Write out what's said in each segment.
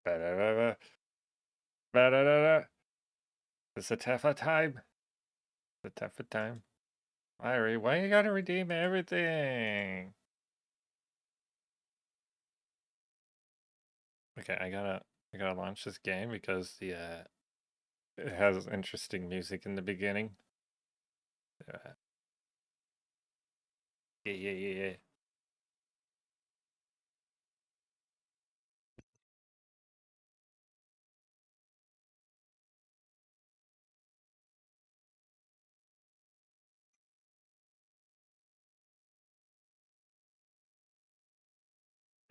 Ba-da-da-da. Ba-da-da-da. It's a tough time. It's a tough time. Irie, why you gotta redeem everything? Okay, I gotta launch this game because it has interesting music in the beginning. Uh, yeah, yeah, yeah, yeah.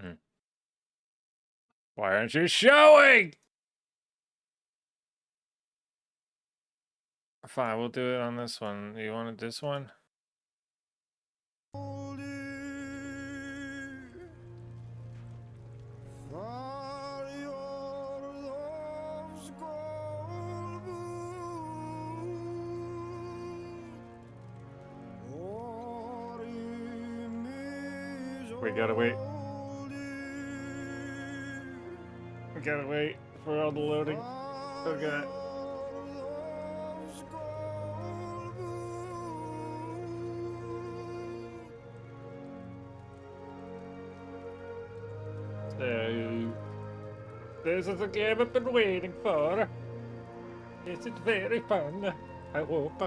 Mm. Why aren't you showing? Fine, we'll do it on this one. You wanted this one? We gotta wait. We gotta wait for all the loading. Okay. So, this is a game I've been waiting for. Is it very fun? I hope.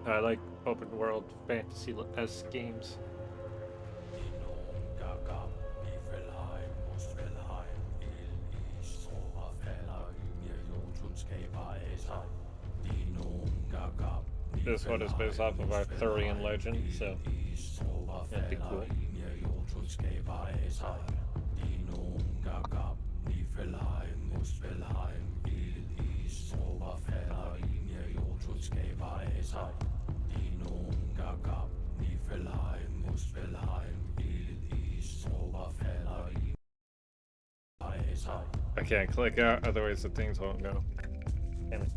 I like open world fantasy-esque games. This one is based off of Arthurian legend, so that'd be cool. I can't click out, otherwise the things won't go. Damn it.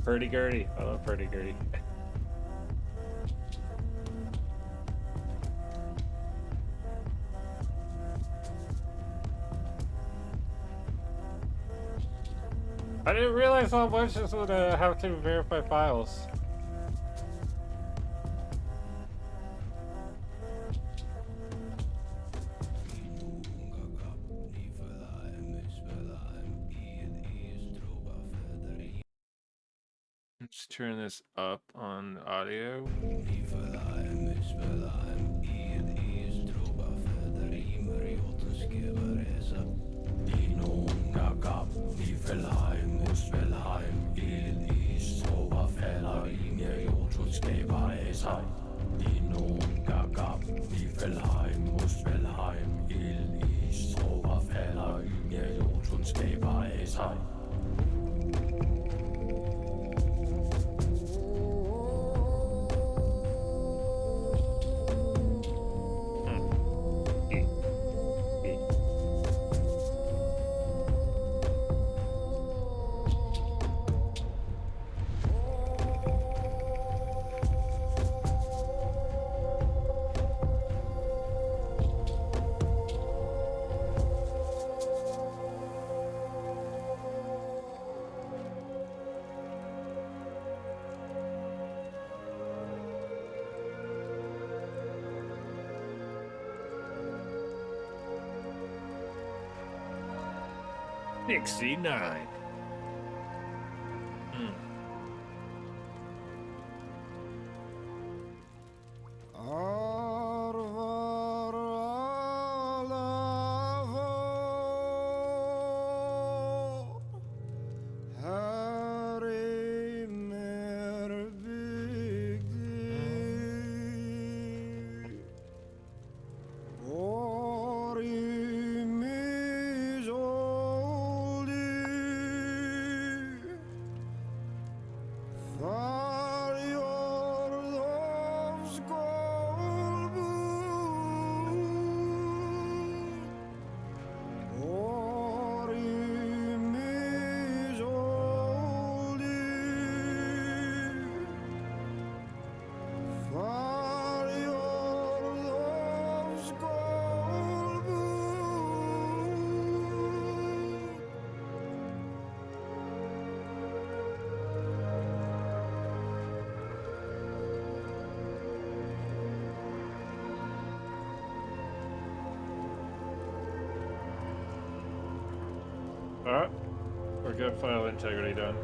Hurdy-gurdy. I love hurdy-gurdy. I didn't realize how much this would have to verify files. Let's turn this up on audio. '69. Alright. We're good. File integrity done.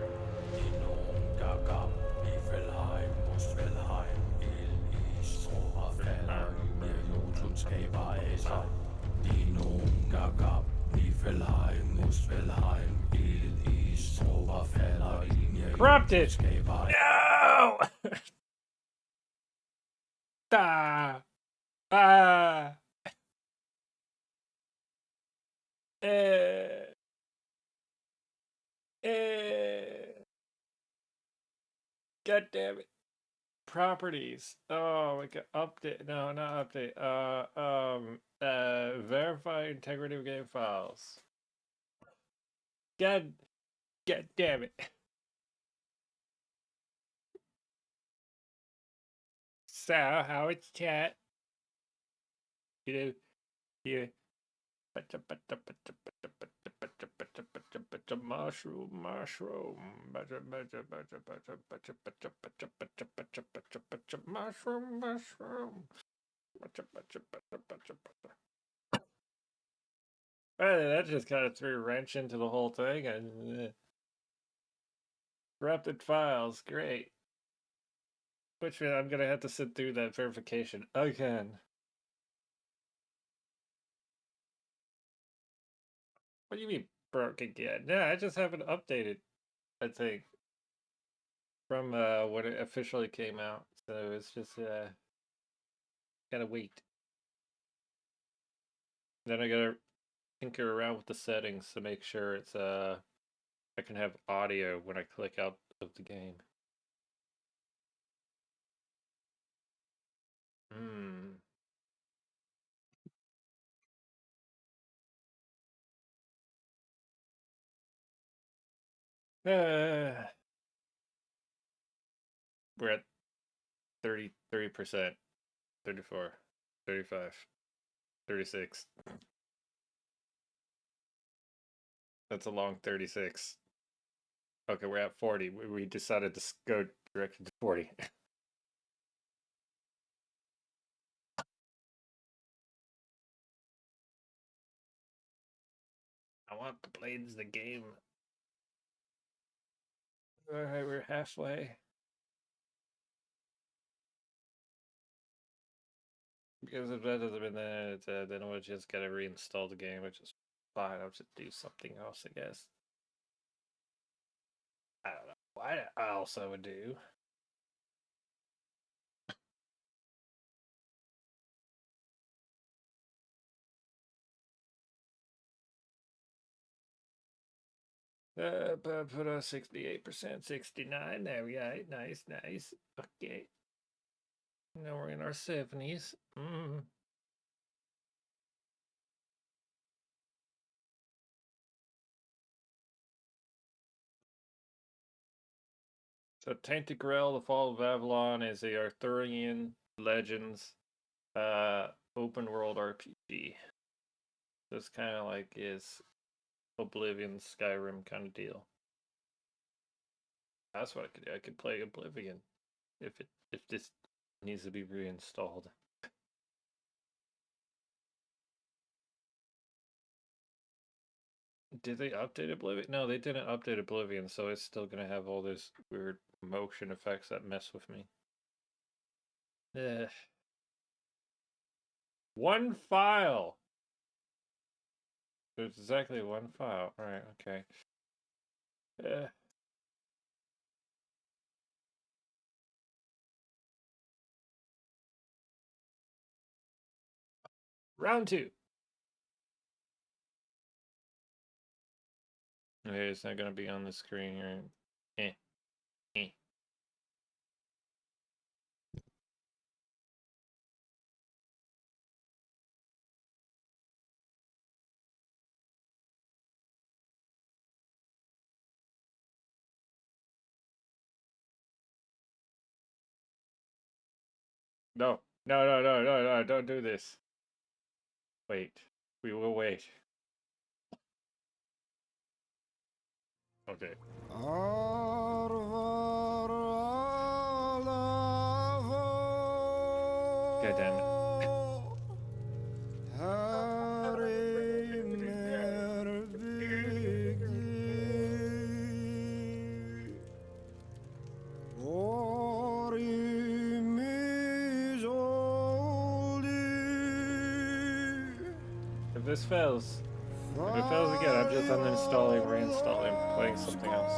Corrupted! No! Ah! Ah! Eh! Eh! God damn it. Properties. Oh, we can update. No, not update. Verify integrity of game files. God damn it. So, how it's chat? You you mushroom, mushroom, mushroom, mushroom. That just kind of threw a wrench into the whole thing. And corrupted files, great. Which means I'm gonna have to sit through that verification again. What do you mean broke again? Yeah, I just haven't updated, I think, from when it officially came out. So it's just gotta wait. Then I gotta tinker around with the settings to make sure it's I can have audio when I click out of the game. Hmm. We're at 30%, 34, 35, 36. That's a long 36. Okay, we're at 40. We decided to go directly to 40. I want the blades the game. Alright, we're halfway. Because if that doesn't mean that, then we'll just gotta reinstall the game, which is fine. I'll just do something else, I guess. I don't know what else I would do. Put a 68%, 69. There we go. Nice, nice. Okay. Now we're in our 70s. So Tainted Grail, The Fall of Avalon is a Arthurian Legends open world RPG. So it's kind of like is Oblivion, Skyrim kind of deal. That's what I could do. I could play Oblivion if this needs to be reinstalled. Did they update Oblivion? No, they didn't update Oblivion, so it's still gonna have all those weird motion effects that mess with me. One file. There's exactly one file. All right. Okay. Round 2. Okay, it's not gonna be on the screen here. Eh. No, don't do this. Wait. We will wait. Okay. God damn it. If this fails, if it fails again, I'm just uninstalling, reinstalling, playing something else.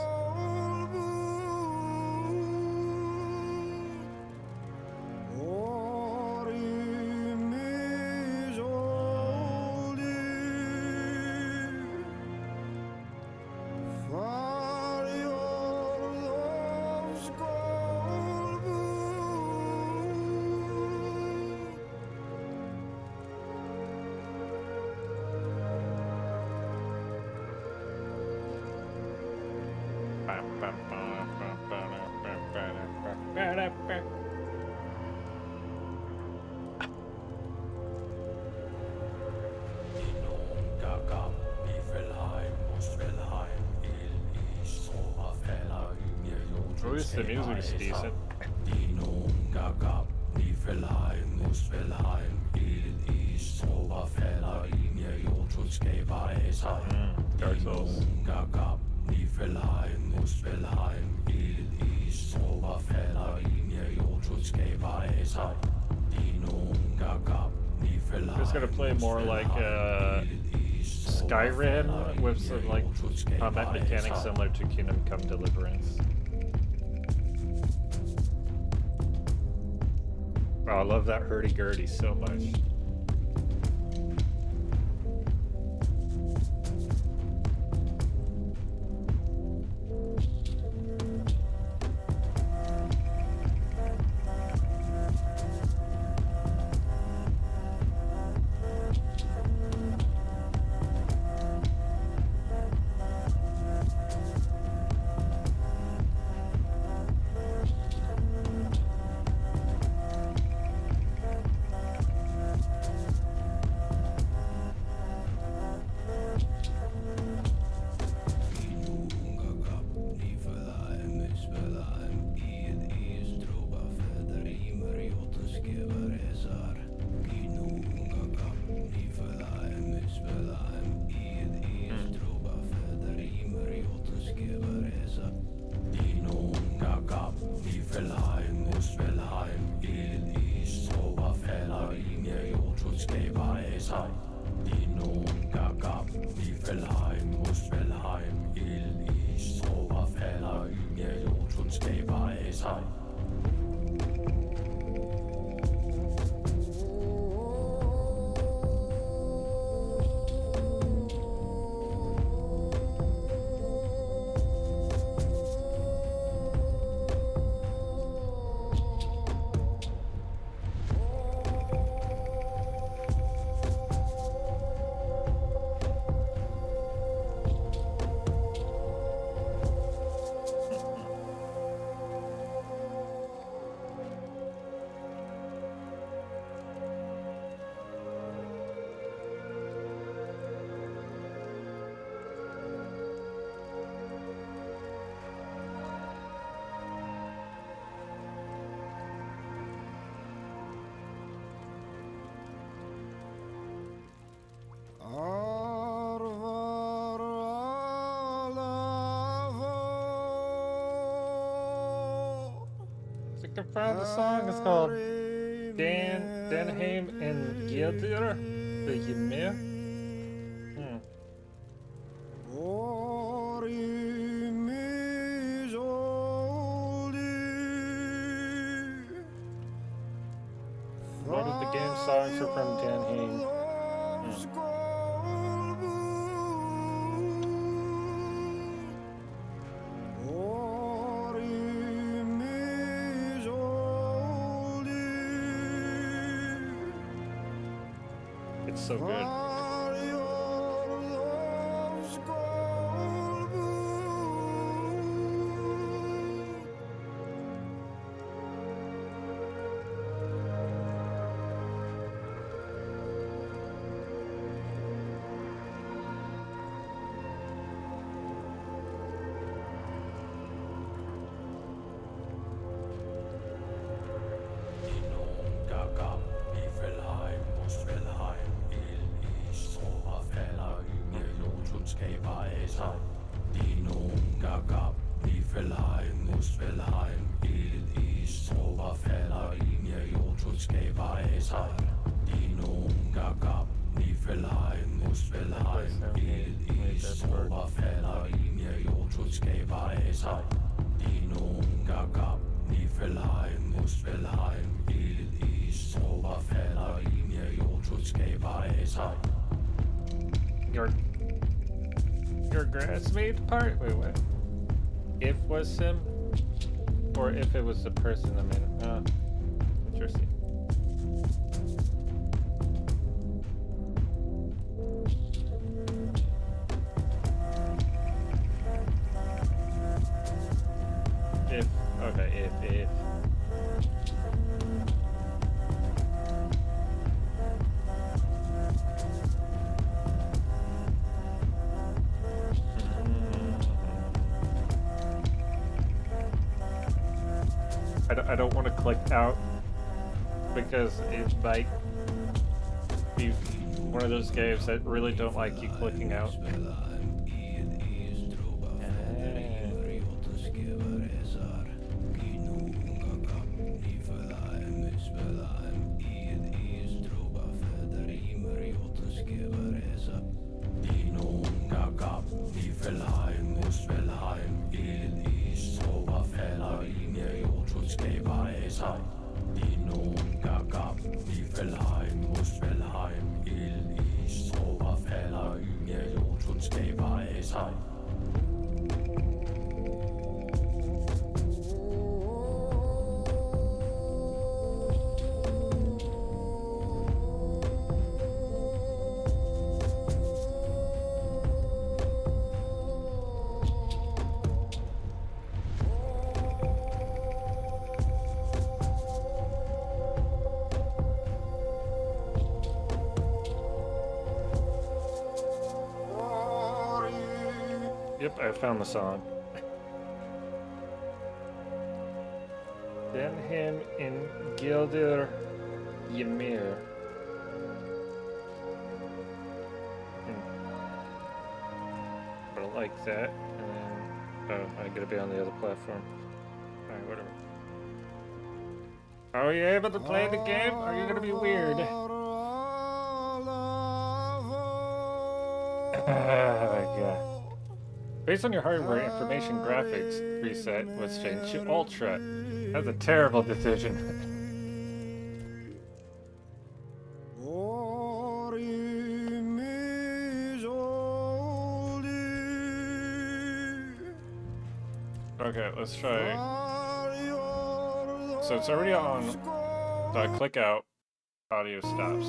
At least the music's decent. Dark Souls. I'm just gonna play more like Skyrim with some like combat mechanics similar to Kingdom Come Deliverance. Oh, I love that hurdy-gurdy so much. I found the song. It's called Denheim and Gildir the Ymir. A lot of the game songs are from Denheim. It's so good. Skaber Asar, Dino, Gagab, Nifelheim, Your grassmate part? Wait, what? If was Sim? Or if it was the person that made it? Interesting. If, okay, if. I don't want to click out because it might be one of those games that really don't like you clicking out. Yep, I found the song. Then him in Gildir Ymir. But I like that. And then, oh, I gotta be on the other platform. Alright, whatever. Are you able to play the game? Are you gonna be weird? Oh my god. Based on your hardware information graphics preset was changed to Ultra. That's a terrible decision. Okay, let's try. So it's already on. So I click out, audio stops.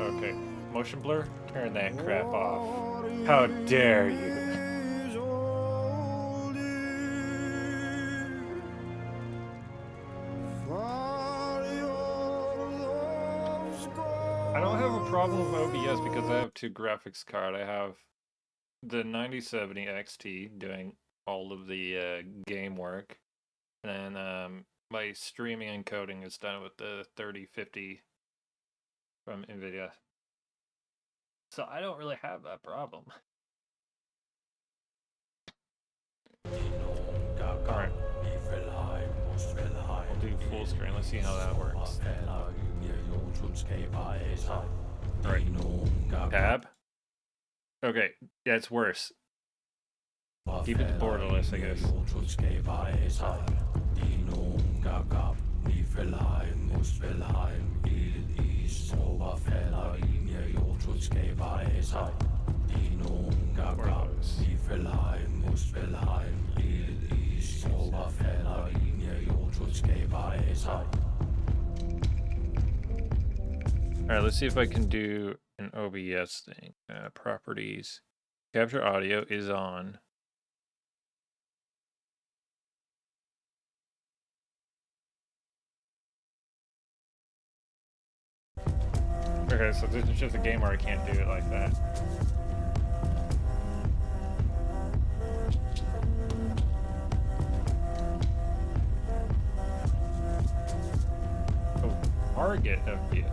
Okay, motion blur? Turn that crap off. How dare you? I don't have a problem with OBS because I have two graphics cards. I have the 9070 XT doing all of the game work, and then my streaming encoding is done with the 3050 from NVIDIA. So I don't really have that problem. Alright. I'll do full screen. Let's see how that works. Alright. Tab. Okay. Yeah, it's worse. Keep it to borderless, I guess. Alright, let's see if I can do an OBS thing. Properties. Capture audio is on. Okay, so this is just a game where I can't do it like that. Oh, target FPS.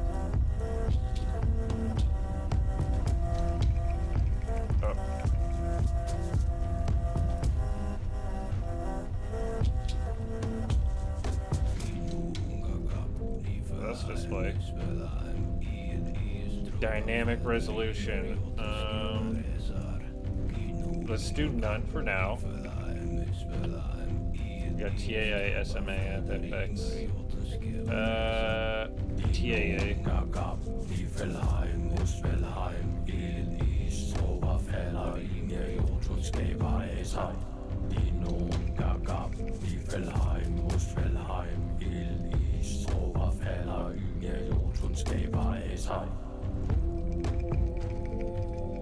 Oh. That's display. Dynamic resolution. Let's do none for now. We got TAA, SMA, FX. TAA.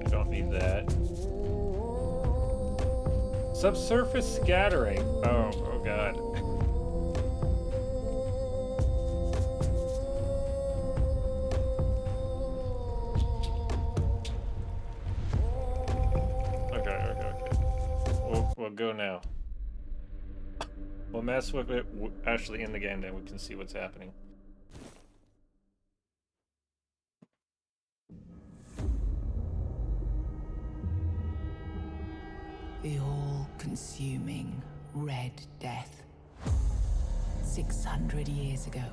Don't need that. Subsurface scattering. Oh god. Okay. We'll go now. We'll mess with it actually in the game, then we can see what's happening. The all-consuming Red Death. 600 years ago,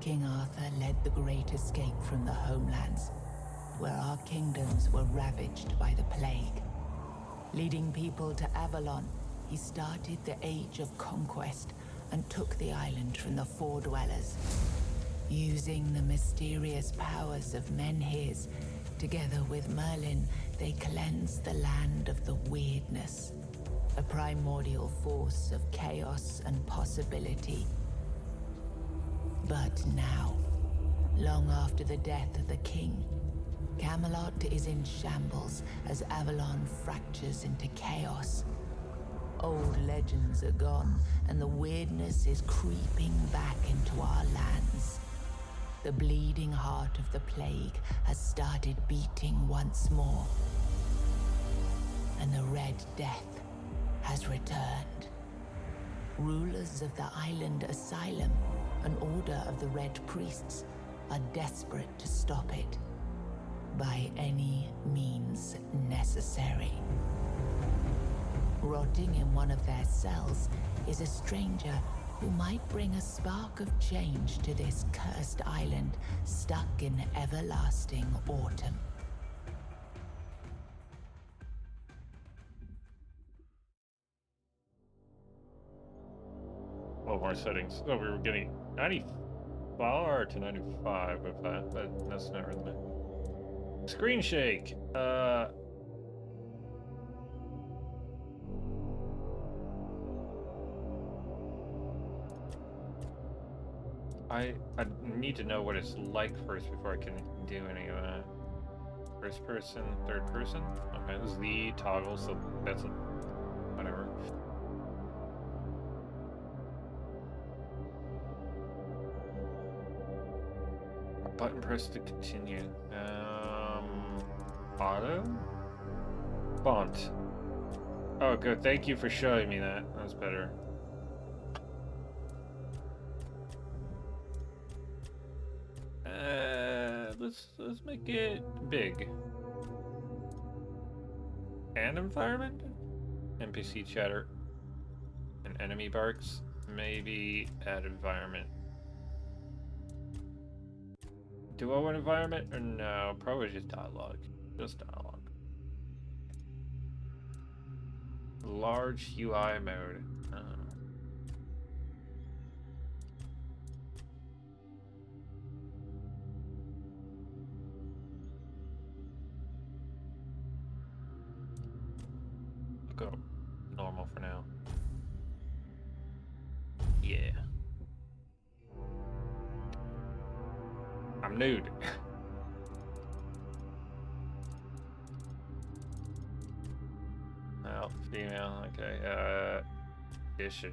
King Arthur led the great escape from the homelands, where our kingdoms were ravaged by the plague. Leading people to Avalon, he started the Age of Conquest and took the island from the Four Dwellers. Using the mysterious powers of Menhirs, together with Merlin, they cleansed the land of the weirdness, a primordial force of chaos and possibility. But now, long after the death of the king, Camelot is in shambles as Avalon fractures into chaos. Old legends are gone, and the weirdness is creeping back into our lands. The bleeding heart of the plague has started beating once more. And the Red Death has returned. Rulers of the island asylum, an order of the Red Priests, are desperate to stop it by any means necessary. Rotting in one of their cells is a stranger who might bring a spark of change to this cursed island stuck in everlasting autumn. Oh, more settings. Oh, we were getting 94 to 95 of that, but that's not really. Screen shake. I need to know what it's like first before I can do any of that. First person, third person. Okay, this is the toggle, so that's whatever. Button press to continue. Auto? Font. Oh, good. Thank you for showing me that. That's better. Let's make it big. And environment? NPC chatter. And enemy barks. Maybe add environment. Do I want environment or no? Probably just dialogue. Just dialogue. Large UI mode. Go normal for now. Yeah. I'm nude. Male, female, okay. Edition.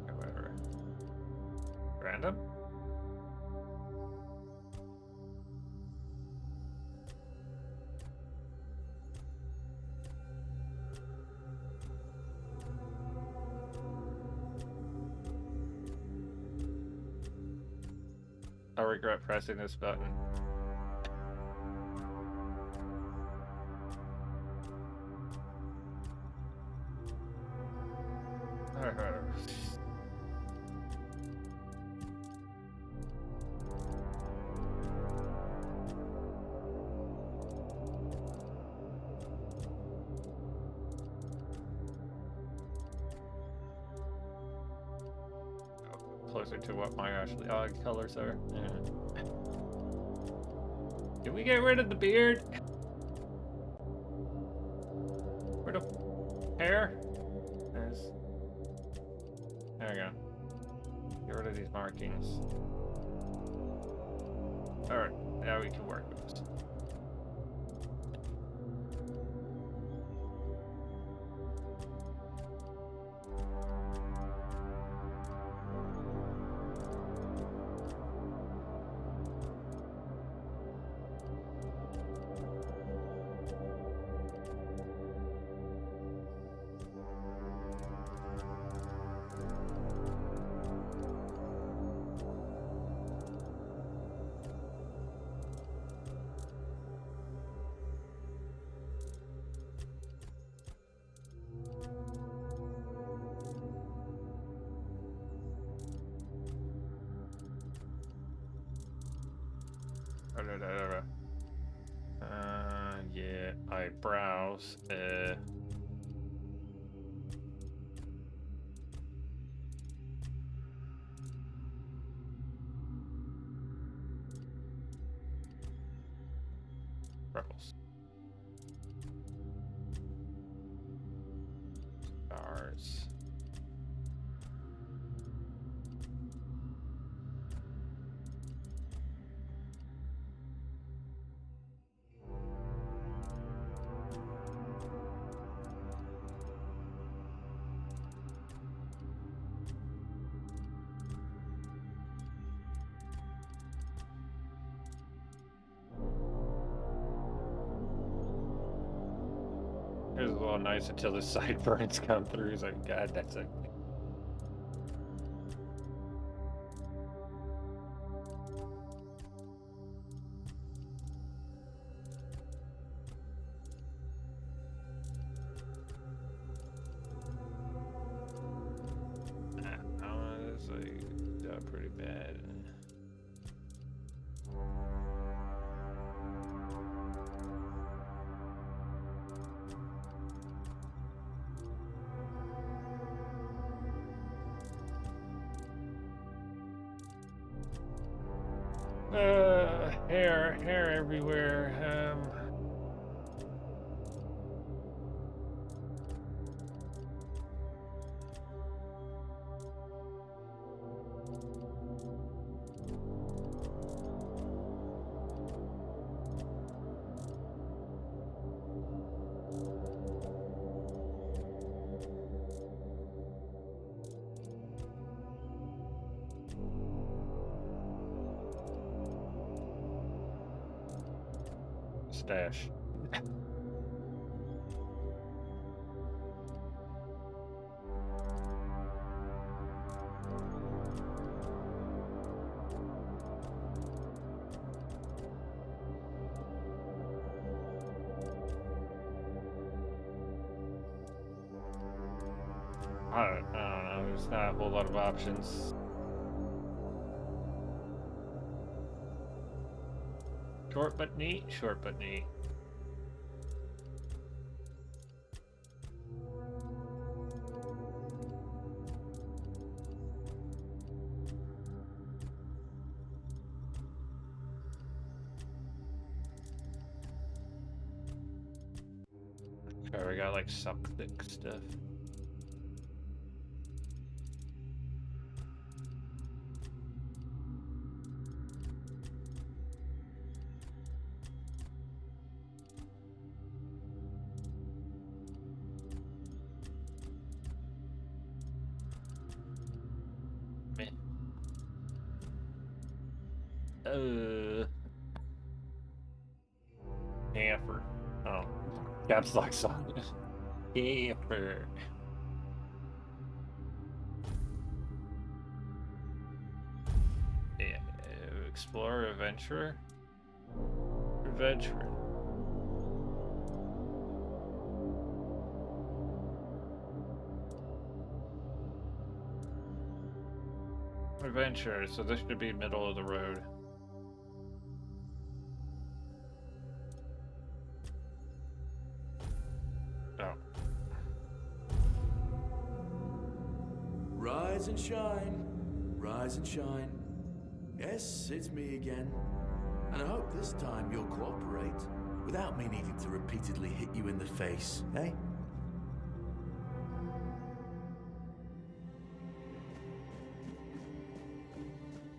Okay, whatever. Random? I regret pressing this button. Closer to what my actually odd colors are. Yeah. Did we get rid of the beard? Where the hair? There's... There we go. Get rid of these markings. Alright, now we can work with this. Yeah, eyebrows. Freckles. Stars. It was a little nice until the sideburns come through. It's like, God, that's ugly. It's like pretty bad. Hair everywhere. Stash. I don't know. There's not a whole lot of options. Short but neat. Short but neat. Okay, we got like some thick stuff. Hamper. Oh. Caps lock song. Hamper. Yeah. Explorer, adventurer. Adventurer. Adventure, so this should be middle of the road. Oh. Rise and shine, rise and shine. Yes, it's me again. And I hope this time you'll cooperate, without me needing to repeatedly hit you in the face, eh?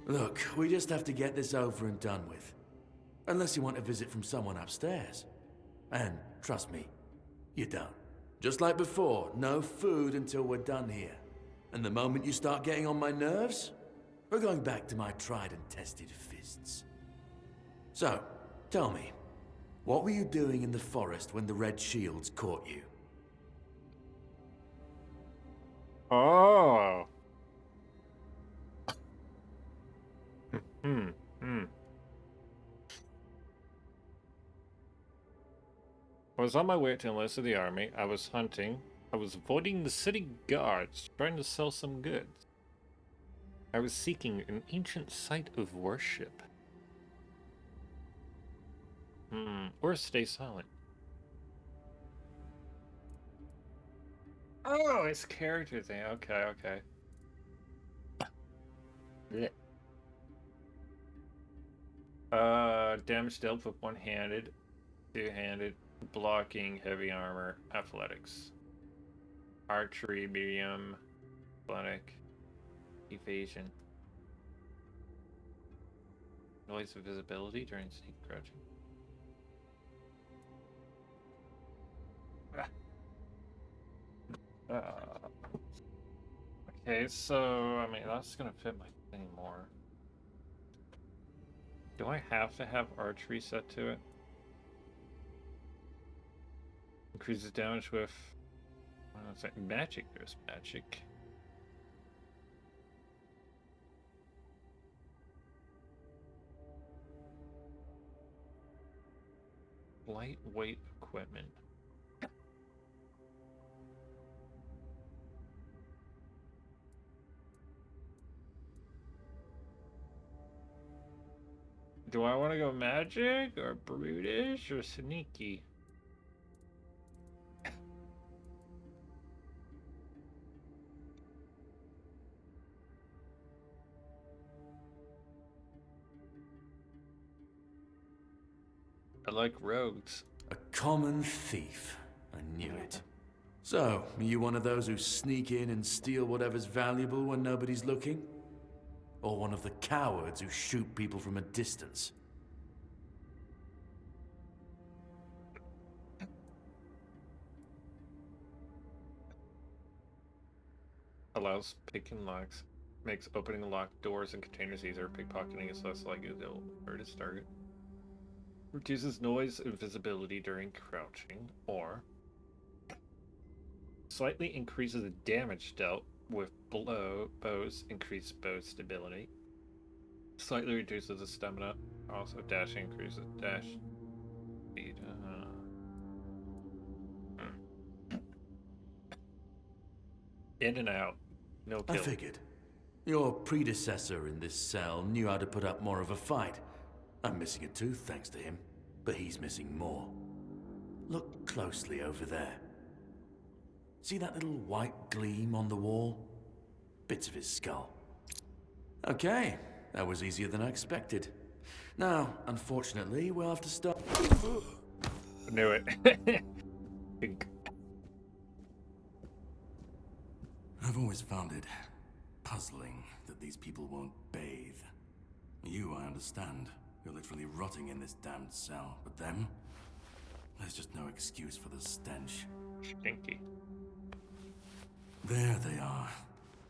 Look, we just have to get this over and done with. Unless you want a visit from someone upstairs. And trust me, you don't. Just like before, no food until we're done here. And the moment you start getting on my nerves, we're going back to my tried and tested fists. So, tell me, what were you doing in the forest when the Red Shields caught you? Oh. I was on my way to enlist in the army. I was hunting. I was avoiding the city guards, trying to sell some goods. I was seeking an ancient site of worship. Or stay silent. Oh, it's character thing. Okay, okay. Damage dealt with one-handed, two-handed, blocking, heavy armor, athletics, archery, medium, athletic, evasion. Noise of visibility during sneak crouching. Okay, so I mean that's gonna fit my thing more. Do I have to have archery set to it? Increases damage with magic. There's magic. Lightweight equipment. Do I want to go magic or brutish or sneaky? I like rogues. A common thief. I knew it. So, are you one of those who sneak in and steal whatever's valuable when nobody's looking? Or one of the cowards who shoot people from a distance? Allows picking locks. Makes opening locked doors and containers easier. Pickpocketing is less likely to hurt its target. Reduces noise and visibility during crouching, or slightly increases the damage dealt with bows, increased bow stability. Slightly reduces the stamina. Also, dashing increases dash speed. In and out. No kill. I figured. Your predecessor in this cell knew how to put up more of a fight. I'm missing a tooth thanks to him, but he's missing more. Look closely over there. See that little white gleam on the wall? Bits of his skull. Okay, that was easier than I expected. Now, unfortunately, we'll have to stop. Knew it. I've always found it puzzling that these people won't bathe. You, I understand. You're literally rotting in this damned cell. But them? There's just no excuse for the stench. Stinky. There they are.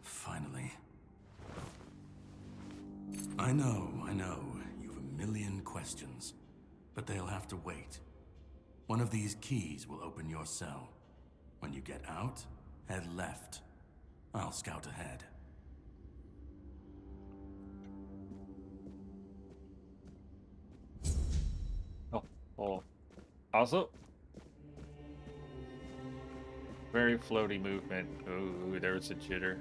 Finally. I know. You've a million questions. But they'll have to wait. One of these keys will open your cell. When you get out, head left. I'll scout ahead. Oh. Also, very floaty movement. Ooh, there's a jitter.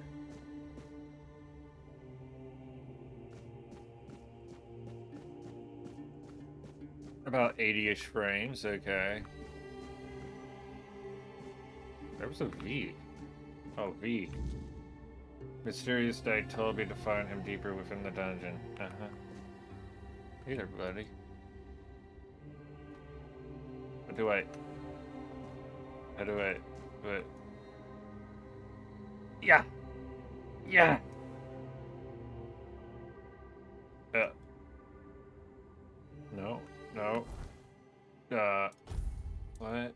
About 80-ish frames, okay. There was a V. Oh, V. Mysterious Knight told me to find him deeper within the dungeon. Uh-huh. Hey there, buddy. How do I... do it? Yeah! Yeah! No. No. What?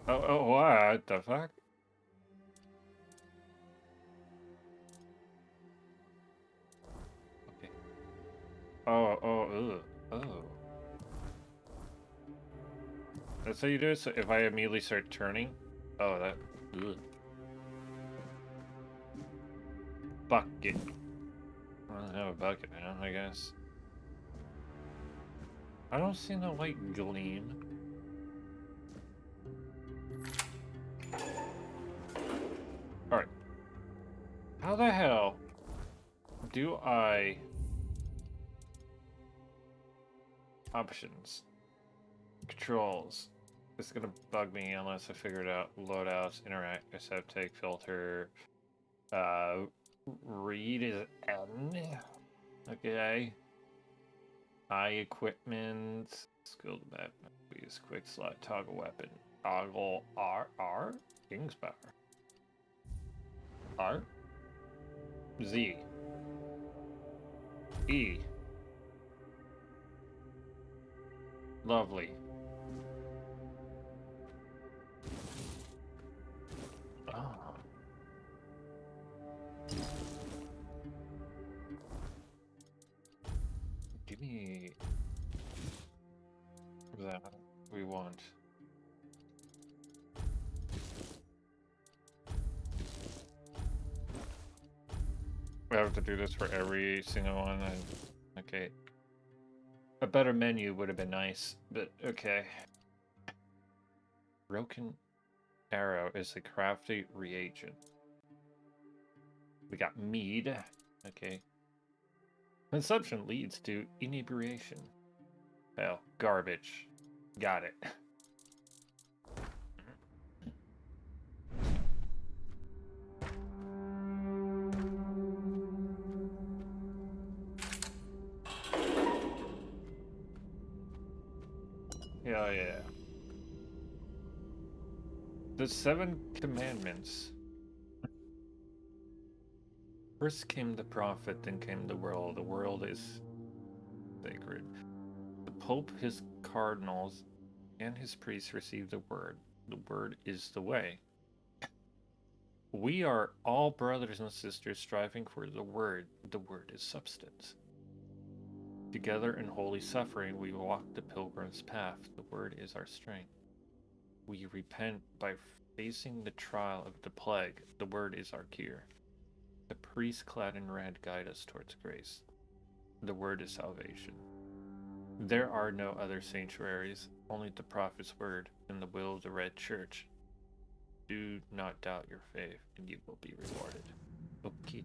Oh, what the fuck? Okay. Oh. That's how you do it? So if I immediately start turning? Oh, that... Ugh. Bucket. I don't have a bucket now, I guess. I don't see no white gleam. Alright. How the hell do I... Options. Controls. It's gonna bug me unless I figure it out. Loadouts, interact, accept, take, filter. Read is N. Okay. Eye equipment. Skilled map. Use quick slot. Toggle weapon. Toggle R. King's power. R. Z. E. Lovely. Oh. Give me that we want. We have to do this for every single one. Okay. A better menu would have been nice, but okay. Broken arrow is a crafty reagent. We got mead. Okay. Consumption leads to inebriation. Well, garbage. Got it. Yeah. The 7 Commandments. First came the prophet, then came the world. The world is sacred. The Pope, his cardinals, and his priests received the word. The word is the way. We are all brothers and sisters striving for the word. The word is substance. Together in holy suffering, we walk the pilgrim's path. The word is our strength. We repent by facing the trial of the plague. The word is our cure. The priests clad in red guide us towards grace. The word is salvation. There are no other sanctuaries, only the prophet's word and the will of the Red Church. Do not doubt your faith, and you will be rewarded. Okay,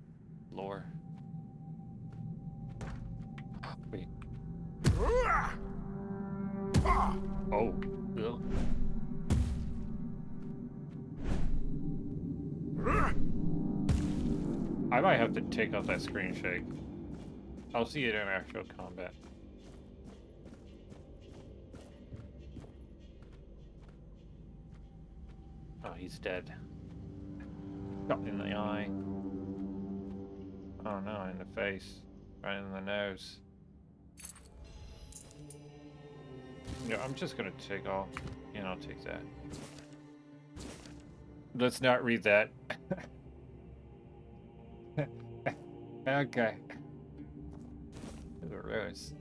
lore. Wait. Oh. Ugh. I might have to take off that screen shake. I'll see it in actual combat. Oh, he's dead. Shot in the eye. Oh no, in the face. Right in the nose. Yeah, I'm just gonna take off. And I'll take that. Let's not read that. Okay. Gross.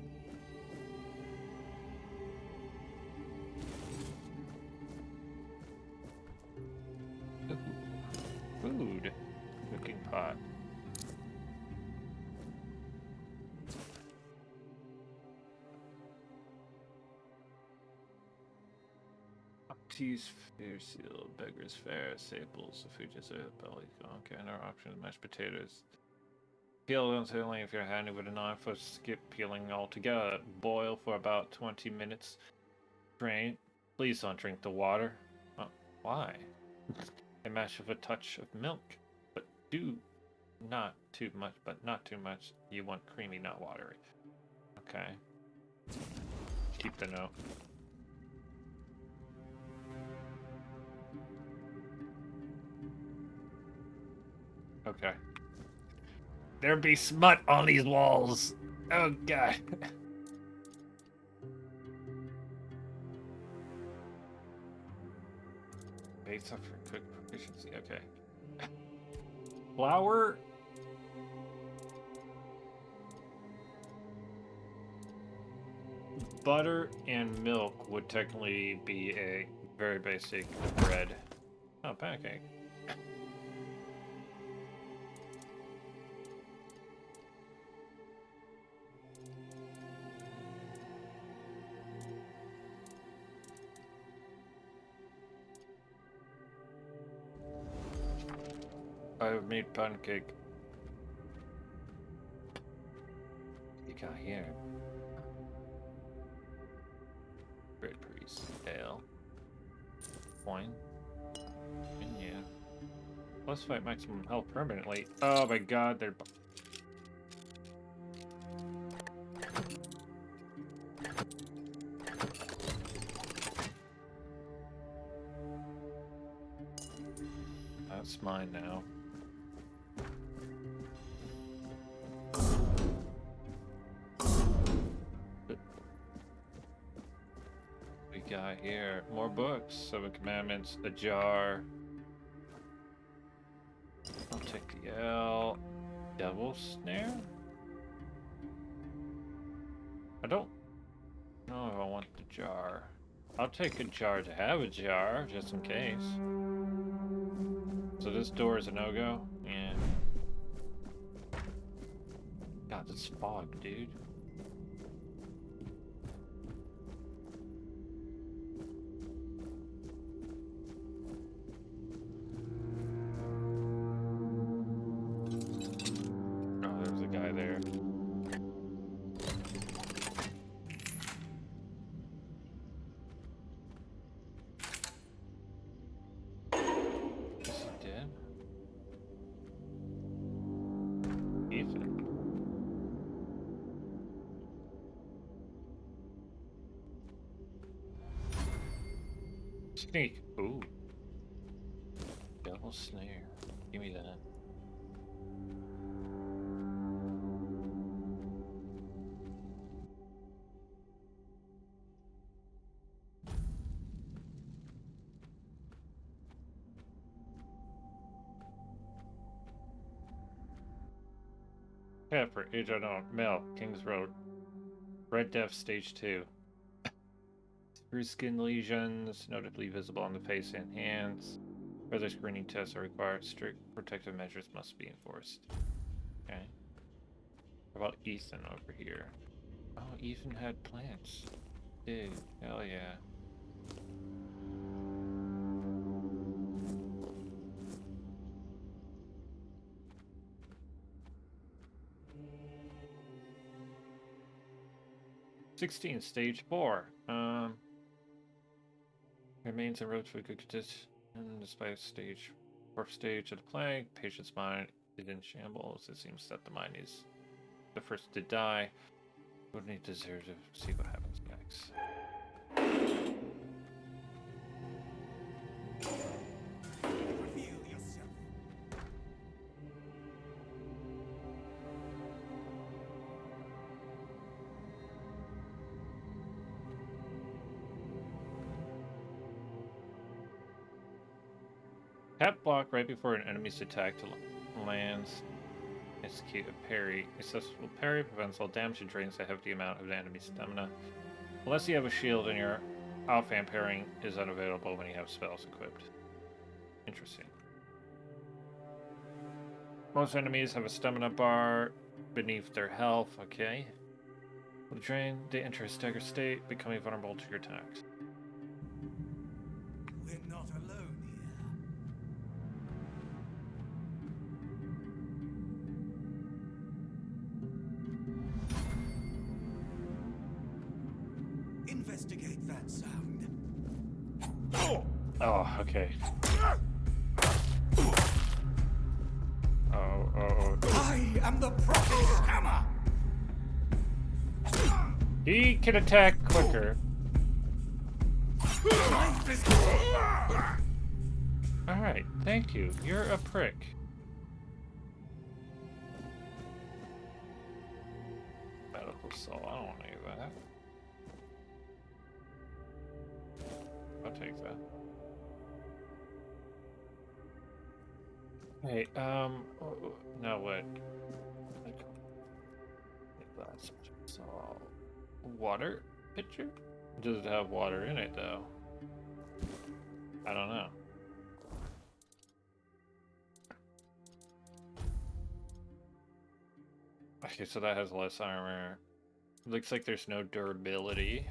Food. Cooking pot. Teas, fair seal, beggar's fare, staples, the food just a belly. Okay, no options, mashed potatoes. Peel until if you're handy with a knife or skip peeling altogether. Boil for about 20 minutes. Drain. Please don't drink the water. Why? A mash with a touch of milk. But do not too much, but not too much. You want creamy, not watery. Okay. Keep the note. Okay. There be smut on these walls. Oh god. Base up for cook proficiency. Okay. Flour. Butter and milk would technically be a very basic bread. Oh, pancake. I have made pancake. You got here. Bread priest. Ale. Wine. And yeah. Plus fight maximum health permanently. Oh my god, they're... That's mine now. We got here more books, 7 commandments, a jar. I'll take the L. Devil's snare? I don't know if I want the jar. I'll take a jar to have a jar, just in case. So this door is a no-go? Yeah. God, this fog, dude. Oh, there's a guy there. Is he dead? Ethan. Sneak. Ooh. Devil snare. Give me that. Pepper, Agent on Mel, Kings Road. Red Death Stage 2. Through skin lesions, notably visible on the face and hands. Further screening tests are required. Strict protective measures must be enforced. Okay. How about Ethan over here? Oh, Ethan had plants. Dude, hell yeah. #16, Stage 4. Remains en route for good condition despite stage 4th stage of the plague. Patient's mind is in shambles. It seems that the mind is the first to die. Would need to deserve to see what happens next. Reveal yourself. Tap block right before an enemy's attack lands. Execute a parry. A successful parry prevents all damage and drains a hefty amount of the enemy's stamina. Unless you have a shield and your offhand parrying is unavailable when you have spells equipped. Interesting. Most enemies have a stamina bar beneath their health. Okay. Will drain, they enter a staggered state, becoming vulnerable to your attacks. We're not alone here. that sound? Oh, okay. Oh. I am the prophet's hammer! He can attack quicker. Life is... Alright, thank you. You're a prick. Medical saw, I don't want any of that. I'll take that. Hey, now what? Glass saw. Water pitcher? Does it have water in it though? I don't know. Okay, so that has less armor. Looks like there's no durability.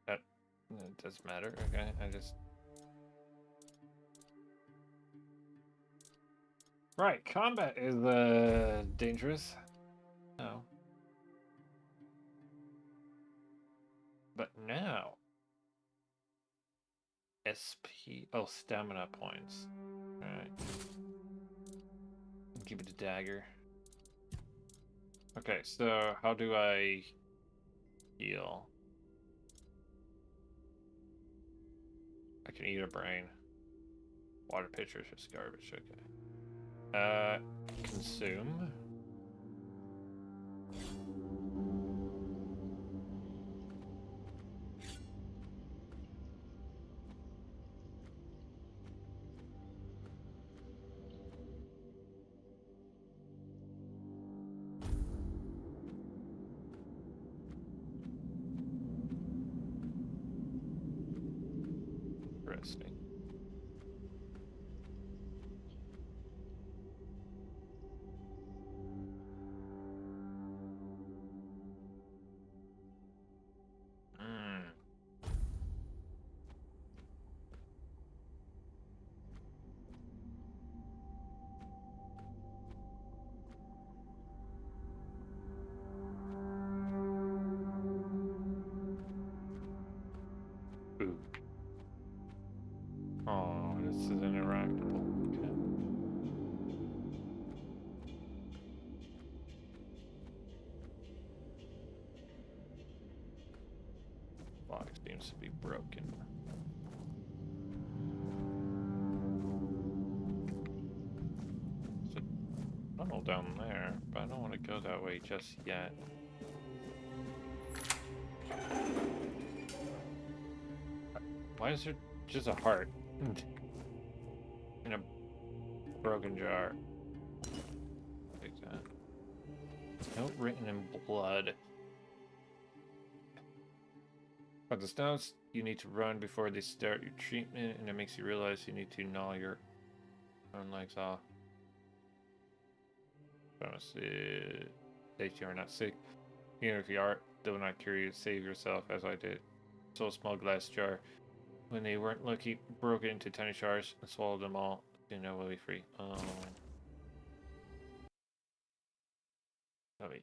That it doesn't matter. Okay, I just. Right, combat is dangerous. No. But now SP stamina points. Alright. Give it a dagger. Okay, so how do I heal? I can eat a brain. Water pitcher is just garbage, okay. Consume. Interesting. Ooh. Oh, this is interactable. Okay. Lock seems to be broken. There's a tunnel down there, but I don't want to go that way just yet. Why is there just a heart in a broken jar? Take that. Note written in blood. But the snows, you need to run before they start your treatment, and it makes you realize you need to gnaw your own legs off. Pharmacy states you are not sick. Even if you are, though not cure you, save yourself as I did. So a small glass jar. When they weren't lucky, broke it into tiny shards and swallowed them all. You know, we'll be free. Let me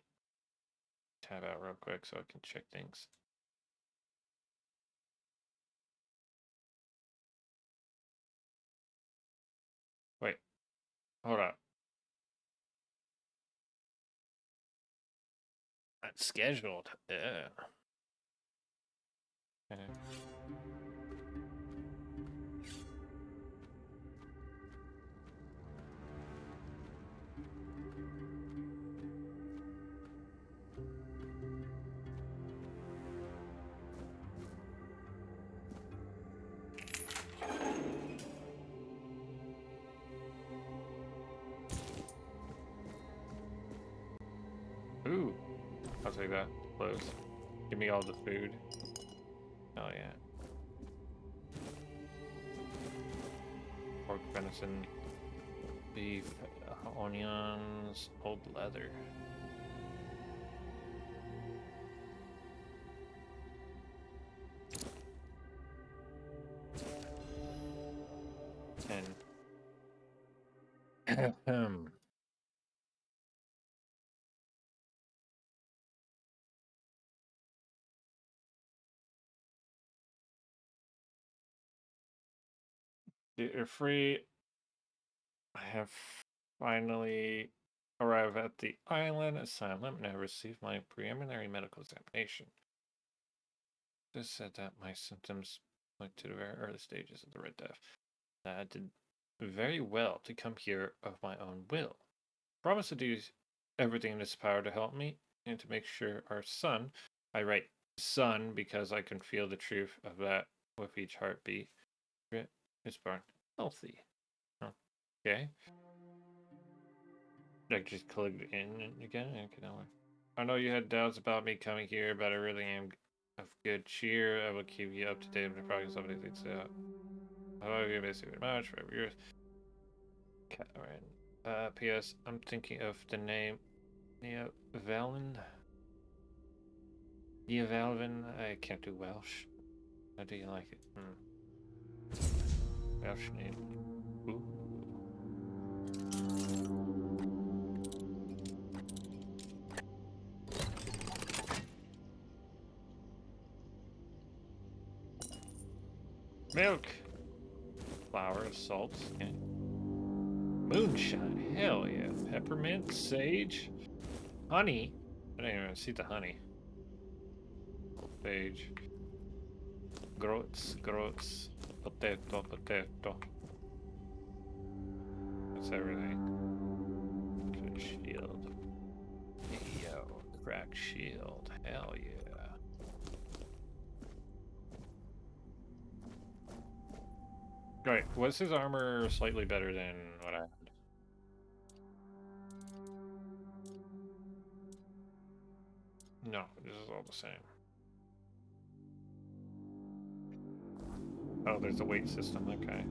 tab out real quick so I can check things. Wait, hold up. That's scheduled. Yeah. Okay. Ooh, I'll take that. Close. Give me all the food. Oh yeah. Pork venison, beef, onions, old leather. And Ahem. You're free. I have finally arrived at the island asylum and I received my preliminary medical examination. This said that my symptoms point to the very early stages of the Red Death. I did very well to come here of my own will. Promise to do everything in its power to help me and to make sure our son, I write son because I can feel the truth of that with each heartbeat, is born healthy. Okay. I just clicked in again. Okay, I know you had doubts about me coming here, but I really am of good cheer. I will keep you up to date with the progress of things out. However, you miss you very much for yours. P.S. I'm thinking of the name Nia Valen. Nia Valvin. I can't do Welsh. How do you like it? Welsh name. Ooh. Milk. Flowers, salts. Okay. Moonshine. Hell yeah. Peppermint, sage, honey. I didn't even see the honey. Sage. Groats. Potato. That's everything. Shield. Yo, crack shield. Hell yeah. Right, was his armor slightly better than what I had? No, this is all the same. Oh, there's a weight system, okay.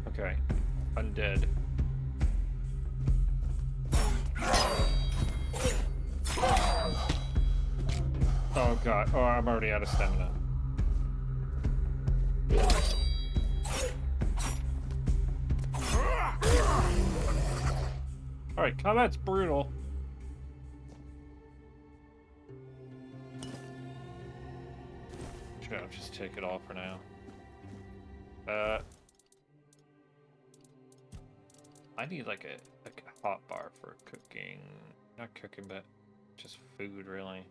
Okay, undead. Oh god, oh, I'm already out of stamina. Alright, combat's brutal. Sure, I'll just take it all for now. I need like a hot bar for cooking. Not cooking, but just food, really.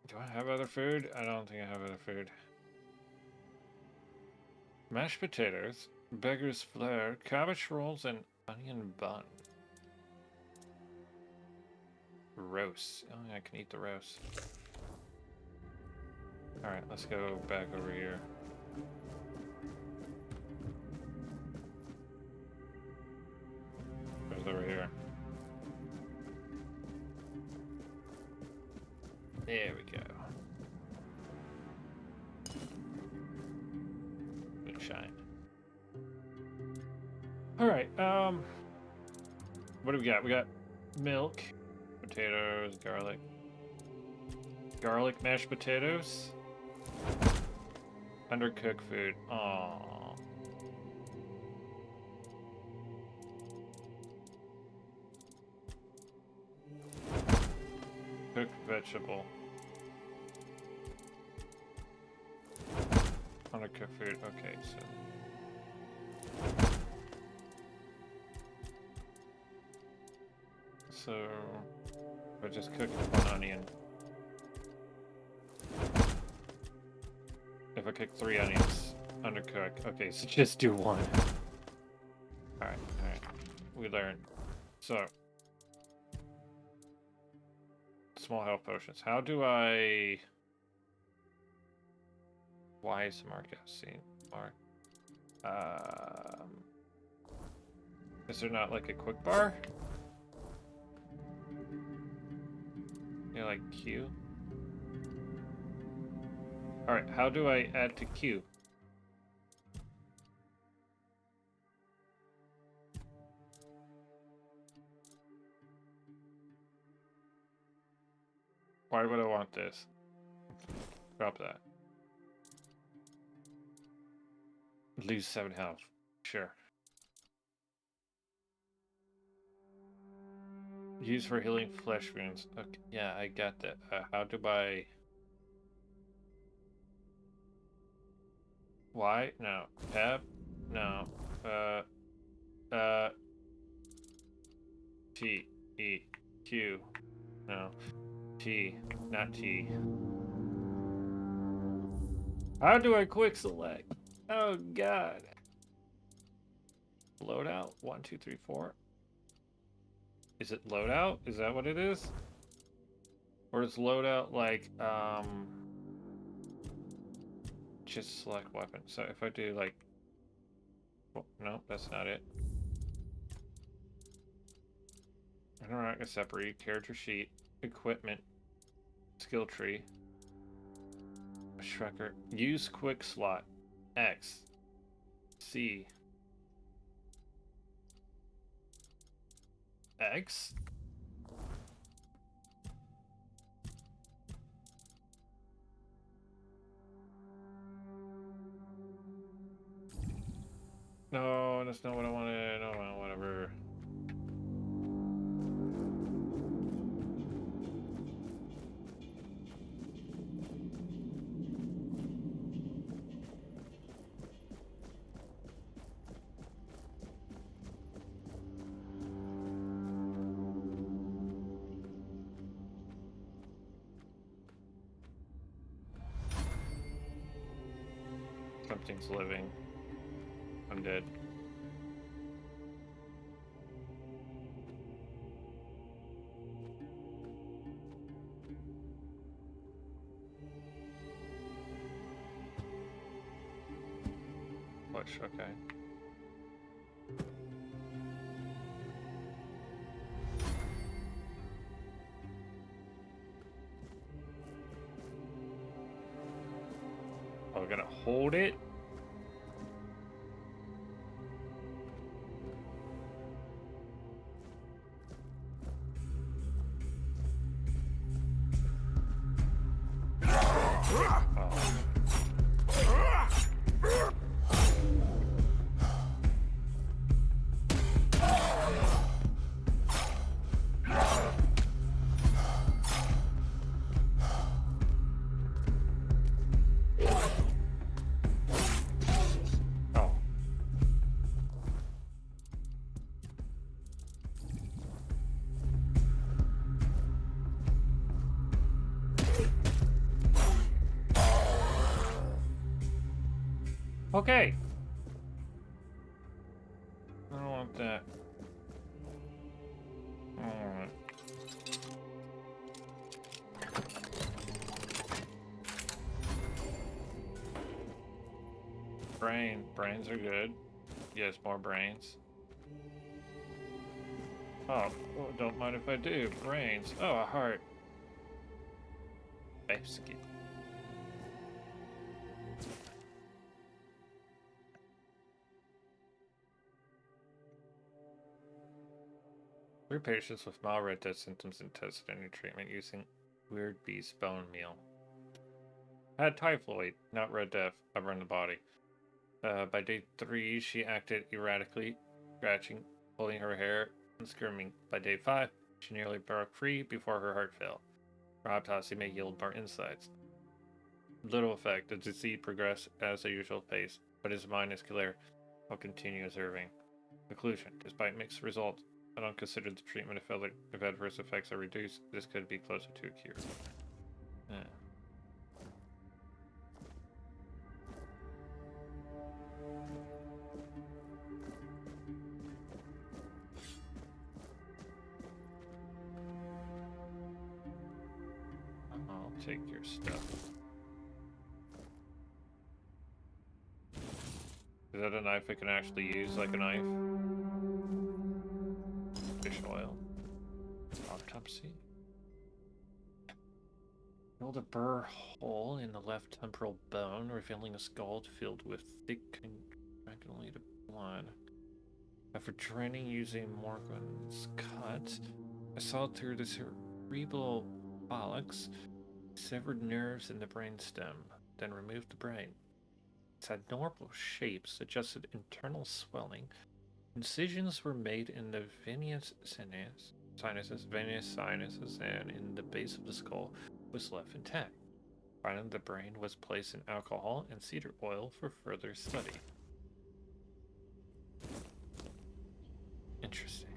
Do I have other food? I don't think I have other food. Mashed potatoes, beggar's flair, cabbage rolls, and onion bun. Roast. Oh, I can eat the roast. Alright, let's go back over here. Where's over here? There we go. Good shine. Alright, what do we got? We got milk, potatoes, garlic. Garlic mashed potatoes. Undercooked food. Aww. Cooked vegetable. Undercooked food. Okay, so I just cooked one onion. If I cook 3 onions, undercook. Okay, so just do 1. Alright. We learned. So, small health potions. How do I... Why is the market seen? Mark. Is there not like a quick bar? Yeah, like Q? Alright, how do I add to Q? Why would I want this? Drop that. Lose 7 health. Sure. Use for healing flesh wounds. Okay, yeah, I got that. How do I... Y? No. Tab? No. T. E. Q. No. T. Not T. How do I quick select? Oh god. Loadout? 1, 2, 3, 4. Is it loadout? Is that what it is? Or is loadout like, just select weapon? So if I do like, oh, no, that's not it. Interact with separate character sheet, equipment, skill tree, Shrekker. Use quick slot. X. C. X? No, that's not what I wanted. Oh well, whatever. Something's living. I'm dead. Push, okay. Oh, we're gonna hold it? Okay. I don't want that. Alright. Brains are good. Yes, more brains. Oh, don't mind if I do. Brains. Oh, a heart. Basically. Three patients with mild Red Death symptoms and tested any treatment using Weird Beast bone meal. Had typhoid, not Red Death, ever in the body. By day 3, she acted erratically, scratching, pulling her hair, and screaming. By day 5, she nearly broke free before her heart failed. Her autopsy may yield more insights. Little effect. The disease progressed at the usual pace, but his mind is clear. I'll continue observing. Conclusion. Despite mixed results, I don't consider the treatment if adverse effects are reduced. This could be closer to a cure. Yeah. I'll take your stuff. Is that a knife I can actually use like a knife? Fish oil. Autopsy. Drilled a burr hole in the left temporal bone, revealing a skull filled with thick coagulated blood. After draining using Morgan's cut, I saw through the cerebral bollocks, severed nerves in the brainstem, then removed the brain. Its abnormal shape suggested internal swelling. Incisions were made in the venous sinuses, and in the base of the skull was left intact. Finally, the brain was placed in alcohol and cedar oil for further study. Interesting.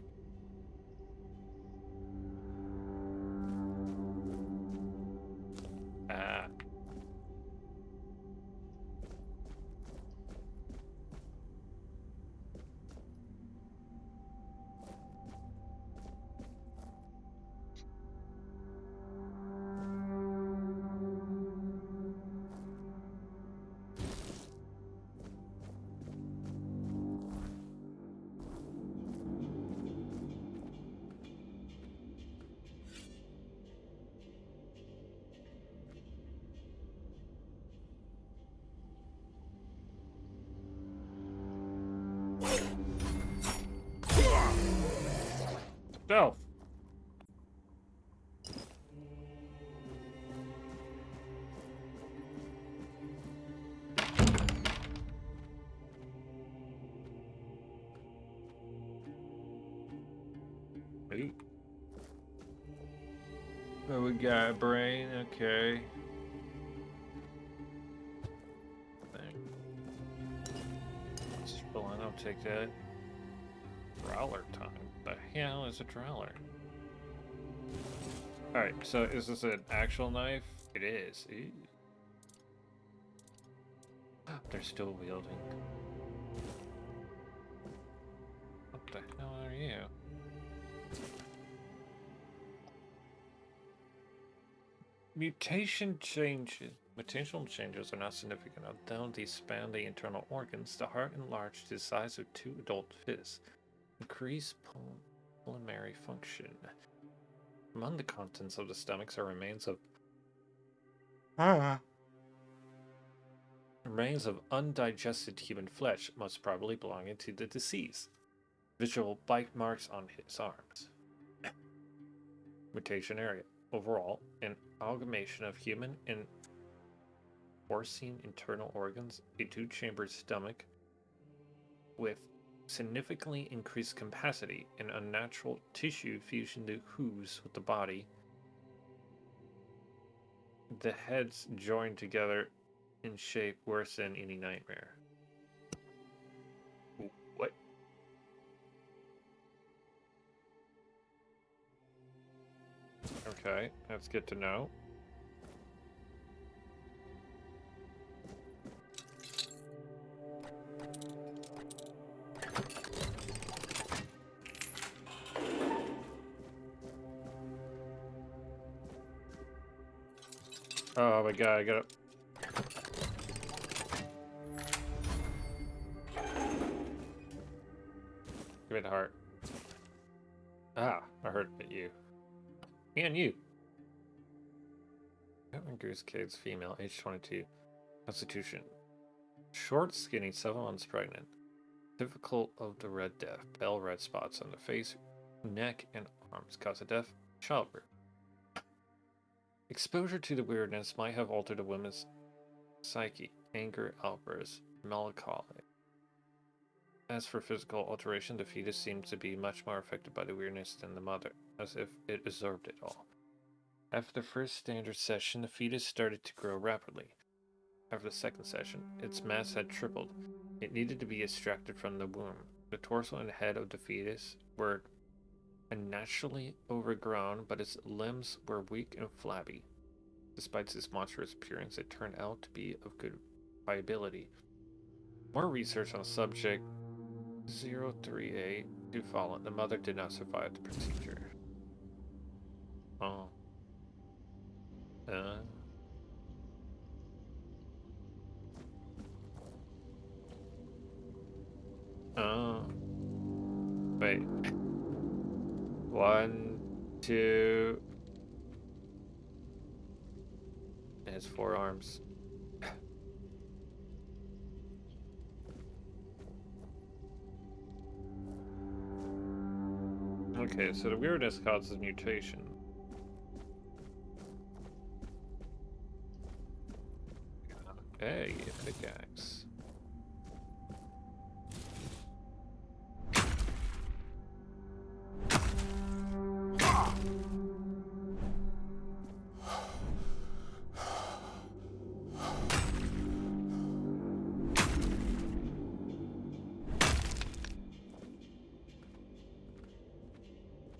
Ah. Stealth. Ooh. Oh, we got a brain, okay. Just pulling, I'll take that. Growler time. The hell is a growler? Alright, so is this an actual knife? It is. Ew. They're still wielding. What the hell are you? Mutational changes are not significant. Although they span the internal organs, the heart enlarged to the size of 2 adult fists. Increased pulmonary function. Among the contents of the stomachs are remains of undigested human flesh, most probably belonging to the deceased. Visual bite marks on his arms. Mutation area. Overall, an amalgamation of human and porcine internal organs, a 2-chambered stomach with significantly increased capacity and unnatural tissue fusion to ooze with the body. The heads joined together in shape worse than any nightmare. What? Okay, that's good to know. Oh my god, I gotta... Give me the heart. Ah, I heard it, you. And you. Catherine Goose Cade's female, age 22. Constitution. Short, skinny, 7 months pregnant. Difficult of the Red Death. Pale red spots on the face, neck, and arms. Cause of death, childbirth. Exposure to the weirdness might have altered a woman's psyche. Anger, outbursts, melancholy. As for physical alteration, the fetus seems to be much more affected by the weirdness than the mother, as if it absorbed it all. After the first standard session, the fetus started to grow rapidly. After the second session, its mass had tripled. It needed to be extracted from the womb. The torso and head of the fetus were unnaturally overgrown, but its limbs were weak and flabby. Despite its monstrous appearance, it turned out to be of good viability. More research on the subject 038 to follow. The mother did not survive the procedure. Oh. Wait. 1, 2. It has 4 arms. Okay, so the weirdness causes mutation. Hey, a pickaxe.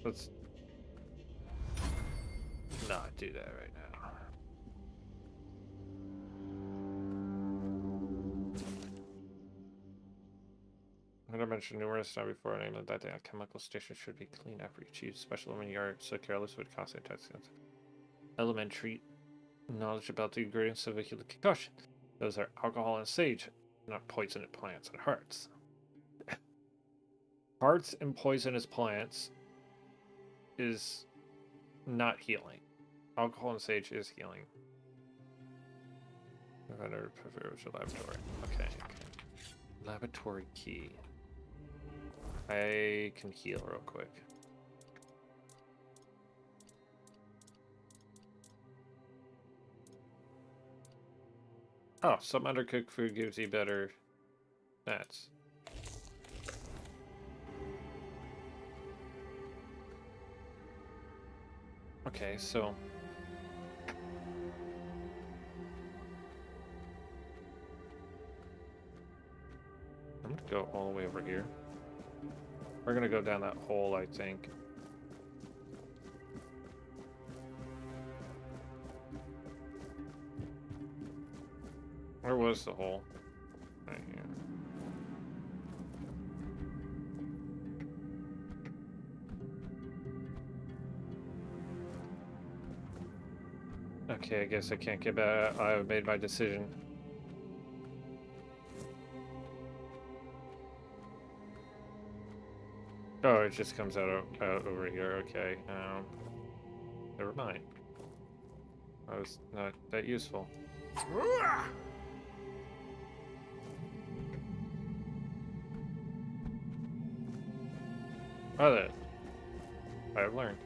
Let's not do that right now. I'm gonna mention numerous times before I name it that the chemical station should be cleaned after each use. Especially when you are so careless with constant testing. Elementary knowledge about the ingredients of a healing concoction. Those are alcohol and sage, not poisonous plants and hearts. Hearts and poisonous plants is not healing. Alcohol and sage is healing. Vendor prefers a laboratory. Okay. Laboratory key. I can heal real quick. Oh, some undercooked food gives you better stats. Okay, so I'm gonna go all the way over here. We're gonna go down that hole, I think. Where was the hole? Right here. Okay, I guess I can't get back. I've made my decision. Oh, it just comes out over here. Okay. Never mind. That was not that useful. Oh, that I've learned.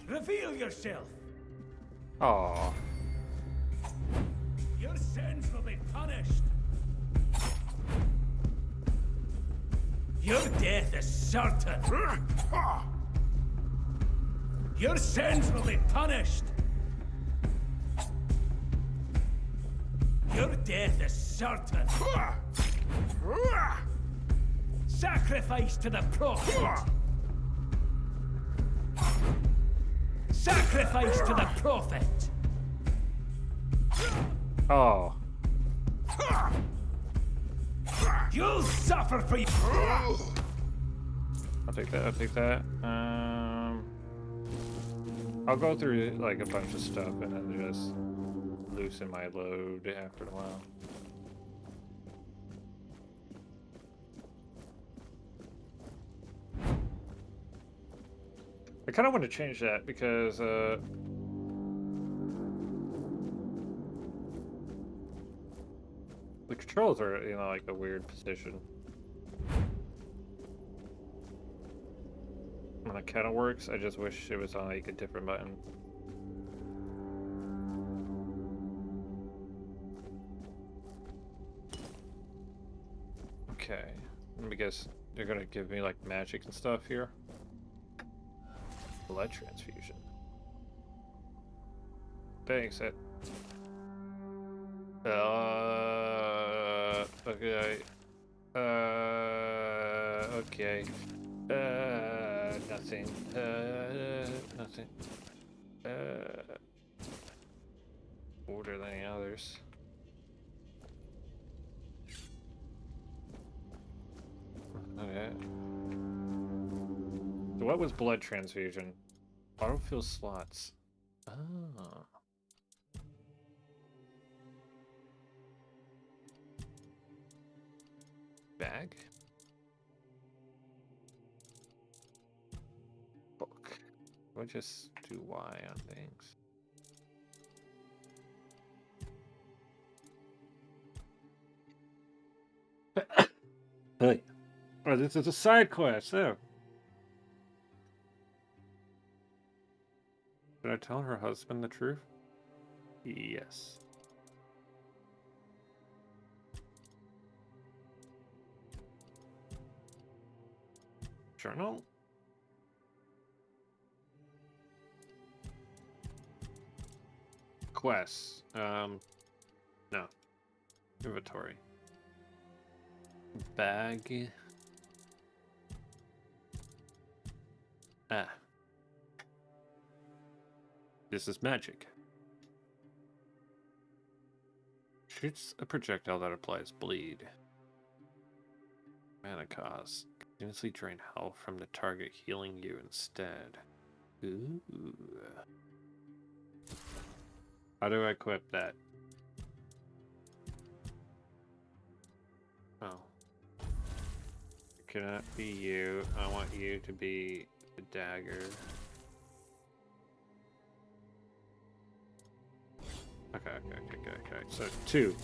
Reveal yourself. Aww. Your sins will be punished. Your death is certain. Your sins will be punished. Your death is certain. Sacrifice to the prophet. Sacrifice to the prophet. Oh. You'll suffer for you. I'll take that. I'll take that. I'll go through like a bunch of stuff and then just loosen my load after a while. I kind of want to change that because the controls are, you know, like a weird position. And it kind of works. I just wish it was on like a different button. Okay, let me guess. They're gonna give me like magic and stuff here. Blood transfusion. Thanks. Okay. Okay. Nothing. Nothing. Order than any others. Okay. So what was blood transfusion? Autofill slots. Ah. Bag? Book. I'll just do Y on things. Hey. Oh, this is a side quest. Oh. Did I tell her husband the truth? Yes. Journal? Quests. No. Inventory. Bag. Ah. This is magic. Shoots a projectile that applies bleed. Mana cost. Continuously drain health from the target, healing you instead. Ooh. How do I equip that? Oh. It cannot be you. I want you to be the dagger. Okay. So 2.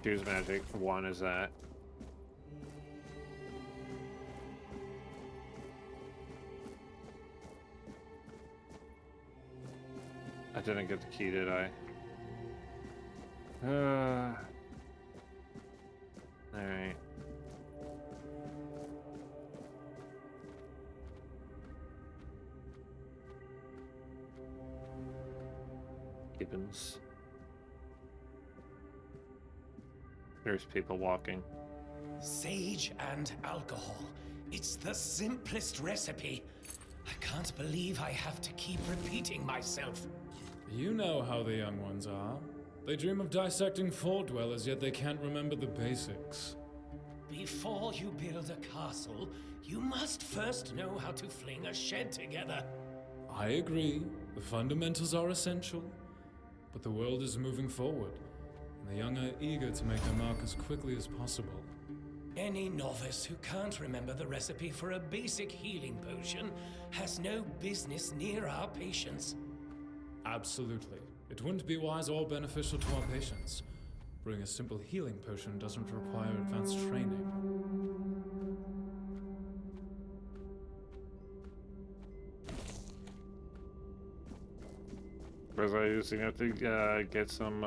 2 is magic. 1 is that. I didn't get the key, did I? Alright. Gibbons. There's people walking. Sage and alcohol. It's the simplest recipe. I can't believe I have to keep repeating myself. You know how the young ones are. They dream of dissecting fort dwellers, yet they can't remember the basics. Before you build a castle, you must first know how to fling a shed together. I agree. The fundamentals are essential. But the world is moving forward, and the young are eager to make their mark as quickly as possible. Any novice who can't remember the recipe for a basic healing potion has no business near our patients. Absolutely. It wouldn't be wise or beneficial to our patients. Brewing a simple healing potion doesn't require advanced training. Was I using it to get some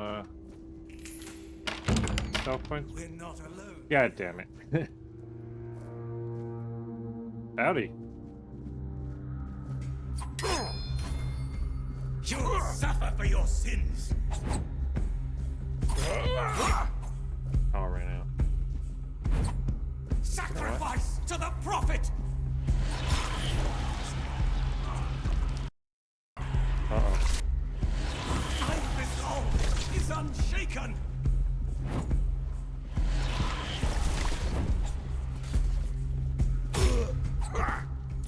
stealth points? We're not alone. God damn it. Howdy. You'll suffer for your sins. Oh, right now. Sacrifice to the prophet. Uh-oh. My resolve is unshaken.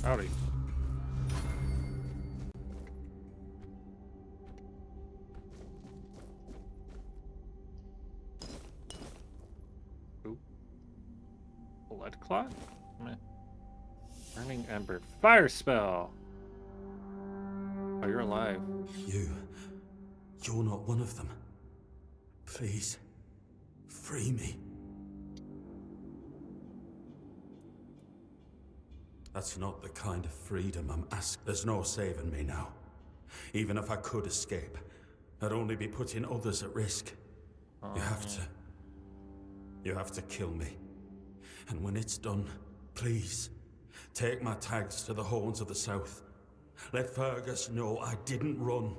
Howdy. Ooh. Blood clot? Meh. Burning Ember. Fire spell! Oh, you're alive. You're not one of them. Please, free me. That's not the kind of freedom I'm asking. There's no saving me now. Even if I could escape, I'd only be putting others at risk. You have to kill me. And when it's done, please, take my tags to the Horns of the South. Let Fergus know I didn't run.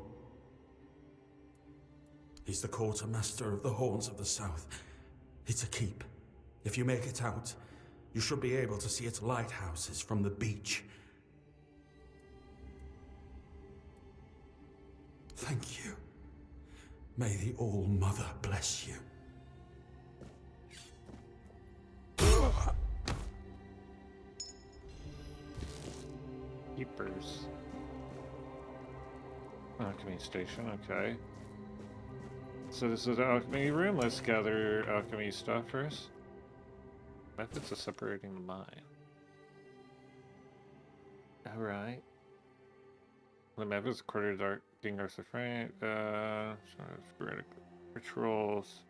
He's the quartermaster of the Horns of the South. It's a keep. If you make it out, you should be able to see its lighthouses from the beach. Thank you. May the All-Mother bless you. Keepers. Alchemy station, okay. So this is the alchemy room. Let's gather alchemy stuff first. Methods of separating the mind. Alright. The methods according to King Arthur Frank. Rituals.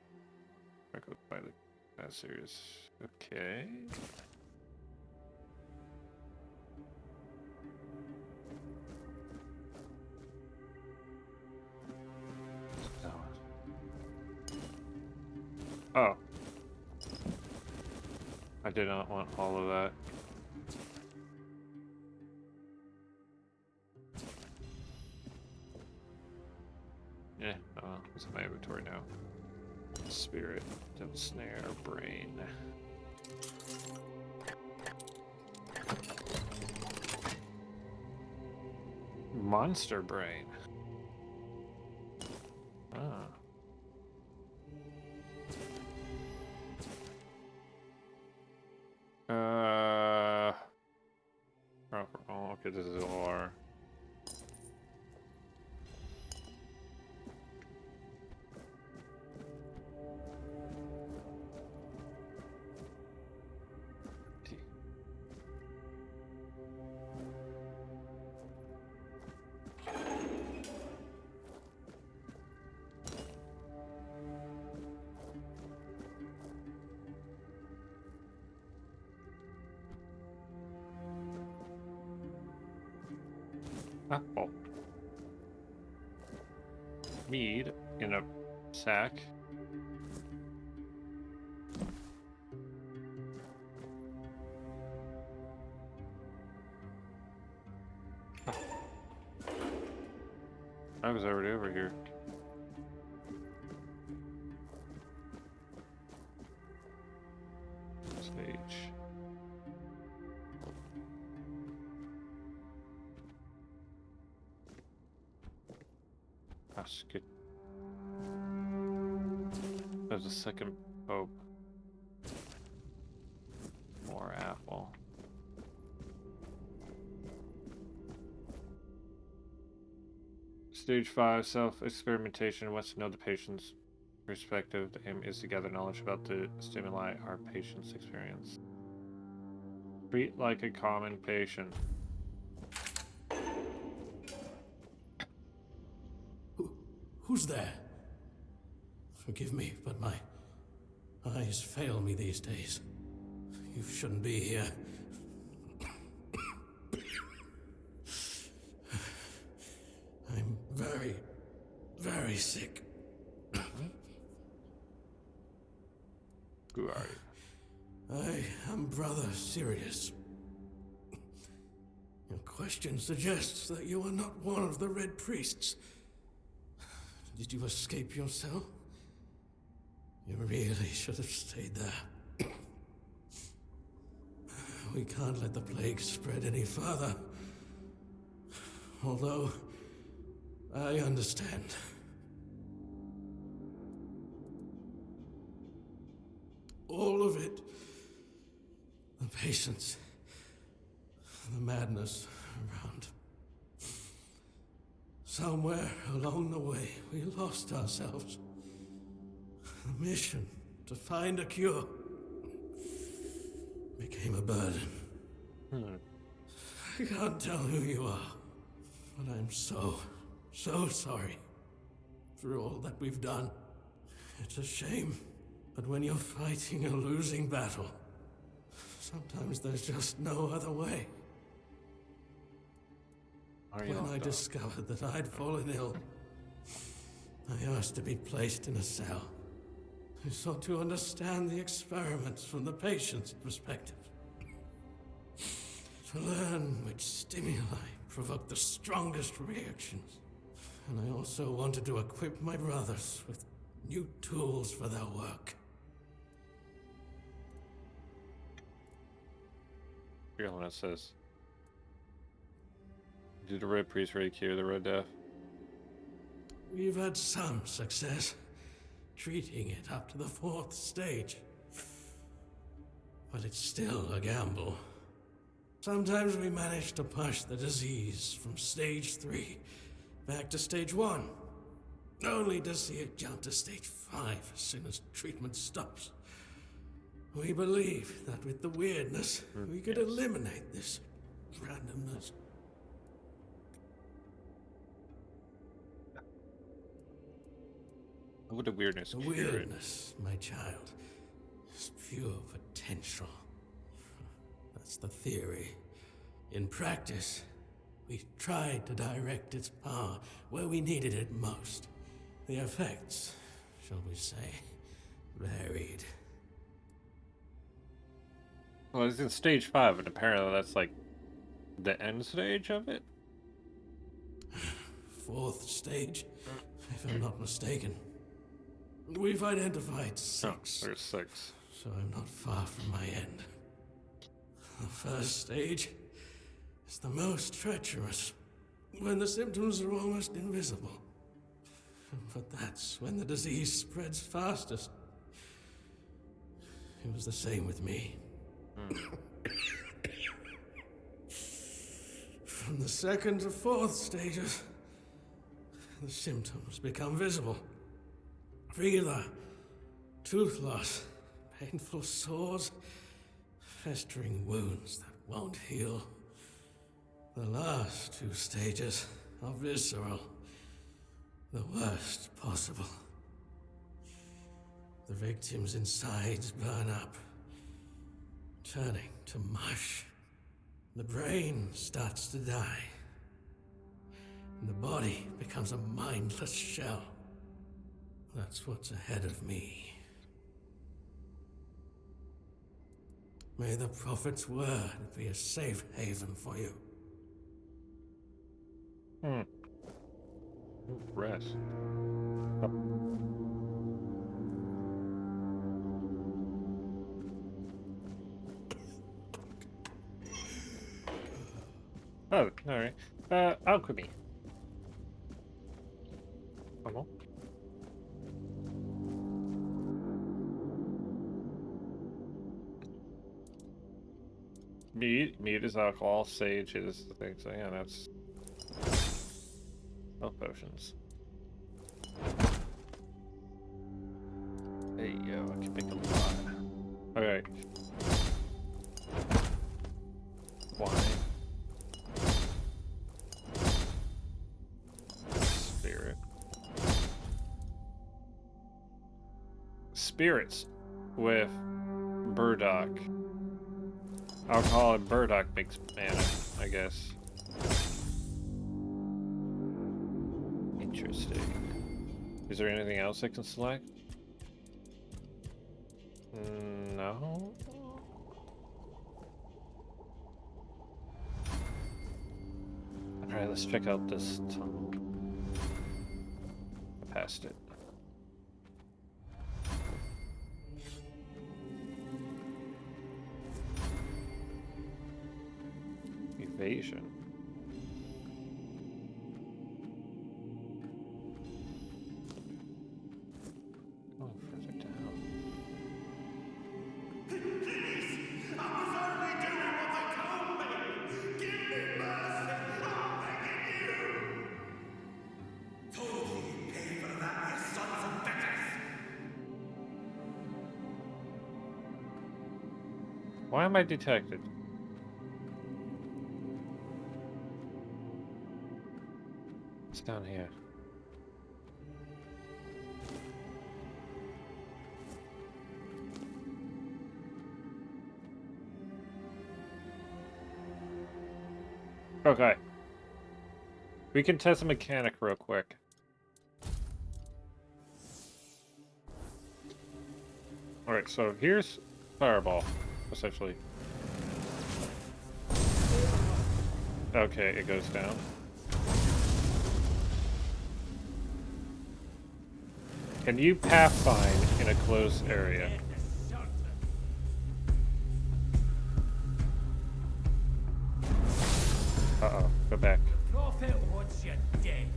Echoed by the series. Okay. Oh. I did not want all of that. Yeah, it's in my inventory now. Spirit, Devil Snare, Brain. Monster Brain. Ah. Oh, okay, this is OR. Apple. Mead in a sack. Oh. I was already over here. Stage. That's good. There's a second pope. More apple. Stage 5, self-experimentation. Wants to know the patient's perspective. The aim is to gather knowledge about the stimuli our patients experience. Treat like a common patient. Who's there? Forgive me, but my eyes fail me these days. You shouldn't be here. I'm very, very sick. Who are you? I am Brother Sirius. Your question suggests that you are not one of the Red Priests. Did you escape yourself? You really should have stayed there. We can't let the plague spread any further. Although, I understand. All of it. The patience. The madness around. Somewhere along the way, we lost ourselves. The mission to find a cure became a burden. I can't tell who you are, but I'm so sorry for all that we've done. It's a shame, but when you're fighting a losing battle, sometimes there's just no other way. When I discovered that I'd fallen ill, I asked to be placed in a cell. I sought to understand the experiments from the patient's perspective. To learn which stimuli provoke the strongest reactions. And I also wanted to equip my brothers with new tools for their work. Here's what it says. Did the Red Priest really cure the Red Death? We've had some success, treating it up to the 4th stage. But it's still a gamble. Sometimes we manage to push the disease from stage 3 back to stage 1. Only to see it jump to stage 5 as soon as treatment stops. We believe that with the weirdness, we could eliminate this randomness. What the weirdness? The weirdness, my child, is pure potential. That's the theory. In practice, we tried to direct its power where we needed it most. The effects, shall we say, varied. Well, it's in stage 5, and apparently that's like the end stage of it. 4th stage, if I'm not mistaken. We've identified 6. Oh, there's 6. So I'm not far from my end. The 1st stage is the most treacherous, when the symptoms are almost invisible. But that's when the disease spreads fastest. It was the same with me. From the 2nd to 4th stages, the symptoms become visible. Fever, tooth loss, painful sores, festering wounds that won't heal. The last 2 stages are visceral, the worst possible. The victim's insides burn up, turning to mush. The brain starts to die, and the body becomes a mindless shell. That's what's ahead of me. May the Prophet's word be a safe haven for you. Rest. Oh, alright. Alchemy. Come on. Meat is alcohol, sage is the thing, so yeah, that's... Oh, potions. There you go, I can make a lot. Alright. Wine. Spirit. Spirits with burdock. Alcohol and burdock makes mana, I guess. Interesting. Is there anything else I can select? No. Alright, let's check out this tunnel. I passed it. Evasion. Oh, further down. Why am I detected? It's down here. Okay. We can test a mechanic real quick. Alright, so here's Fireball, essentially. Okay, it goes down. Can you pathfind in a closed area? Uh-oh, go back. Prophet wants you dead.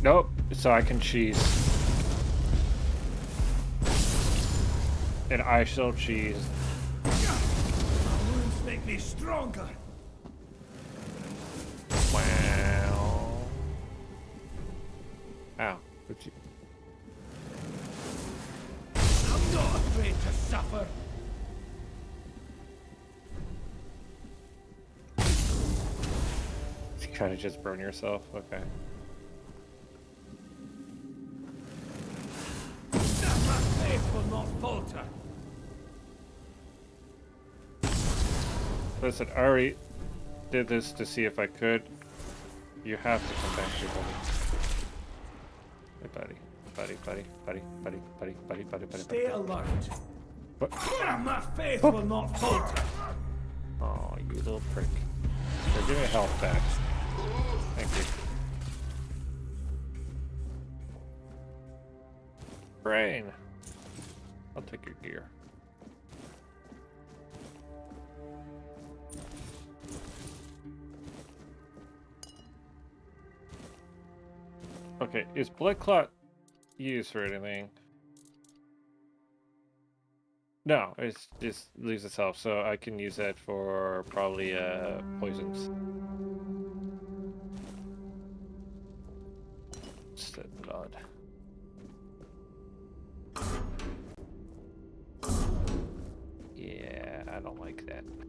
Nope, so I can cheese. And I shall cheese. My wounds make me stronger. Wow. But you... I'm not afraid to suffer. You kind of just burn yourself? Okay. My faith will not falter. Listen, I already did this to see if I could. You have to come back here, buddy. Hey, buddy. Stay alert. What? My faith will not falter. Oh, you little prick. Here, give me health back. Thank you. Brain. I'll take your gear. Okay, is Blood Clot used for anything? No, it's just leaves its health, so I can use that for probably poisons. Instead blood. Yeah, I don't like that. What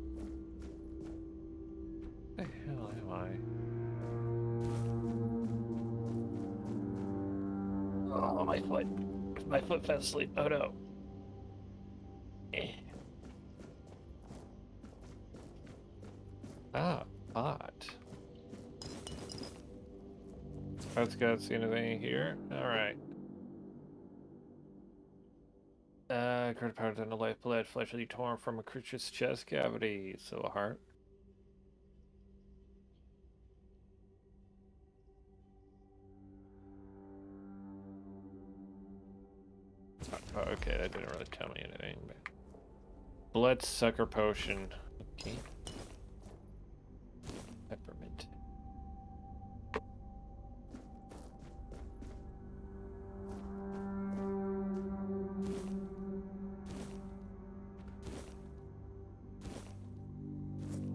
the hell am I? Oh, my foot. My foot fell asleep. Oh no. Ah, odd. Let's go see anything here. Alright. Credit power than a lifeblood, fleshly torn from a creature's chest cavity. So a heart. Oh, okay, that didn't really tell me anything. But... Bloodsucker potion. Okay. Peppermint.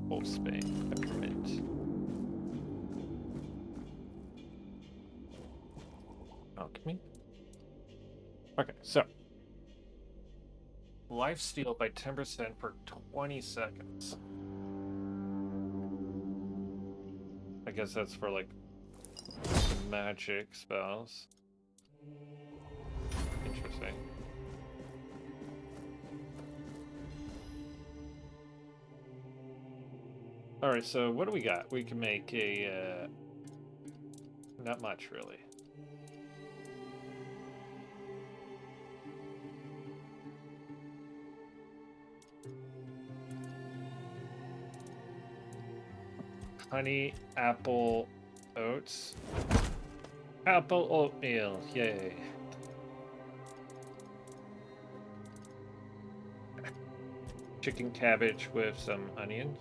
Wolfsbane. Peppermint. Alchemy. Okay, so. Life steal by 10% for 20 seconds. I guess that's for like magic spells. Interesting. Alright, so what do we got? We can make a not much really. Honey, apple, oats. Apple oatmeal, yay. Chicken cabbage with some onions.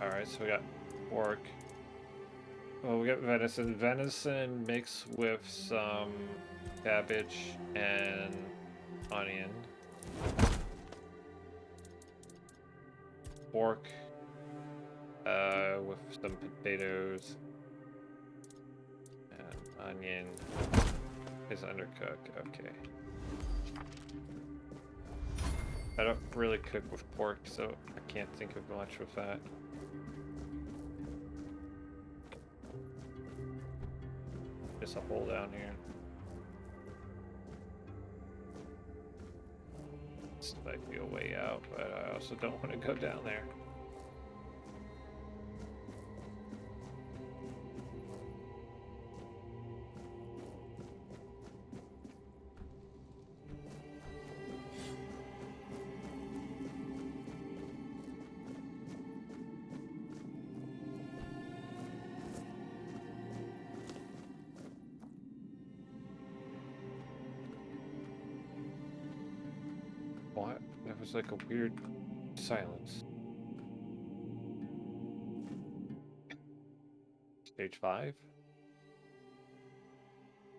Alright, so we got pork. Well, we got venison. Venison mixed with some cabbage and onion. Pork with some potatoes and onion is undercooked. Okay. I don't really cook with pork, so I can't think of much with that. Just a hole down here. This might be a way out, but I also don't want to go down there. What? That was like a weird silence. Stage 5?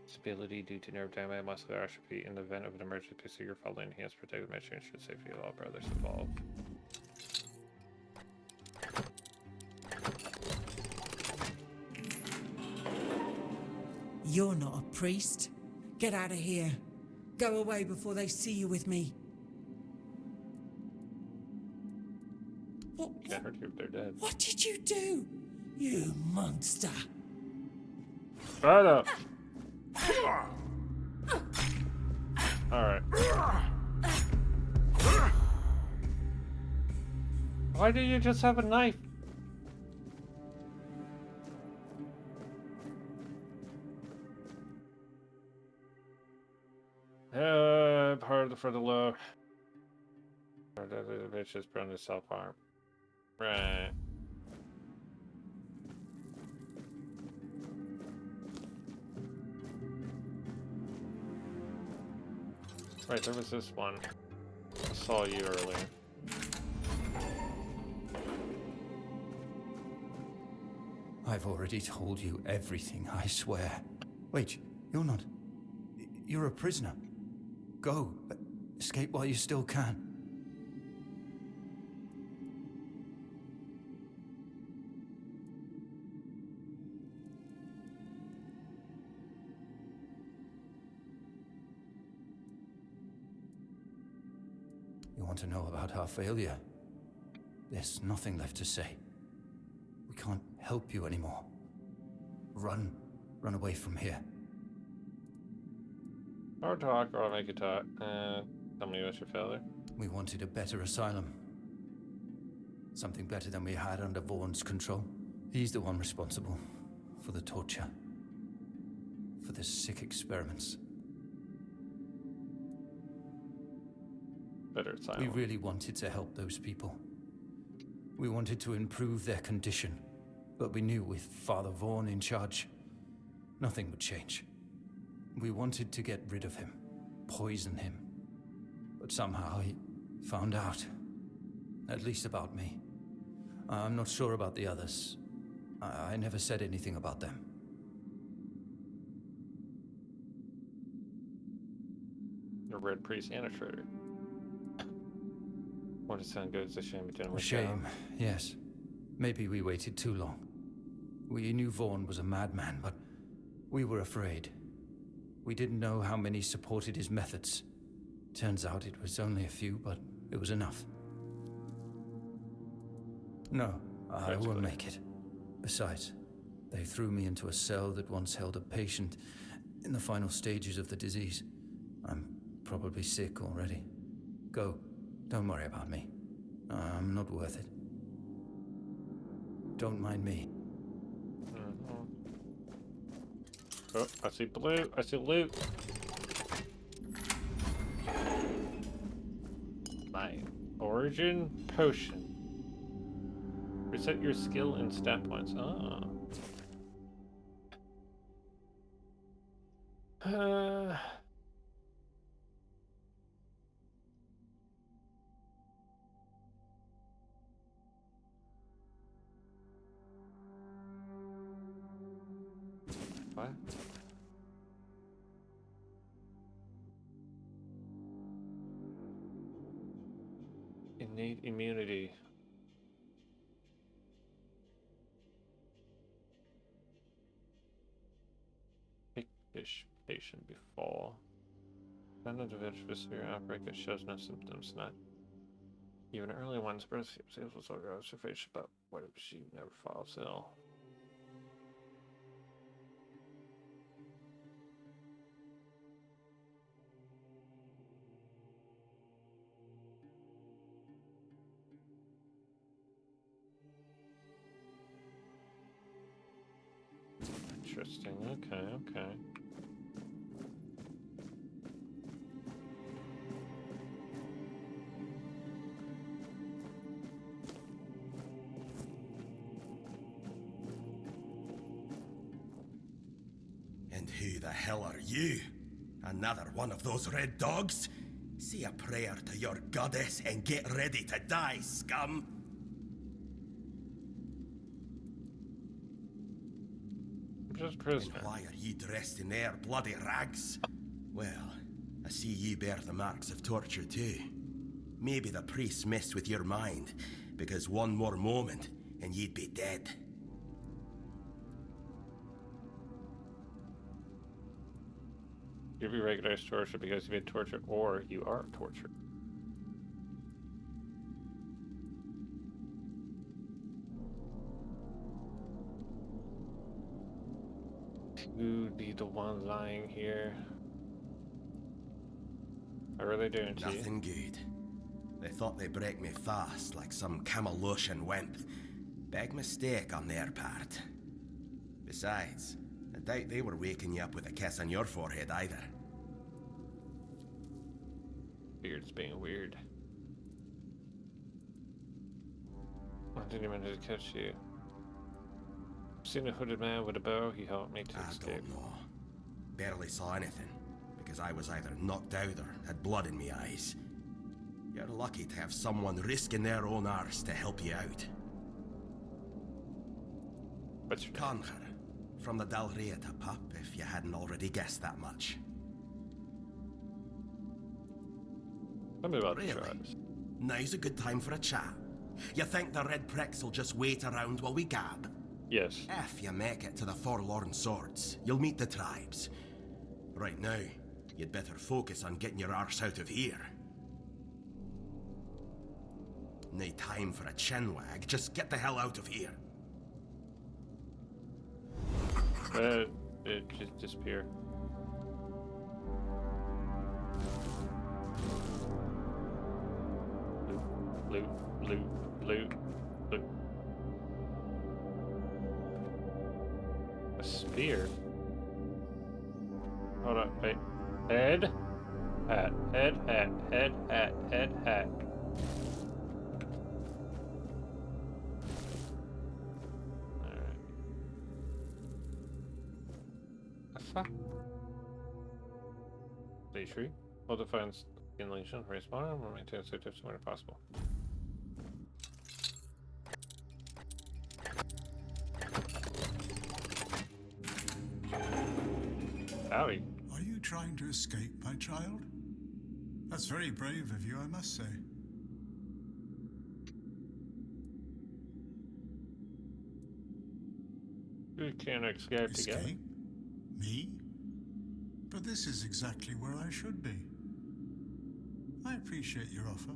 Stability due to nerve damage, muscular atrophy. In the event of an emergency, so you're following enhanced protective measures should safety of all brothers involved. You're not a priest. Get out of here. Go away before they see you with me. Can't hurt you if they're dead. What did you do? You monster. Shut up. Alright. Why do you just have a knife? Part for the low. The bitch is prone to self-harm. Right. Right, there was this one. I saw you earlier. I've already told you everything, I swear. Wait, you're not... You're a prisoner. Go. Escape while you still can. You want to know about our failure? There's nothing left to say. We can't help you anymore. Run. Run away from here. Or talk, or I'll make you talk. Tell me what's your failure. We wanted a better asylum. Something better than we had under Vaughn's control. He's the one responsible for the torture. For the sick experiments. Better asylum. We really wanted to help those people. We wanted to improve their condition. But we knew with Father Vaughn in charge, nothing would change. We wanted to get rid of him, poison him. But somehow he found out. At least about me. I'm not sure about the others. I never said anything about them. A Red Priest and a Shredder. What is sound good as a shame it didn't A work shame, out. yes. Maybe we waited too long. We knew Vaughn was a madman, but we were afraid. We didn't know how many supported his methods. Turns out it was only a few, but it was enough. No, I won't make it. Besides, they threw me into a cell that once held a patient in the final stages of the disease. I'm probably sick already. Go. Don't worry about me. I'm not worth it. Don't mind me. Oh, I see blue. I see loot. My origin potion. Reset your skill and stat points. Ah. What? Innate immunity. Pickish patient befall. Dependent of severe outbreak that shows no symptoms, not even early ones. Birth sales was observation, but what if she never falls ill? Interesting. Okay. And who the hell are you? Another one of those red dogs? Say a prayer to your goddess and get ready to die, scum! Just prisoner. And why are ye dressed in their bloody rags? Well, I see ye bear the marks of torture too. Maybe the priests messed with your mind, because one more moment and you'd be dead. You'll be recognized torture because you've been tortured or you are tortured. Who'd be the one lying here? How are they doing to you? Nothing good. They thought they'd break me fast, like some Camelushan wimp. Big mistake on their part. Besides, I doubt they were waking you up with a kiss on your forehead either. Beard's being weird. I didn't mean to catch you. I've seen a hooded man with a bow. He helped me to escape. I don't know. Barely saw anything, because I was either knocked out or had blood in my eyes. You're lucky to have someone risking their own arse to help you out. What's your name? Conher, from the Dalrieta pup, if you hadn't already guessed that much. Tell me about Really? the tribes. Now's a good time for a chat. You think the red pricks will just wait around while we gab? Yes. If you make it to the Forlorn Swords, you'll meet the tribes. Right now, you'd better focus on getting your arse out of here. No time for a chinwag, just get the hell out of here. It just disappear. Loot, loot, loot, loot. A spear? Hold on, wait. Head? Hat, head, hat, head, hat, head, hat. Alright. The fuck? Day tree? Well defines in legion, respawn, and maintain safe tips when possible. Howdy. Are you trying to escape, my child? That's very brave of you, I must say. We can't escape together. Escape? Me? But this is exactly where I should be. I appreciate your offer,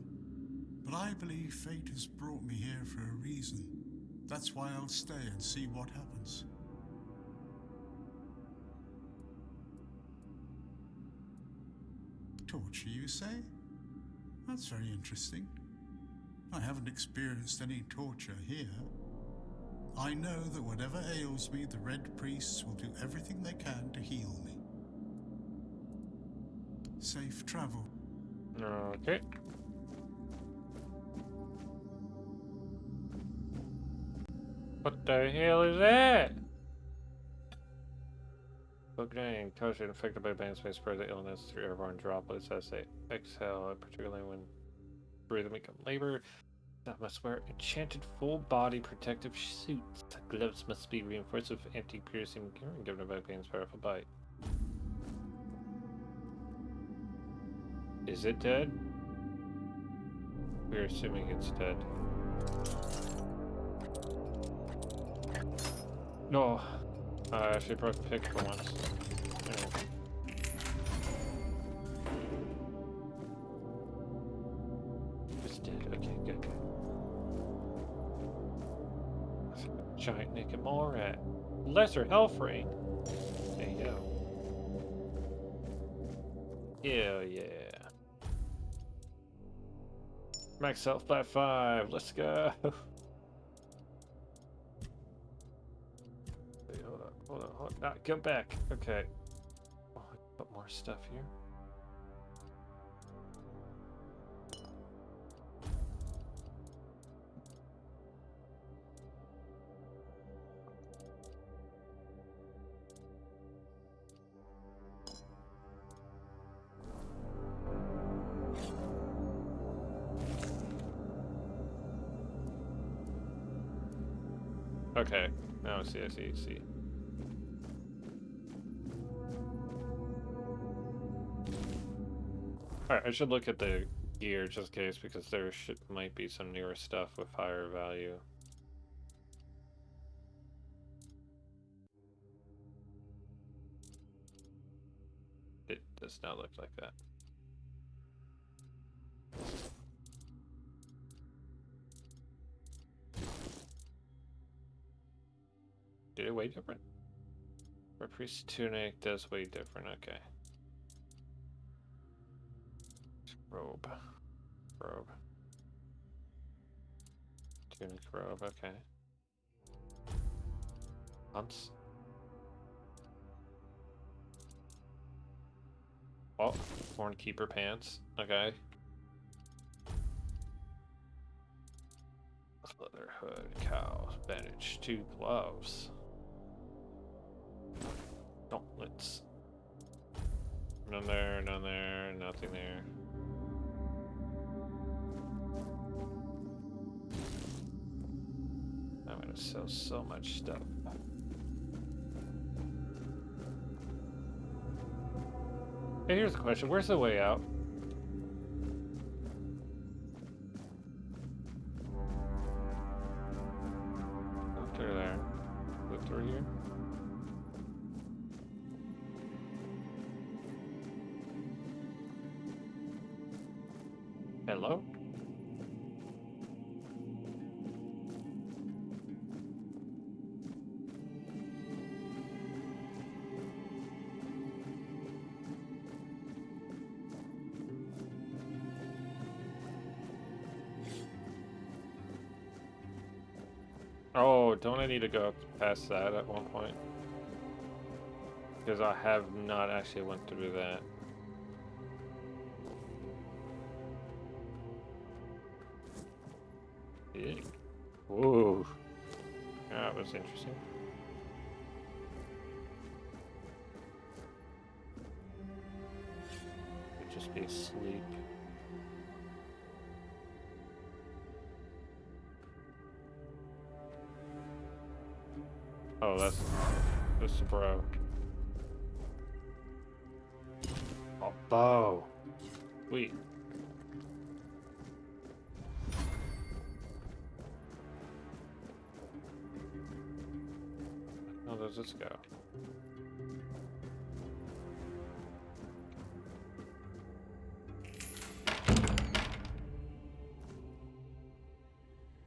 but I believe fate has brought me here for a reason. That's why I'll stay and see what happens. Torture, you say? That's very interesting. I haven't experienced any torture here. I know that whatever ails me, the Red Priests will do everything they can to heal me. Safe travel. Okay. What the hell is that? Cocaine concussion infected by bands may spread the illness through airborne droplets as they exhale, particularly when breathing become labor. That must wear enchanted full-body protective suits. The gloves must be reinforced with anti-piercing gear and given about Bane's powerful bite. Is it dead? We're assuming it's dead. No. I actually broke the pick for once. Anyway. It's dead. Okay, good. Giant naked mole rat. Lesser health ring. There you go. Hell yeah. Max health by 5. Let's go. Wait, hold on. Ah, go back. Okay. Oh, I can put more stuff here. Okay, now I see. Alright, I should look at the gear just in case, because there might be some newer stuff with higher value. Does not look like that. Did it weigh different? Our priest tunic does weigh different, okay. Robe. Robe. Tunic robe, okay. Pumps. Oh, Hornkeeper pants, okay. Leather hood, cow, bandage, 2 gloves. Gauntlets. None there, none there, nothing there. I'm gonna sell so much stuff. Hey, here's a question. Where's the way out? After there. Go through here. Hello? Oh, don't I need to go past that at one point? Because I have not actually went through that. Yeah. Whoa. That was interesting. Could just be asleep. Oh, that's the bro. Oh, bow. Sweet. How does this go?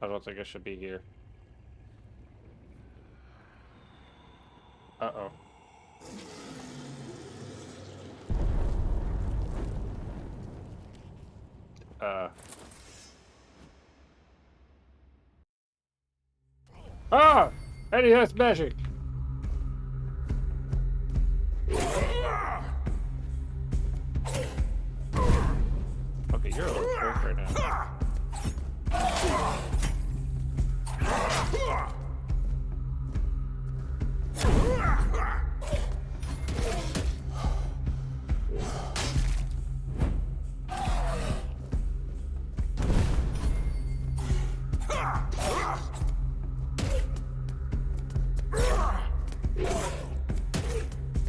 I don't think I should be here. Uh-oh. Ah! Eddie, that's magic! Okay, you're a little quick right now.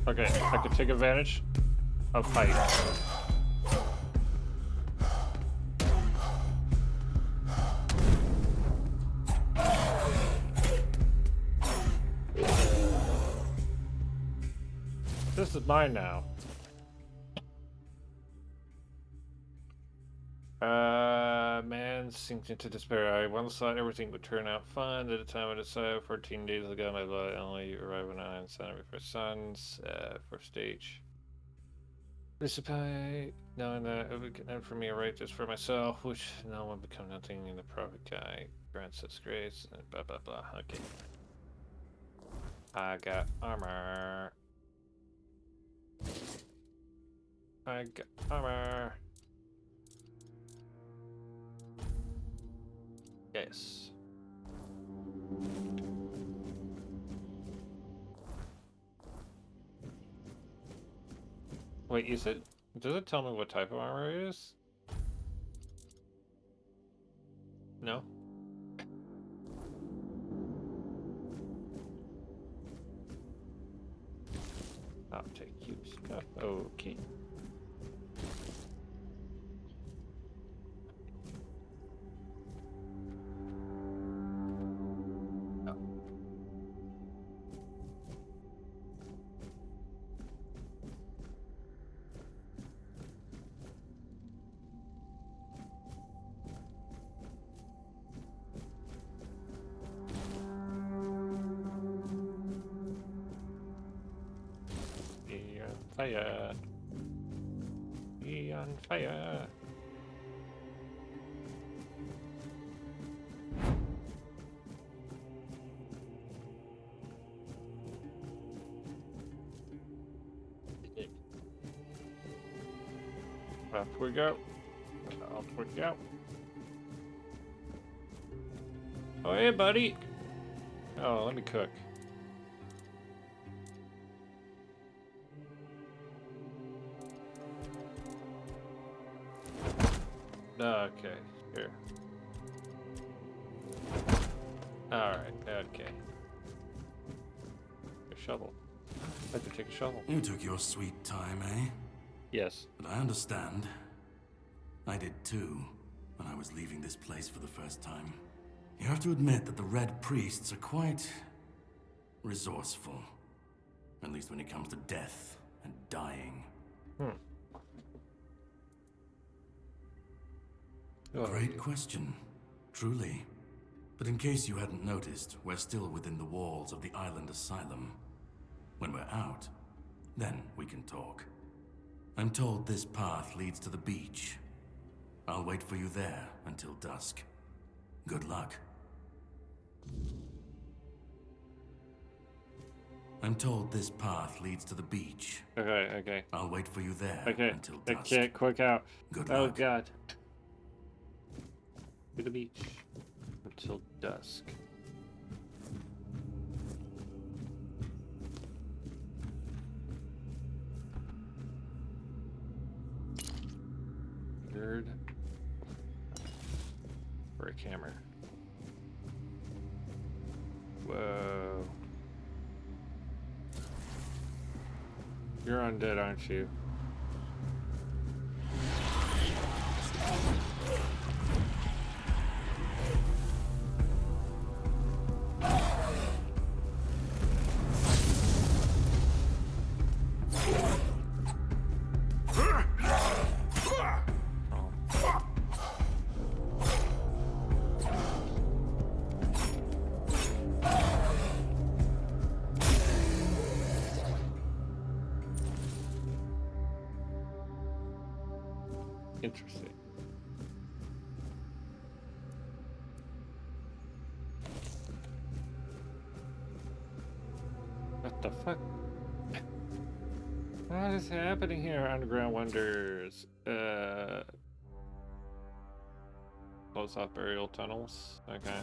Okay, I could take advantage of height. This is mine now. Man sinks into despair. I once thought everything would turn out fine. At the time I decided 14 days ago, my blood only arrived when I signed for sons. First stage. Dissipate, knowing that it would get for me, I write this for myself, which no one become nothing in the prophet guy grants us grace, and blah blah blah. Okay. I got armor. I got armor. Yes. Wait, does it tell me what type of armor it is? No? I'll take you, Scott. Okay. fire. Be on fire. Up we go. Up we go. Oh, hey, buddy. Oh, let me cook. Okay, here. Alright, okay. A shovel. I could take a shovel. You took your sweet time, eh? Yes. But I understand. I did too, when I was leaving this place for the first time. You have to admit that the Red Priests are quite resourceful. At least when it comes to death and dying. Great question, truly. But in case you hadn't noticed, we're still within the walls of the island asylum. When we're out, then we can talk. I'm told this path leads to the beach. I'll wait for you there until dusk. Good luck. I'm told this path leads to the beach. Okay. I'll wait for you there until dusk. Okay, quick out. Good Oh, luck. God. To the beach until dusk. Nerd. For a camera. Whoa. You're undead, aren't you? Interesting. What the fuck? What is happening here? Underground Wonders. Close off burial tunnels. Okay.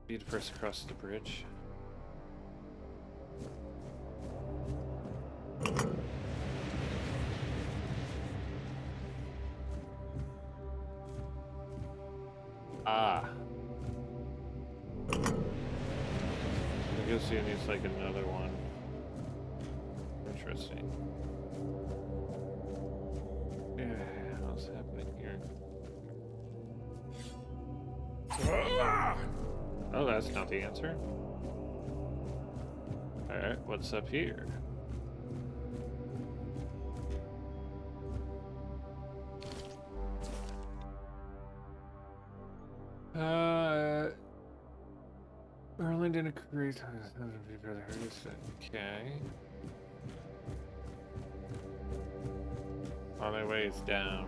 Be the first across the bridge. Ah. I guess he needs like another one. Interesting. Yeah, what's happening here? Oh, that's not the answer. Alright, what's up here? Merlin didn't agree to okay. On my way is down.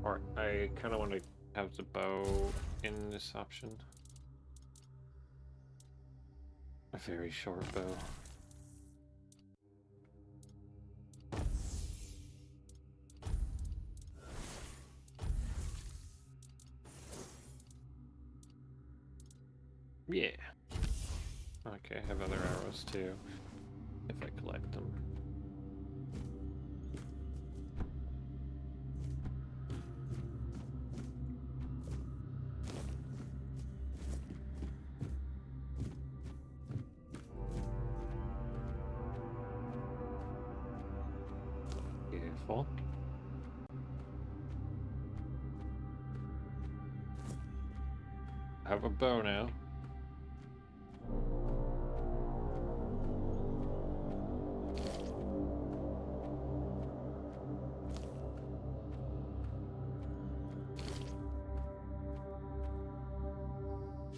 Or I kind of want to have the bow in this option. A very short bow. Yeah. Okay, I have other arrows too, if I collect them. Beautiful. have a bow now.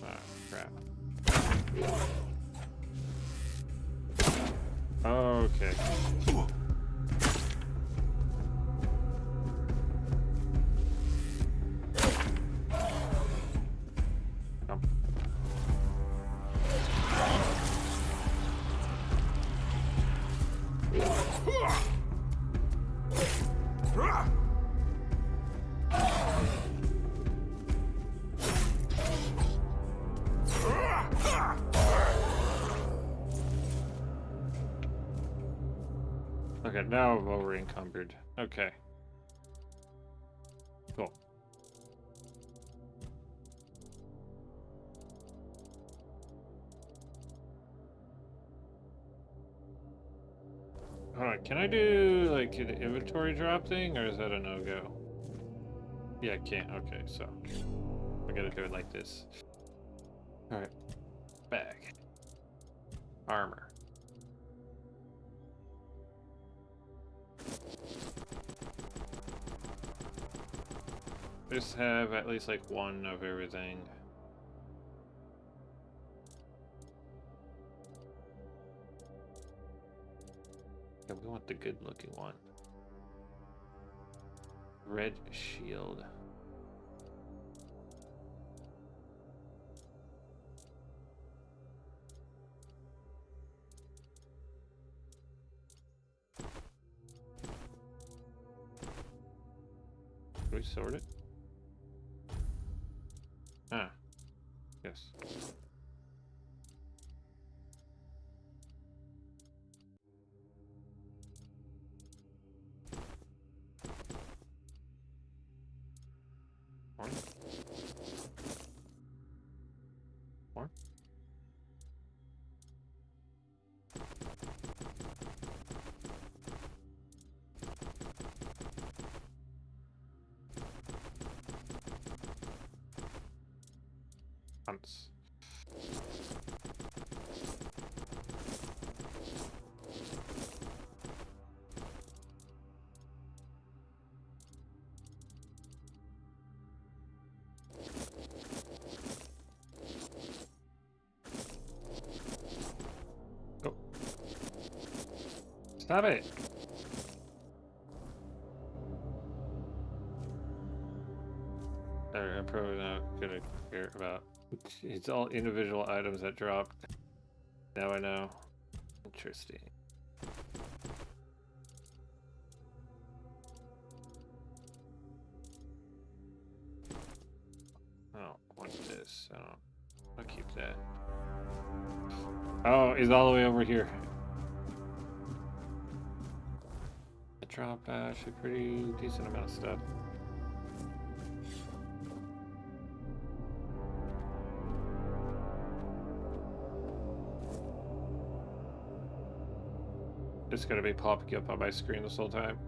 Ah, crap. Okay. Okay, now I'm over encumbered. Okay. Cool. Alright, can I do like an inventory drop thing, or is that a no-go? Yeah, I can't. Okay, so I gotta do it like this. Alright. Bag. Armor. Just have at least like one of everything. Yeah, we want the good looking one. Red shield. Can we sort it? Ah, yes. One. One. Once. Oh. Stop it! I'm probably not gonna care about. It's all individual items that drop. Now I know. Interesting. I don't want this. I'll keep that. Oh, he's all the way over here. The drop actually pretty decent amount of stuff. It's gonna be popping up on my screen this whole time.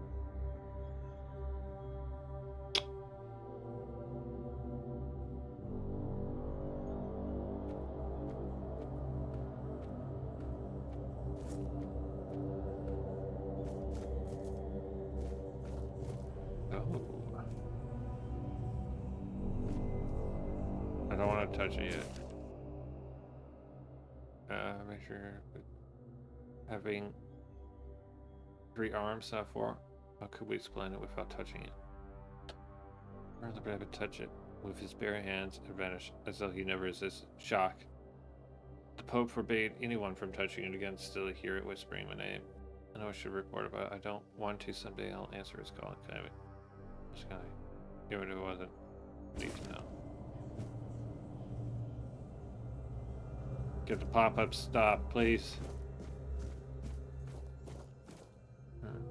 I don't want to touch it yet. Make sure having 3 arms, not 4. How could we explain it without touching it? Or the rabbit touch it with his bare hands and vanish as though he never resisted. Shock. The Pope forbade anyone from touching it again, still hear it whispering my name. I know I should report about it. I don't want to. Someday I'll answer his call. Kind of. This guy. Even if it wasn't. Need to know. Get the pop-up stop, please.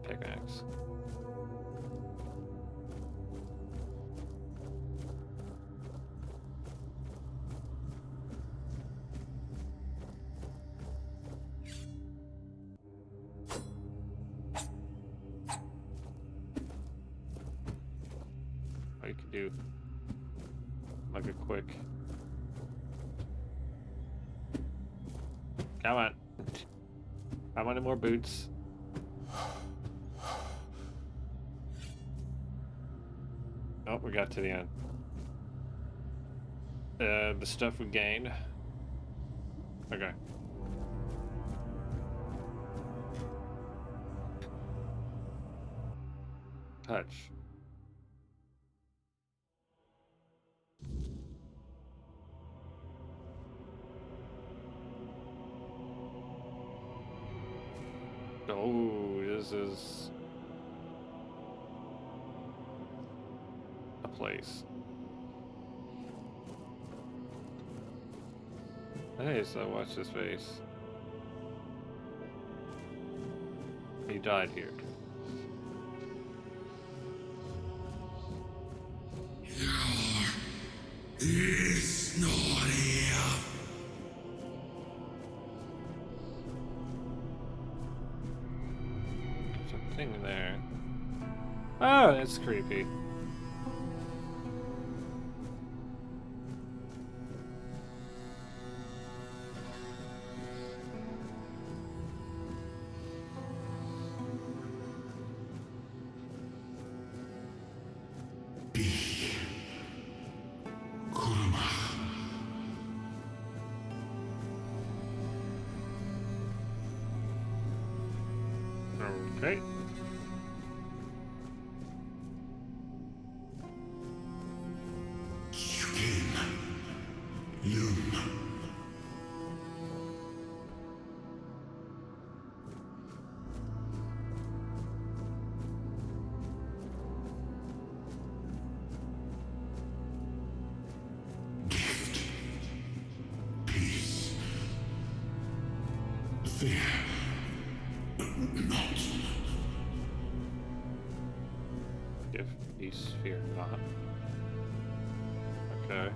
Pickaxe. I could do like a quick Come on. How many more boots? Oh, we got to the end. The stuff we gained. Okay. Touch. Oh, this is a place. Hey, so watch his face. He died here. It's not here. There's a thing there. Oh, that's creepy. Okay. Give peace, fear not. Okay.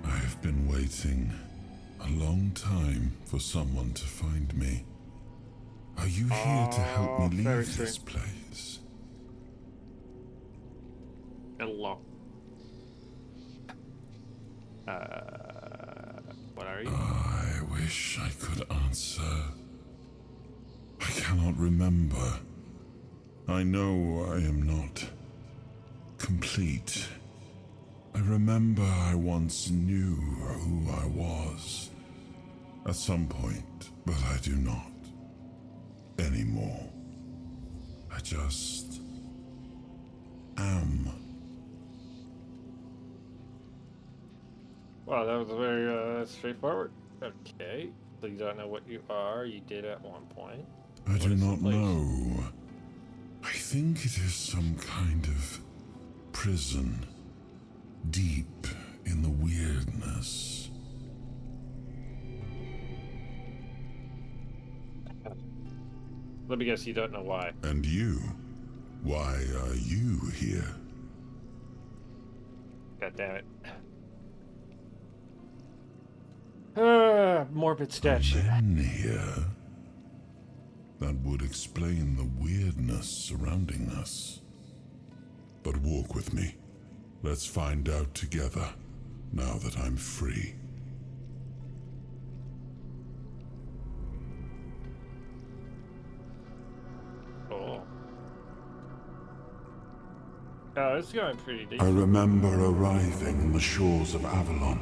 I've been waiting a long time for someone to find me. Are you here to help me leave this place? Hello. What are you? I wish I could answer. I cannot remember. I know I am not complete. I remember I once knew who I was. At some point, but I do not anymore. I just am. Wow, that was very straightforward. Okay. So you don't know what you are. You did at one point. I do not know. I think it is some kind of prison. Deep in the weirdness. Let me guess, you don't know why. And you? Why are you here? God damn it. Morbid statue. Men here? That would explain the weirdness surrounding us. But walk with me. Let's find out together, now that I'm free. Oh. Oh, it's going pretty deep. I remember arriving on the shores of Avalon.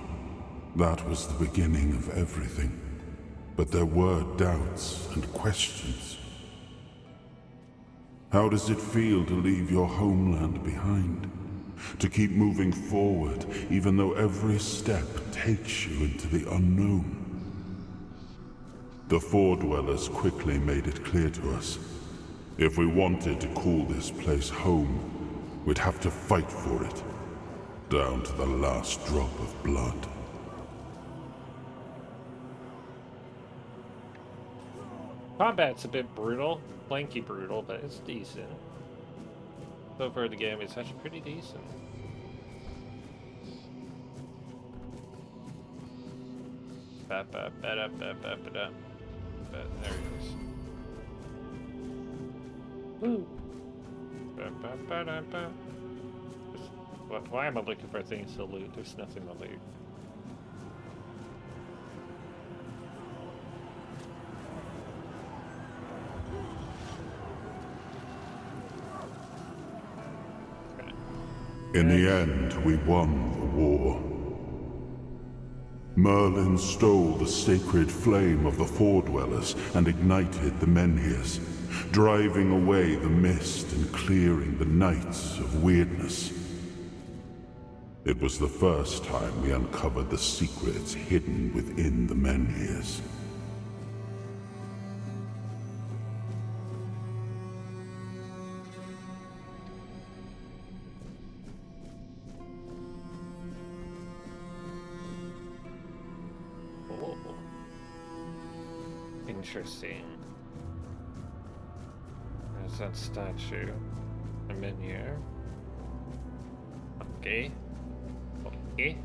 That was the beginning of everything. But there were doubts and questions. How does it feel to leave your homeland behind? To keep moving forward, even though every step takes you into the unknown? The Four Dwellers quickly made it clear to us. If we wanted to call this place home, we'd have to fight for it, down to the last drop of blood. Combat's a bit brutal, lanky brutal, but it's decent. So far the game is actually pretty decent. Ba-ba-ba-da-ba-ba-ba-da. bad. There he is. Woo! Ba-ba-ba-da-ba. Why am I looking for things to loot? There's nothing to loot. In the end, we won the war. Merlin stole the sacred flame of the Foredwellers and ignited the Menhirs, driving away the mist and clearing the nights of weirdness. It was the first time we uncovered the secrets hidden within the Menhirs. Oh. Interesting. There's that statue. I'm in here. Okay. Okay.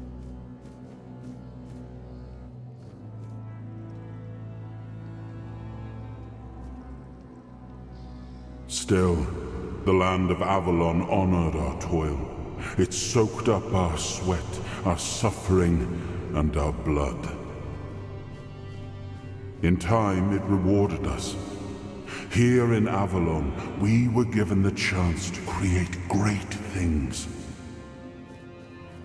Still, the land of Avalon honored our toil. It soaked up our sweat, our suffering, and our blood. In time, it rewarded us. Here in Avalon, we were given the chance to create great things.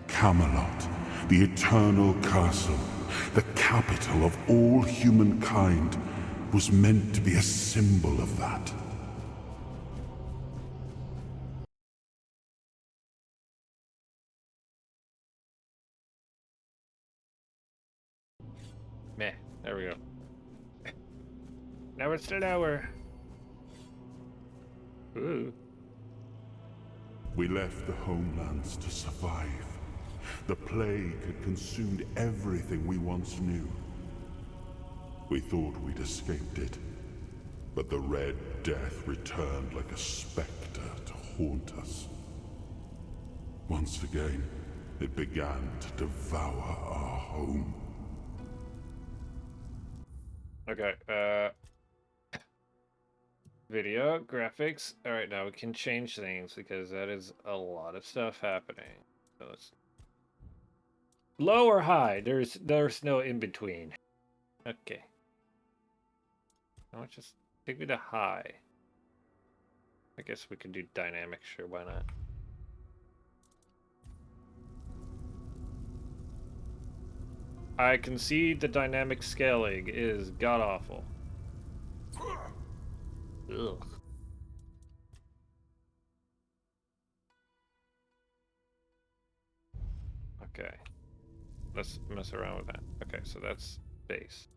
Camelot, the eternal castle, the capital of all humankind, was meant to be a symbol of that. Meh. There we go. Now it's an hour. Ooh. We left the homelands to survive. The plague had consumed everything we once knew. We thought we'd escaped it, but the Red Death returned like a specter to haunt us. Once again, it began to devour our home. Okay, video, graphics. Alright, now we can change things because that is a lot of stuff happening. So let's... Low or high? There's no in between. Okay. Now just take me to high. I guess we could do dynamic, sure, why not? I concede the dynamic scaling is god-awful. Ugh. Okay. Let's mess around with that. Okay, so that's base.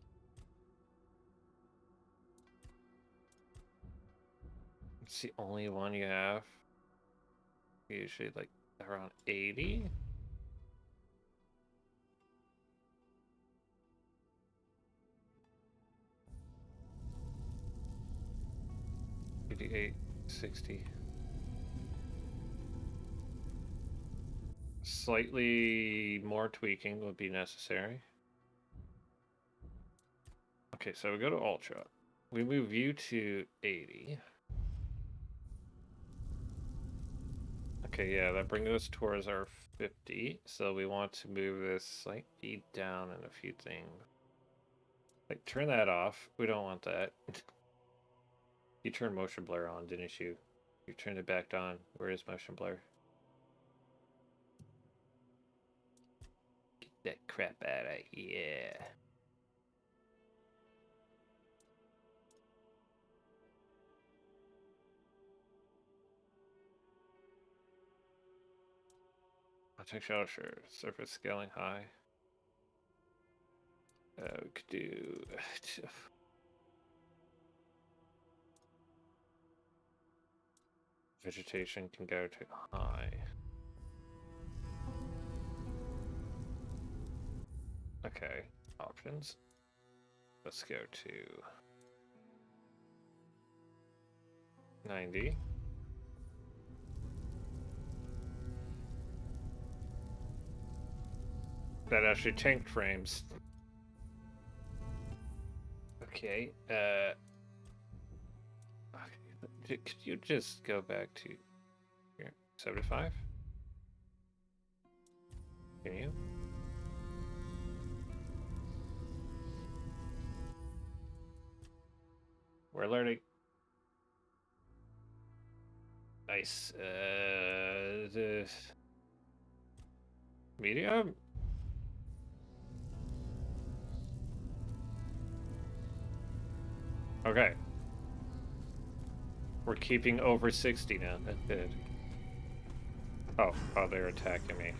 It's the only one you have. Usually like around 80. 88, 60. Slightly more tweaking would be necessary. Okay, so we go to Ultra. We move you to 80. Okay, yeah, that brings us towards our 50. So we want to move this slightly down in a few things. Like, turn that off. We don't want that. You turned motion blur on, didn't you? You turned it back on. Where is motion blur? Get that crap out of here. Potential, sure. Surface scaling high. We could do... Vegetation can go to high. Okay, options. Let's go to 90. That actually tanked frames. Okay. Could you just go back to here? 75? Can you? We're learning. Nice. The medium. Okay. We're keeping over 60 now. That's good. Oh, they're attacking me.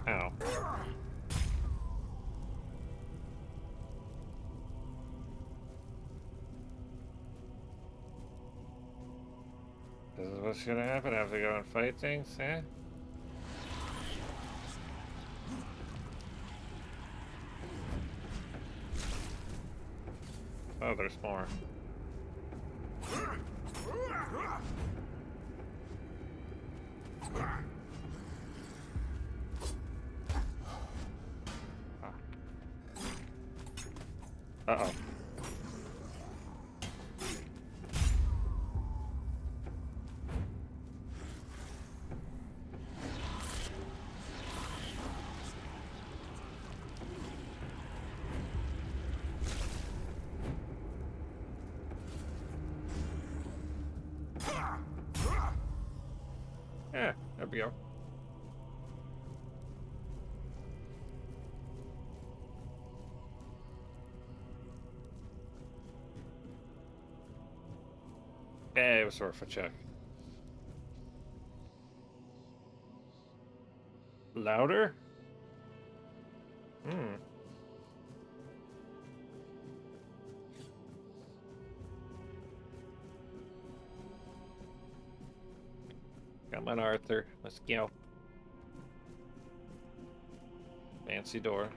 Ow. This is what's gonna happen. I have to go and fight things, eh? Oh, there's more. Uh-oh. Yeah, there we go. Yeah, it was worth a check. Louder? Come on, Arthur. Let's go. Fancy door.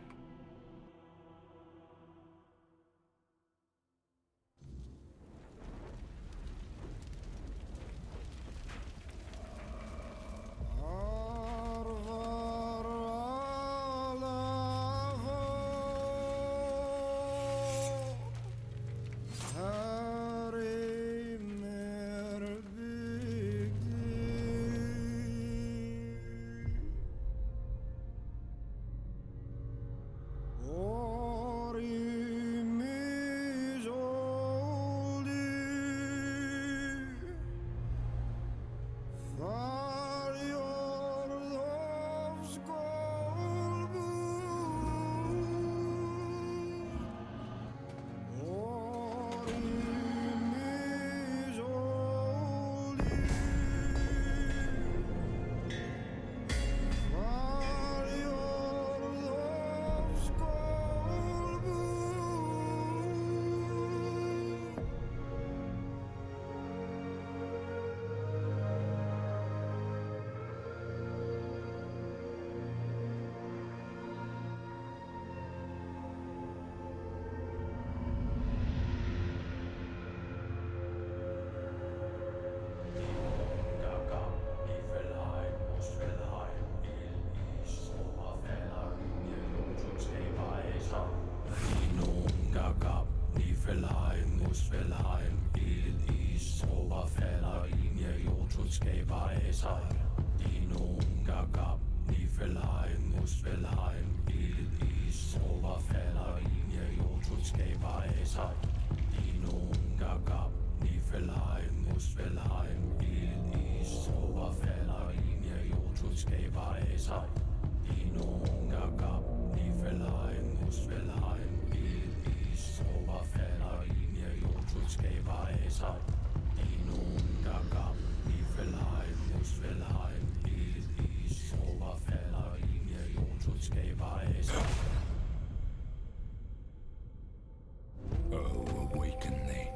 Oh, awaken thee,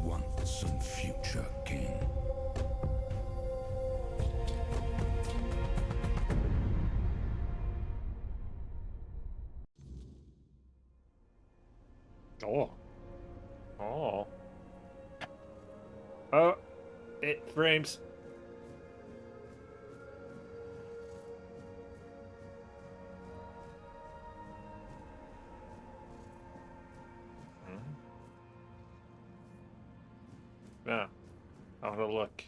once and future king. Oh. Oh. Oh. It frames. Yeah. I'll have a look.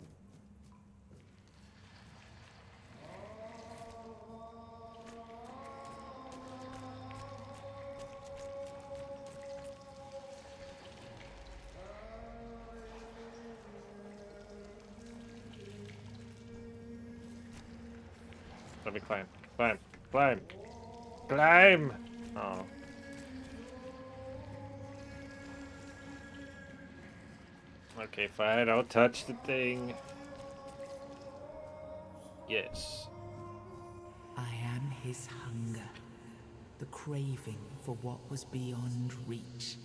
Let me climb. Climb. Climb. Climb! Oh. Okay, fine. I'll touch the thing. Yes. I am his hunger, the craving for what was beyond reach.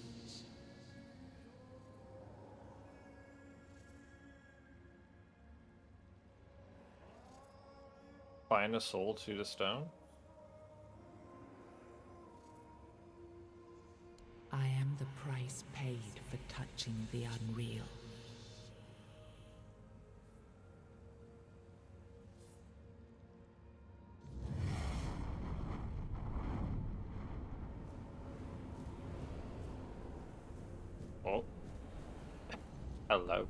Bind a soul to the stone? I am the price paid for touching the unreal. Oh. Hello.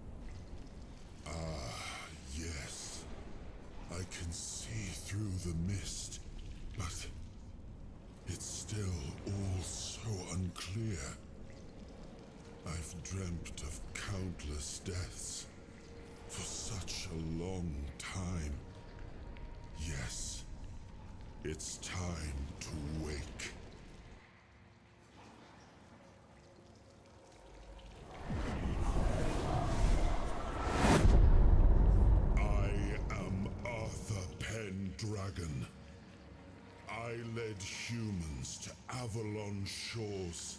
Yes. I can see through the mist, but it's still all so unclear. I've dreamt of countless deaths for such a long time. Yes, it's time to wake. Pendragon. I led humans to Avalon shores.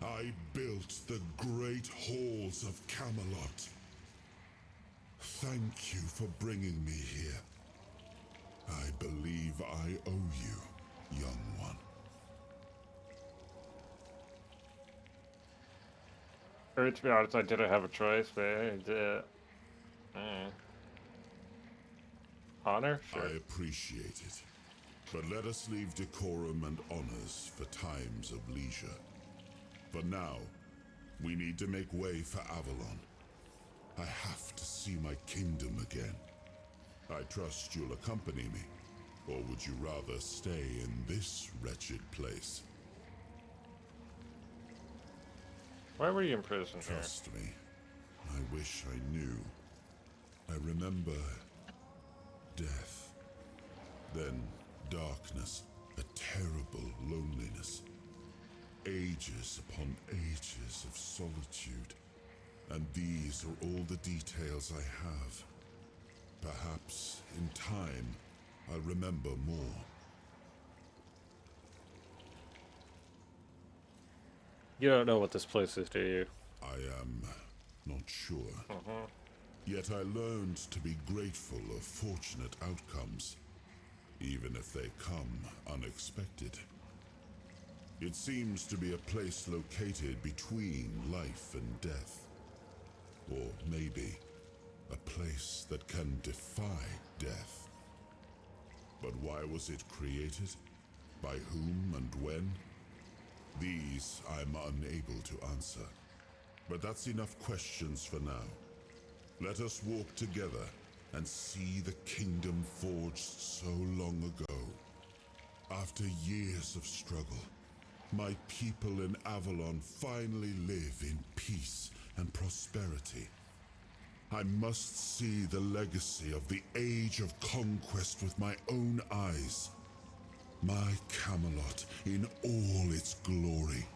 I built the great halls of Camelot. Thank you for bringing me here. I believe I owe you, young one. To be honest, I didn't have a choice, but honor? Sure. I appreciate it. But let us leave decorum and honors for times of leisure. For now, we need to make way for Avalon. I have to see my kingdom again. I trust you'll accompany me. Or would you rather stay in this wretched place? Why were you in prison here? Trust me. I wish I knew. I remember death. Then darkness, a terrible loneliness. Ages upon ages of solitude. And these are all the details I have. Perhaps, in time, I'll remember more. You don't know what this place is, do you? I am not sure. Yet I learned to be grateful of fortunate outcomes, even if they come unexpected. It seems to be a place located between life and death. Or maybe a place that can defy death. But why was it created? By whom and when? These I'm unable to answer. But that's enough questions for now. Let us walk together and see the kingdom forged so long ago. After years of struggle, my people in Avalon finally live in peace and prosperity. I must see the legacy of the Age of Conquest with my own eyes. My Camelot in all its glory.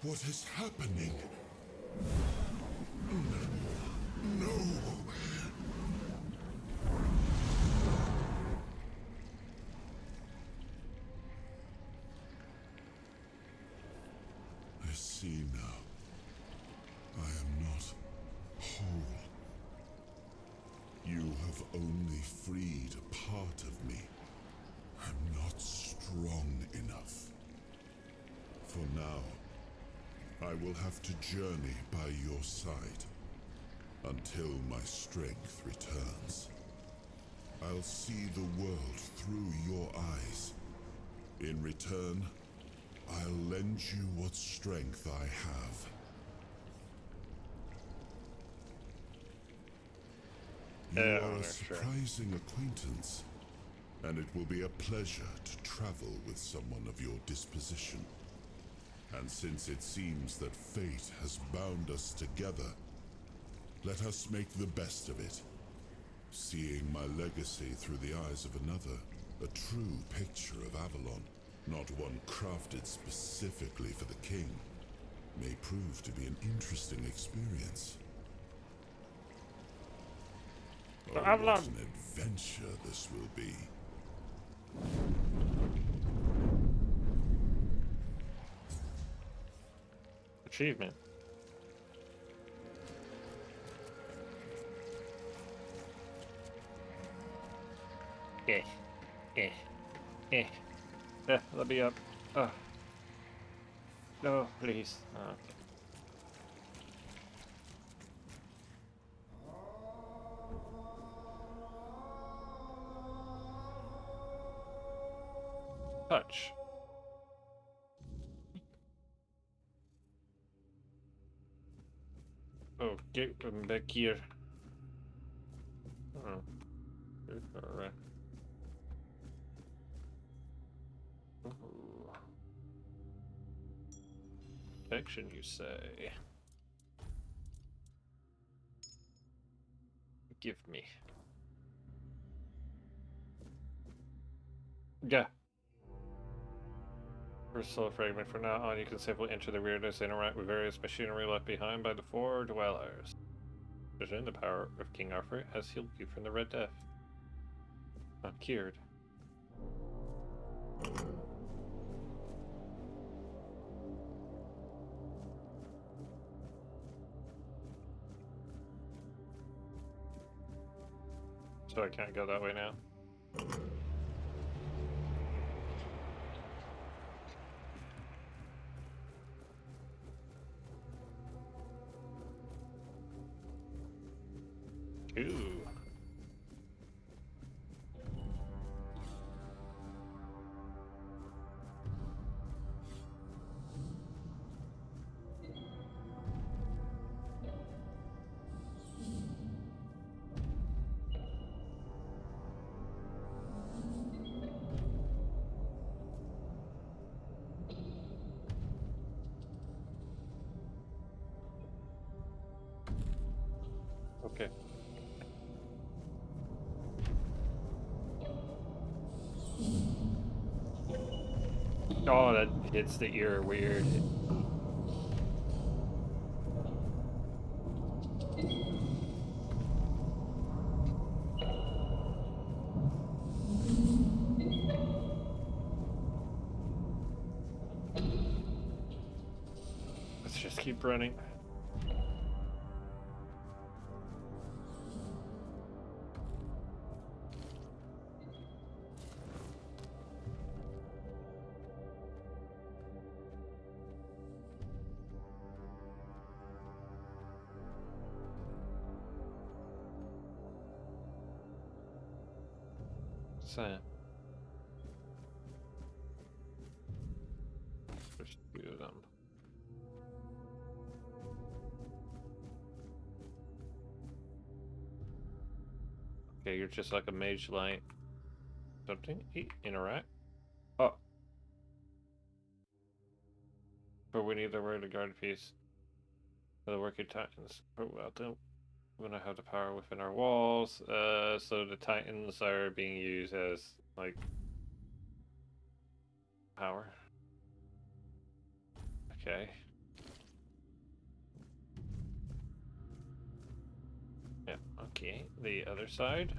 What is happening? No! I see now. I am not whole. You have only freed a part of me. I'm not strong enough. For now, I will have to journey by your side until my strength returns. I'll see the world through your eyes. In return, I'll lend you what strength I have. You are a surprising acquaintance, and it will be a pleasure to travel with someone of your disposition. And since it seems that fate has bound us together, let us make the best of it. Seeing my legacy through the eyes of another, a true picture of Avalon, not one crafted specifically for the king, may prove to be an interesting experience. Oh, Avalon. what an adventure this will be. Achievement. Let me up. No, please. Okay. Touch. Oh, get back here. Oh. Alright. Protection, you say? Give me. Yeah. First soul fragment. From now on, you can safely enter the weirdness and interact with various machinery left behind by the four dwellers. The power of King Arthur has healed you from the Red Death. Not cured. So I can't go that way now. Ooh. Okay. Oh, that hits the ear weird. Let's just keep running. So, just do them. Okay, you're just like a mage light. Something? Interact? Oh. For winning the word of guard piece. For the working titans. Oh, well, don't. We're gonna have the power within our walls. So the titans are being used as, like, power. Okay. Yeah, okay. The other side.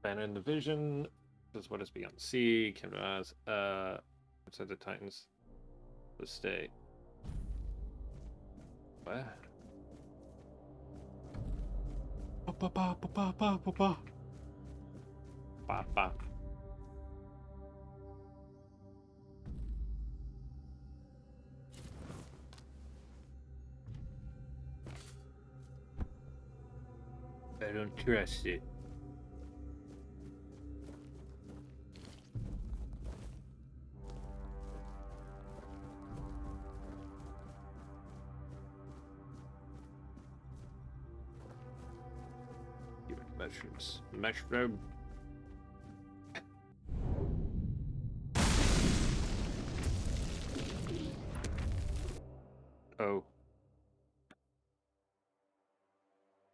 Banner in the vision. This is what is beyond the sea. Kingdom as inside the Titans. The stay. What? Ba. I don't trust it. Mushrooms. Mushroom. Oh.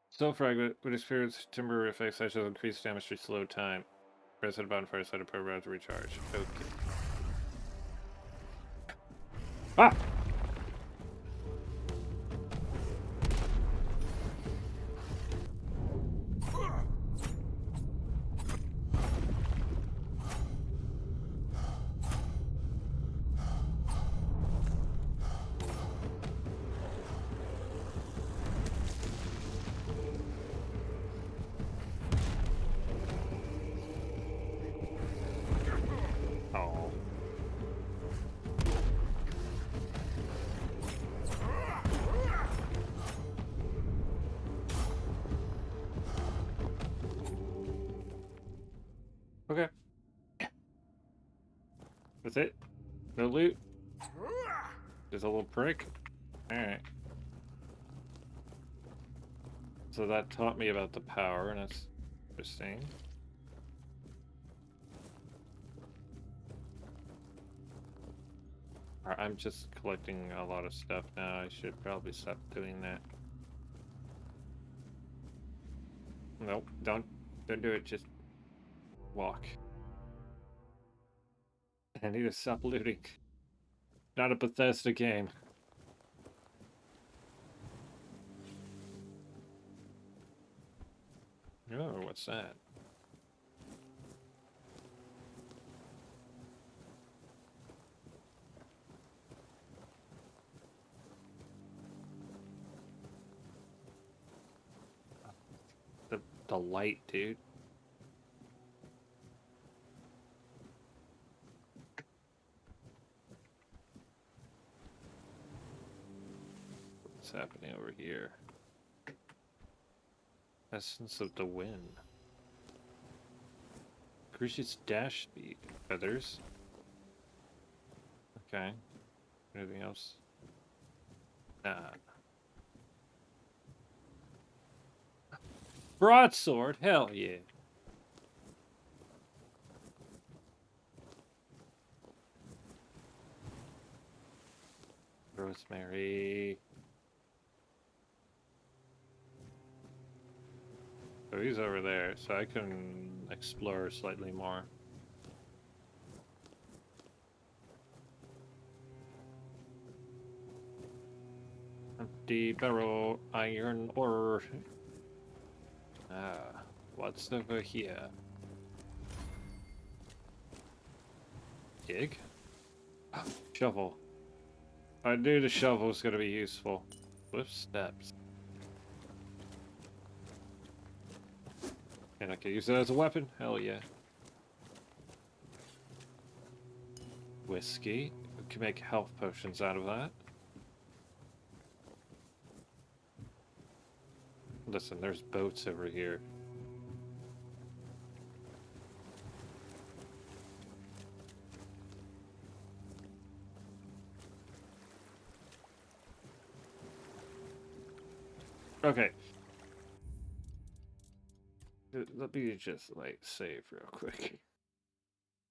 Soul fragment would experience temporary effects such as increased damage to slow time. Press the bonfire side of program to recharge. Okay. Ah! Oh. Okay. That's it? No loot? Just a little prick? Alright. So that taught me about the power, and that's interesting. I'm just collecting a lot of stuff now. I should probably stop doing that. Nope, don't do it. Just walk. I need to stop looting. Not a Bethesda game. Oh, what's that? The light, dude. What's happening over here? Essence of the wind. Increases dash speed. Feathers. Okay. Anything else? Nah. Broadsword? Hell yeah. Rosemary. So he's over there, so I can explore slightly more. Empty barrel, iron ore. Ah, what's over here? Dig? Shovel. I knew the shovel was gonna be useful. With steps. And I can use it as a weapon? Hell yeah. Whiskey. We can make health potions out of that. Listen, there's boats over here. Okay. Let me just, like, save real quick.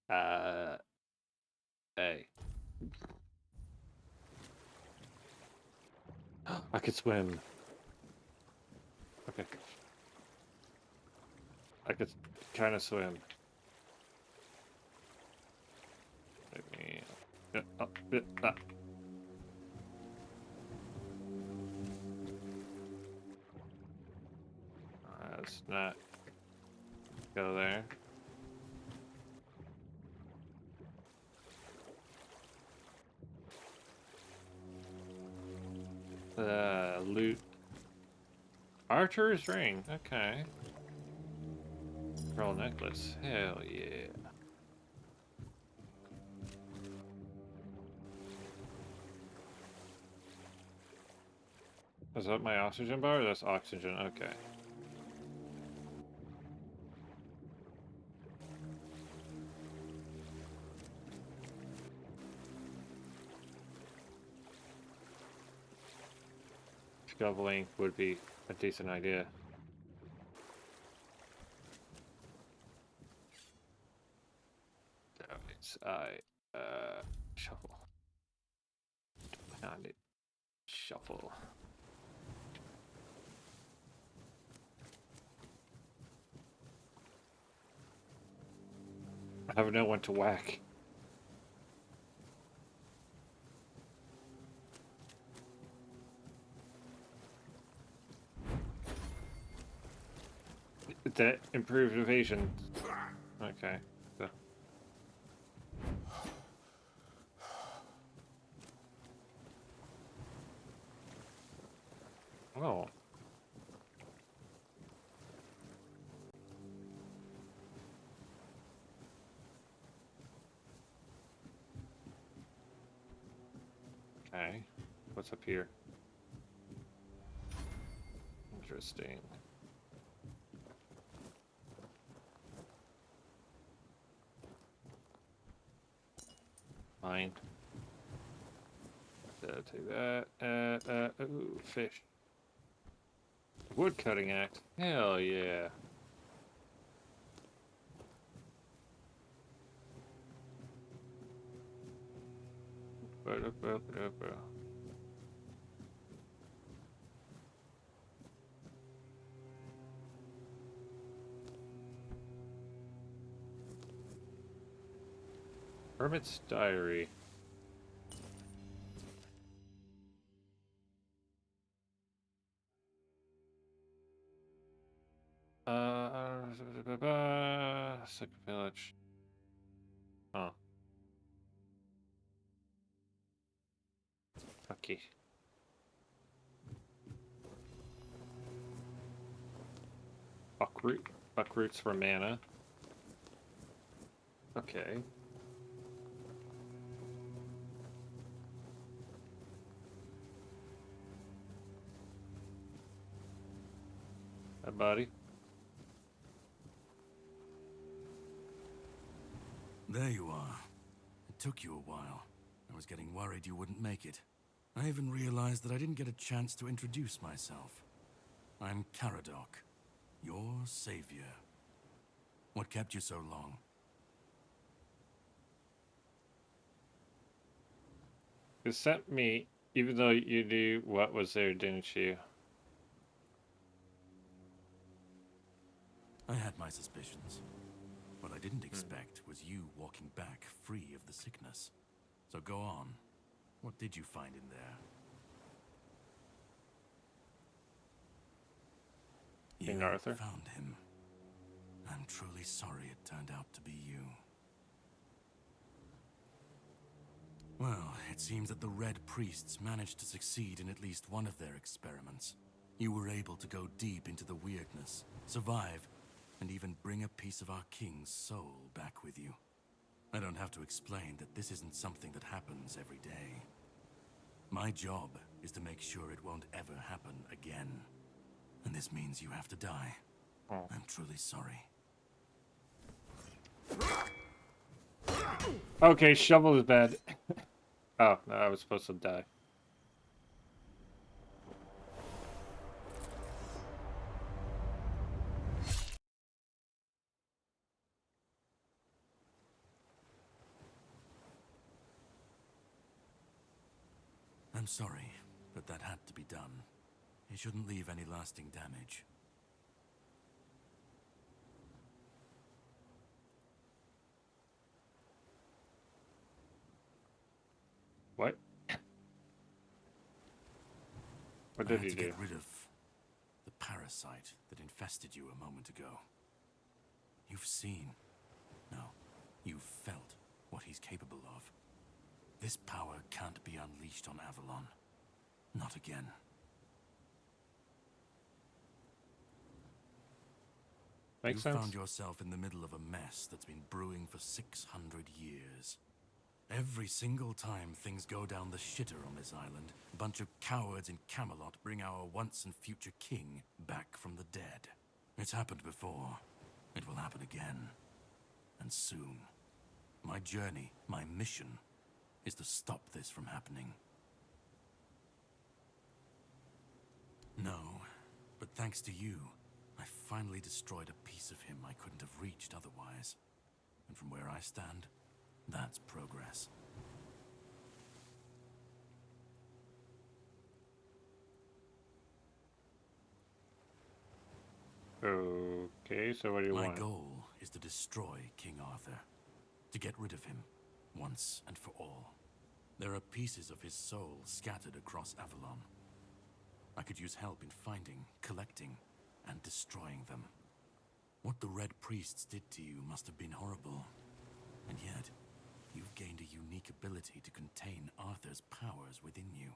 Hey. I could swim. Okay. I could kind of swim. Let me... Let's not go there. Loot. Archer's ring. Okay. Pearl necklace. Hell yeah. Is that my oxygen bar? That's oxygen. Okay. Shoveling would be a decent idea. So it's shuffle. Found it. Shuffle. I have no one to whack. That improved evasion. Okay. So. Oh. Okay. What's up here? Interesting. Fine. Take that. Ooh, fish. Wood cutting axe. Hell yeah. Hermit's Diary. Sick village. Oh. Okay. Buck roots for mana. Okay. Hi, buddy. There you are. It took you a while. I was getting worried you wouldn't make it. I even realized that I didn't get a chance to introduce myself. I'm Caradoc, your savior. What kept you so long? You sent me, even though you knew what was there, didn't you? I had my suspicions. What I didn't expect was you walking back free of the sickness. So go on. What did you find in there? King Arthur? Found him. I'm truly sorry it turned out to be you. Well, it seems that the Red Priests managed to succeed in at least one of their experiments. You were able to go deep into the weirdness, survive, and even bring a piece of our king's soul back with you. I don't have to explain that this isn't something that happens every day. My job is to make sure it won't ever happen again. And this means you have to die. Oh. I'm truly sorry. Okay, shovel is bad. Oh, no, I was supposed to die. I'm sorry, but that had to be done. It shouldn't leave any lasting damage. What? What did he do? Get rid of the parasite that infested you a moment ago. You've seen, no, you've felt what he's capable of. This power can't be unleashed on Avalon. Not again. Makes You sense. found yourself in the middle of a mess that's been brewing for 600 years. Every single time things go down the shitter on this island, a bunch of cowards in Camelot bring our once and future king back from the dead. It's happened before. It will happen again. And soon. My journey, my mission, is to stop this from happening. No, but thanks to you, I finally destroyed a piece of him I couldn't have reached otherwise. And from where I stand, that's progress. Okay, so what do you My want? goal is to destroy King Arthur. To get rid of him, once and for all. There are pieces of his soul scattered across Avalon. I could use help in finding, collecting, and destroying them. What the Red Priests did to you must have been horrible. And yet, you've gained a unique ability to contain Arthur's powers within you.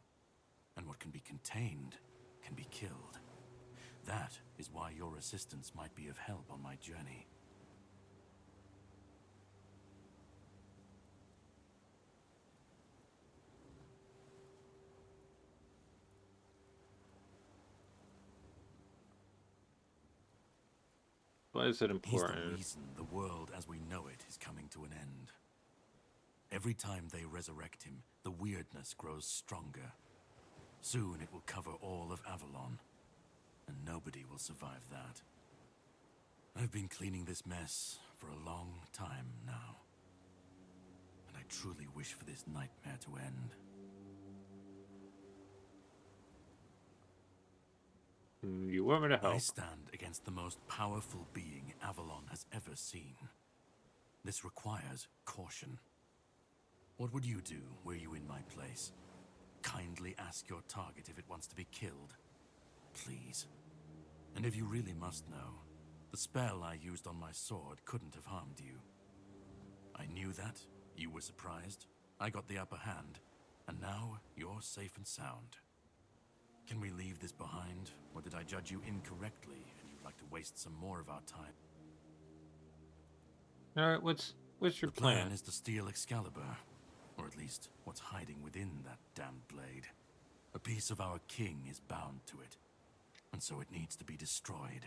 And what can be contained can be killed. That is why your assistance might be of help on my journey. Why is it He's the important? reason the world as we know it is coming to an end. Every time they resurrect him, the weirdness grows stronger. Soon it will cover all of Avalon, and nobody will survive that. I've been cleaning this mess for a long time now, and I truly wish for this nightmare to end. You want me to help? I stand against the most powerful being Avalon has ever seen. This requires caution. What would you do were you in my place? Kindly ask your target if it wants to be killed. Please. And if you really must know, the spell I used on my sword couldn't have harmed you. I knew that, you were surprised, I got the upper hand, and now you're safe and sound. Can we leave this behind, or did I judge you incorrectly and you'd like to waste some more of our time? Alright, what's your The plan plan? is to steal Excalibur, or at least what's hiding within that damned blade. A piece of our king is bound to it, and so it needs to be destroyed.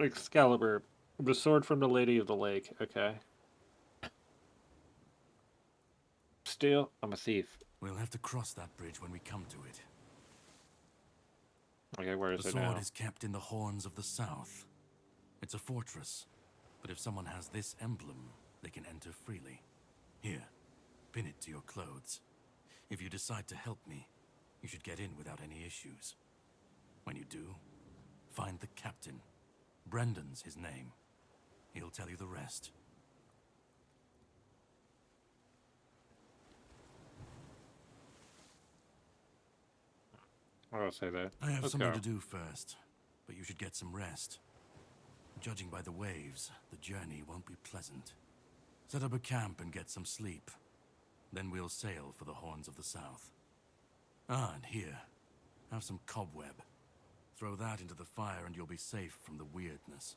Excalibur. The sword from the Lady of the Lake, okay. Still, I'm a thief. We'll have to cross that bridge when we come to it. Okay, where is The it now? sword is kept in the Horns of the South. It's a fortress, but if someone has this emblem, they can enter freely. Here, pin it to your clothes. If you decide to help me, you should get in without any issues. When you do, find the captain. Brendan's his name. He'll tell you the rest. I'll say that. I have Let's something go. to do first, but you should get some rest. Judging by the waves, the journey won't be pleasant. Set up a camp and get some sleep. Then we'll sail for the Horns of the South. Ah, and here, have some cobweb. Throw that into the fire and you'll be safe from the weirdness.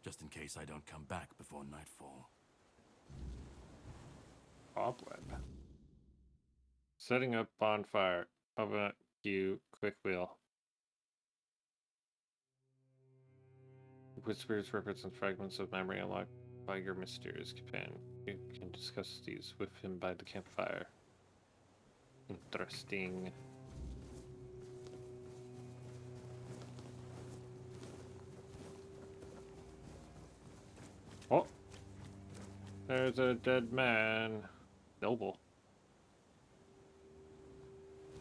Just in case I don't come back before nightfall. Cobweb. Setting up bonfire. Oven queue. Quick wheel. Whispers represent fragments of memory unlocked by your mysterious companion. You can discuss these with him by the campfire. Interesting. Oh! There's a dead man. Noble.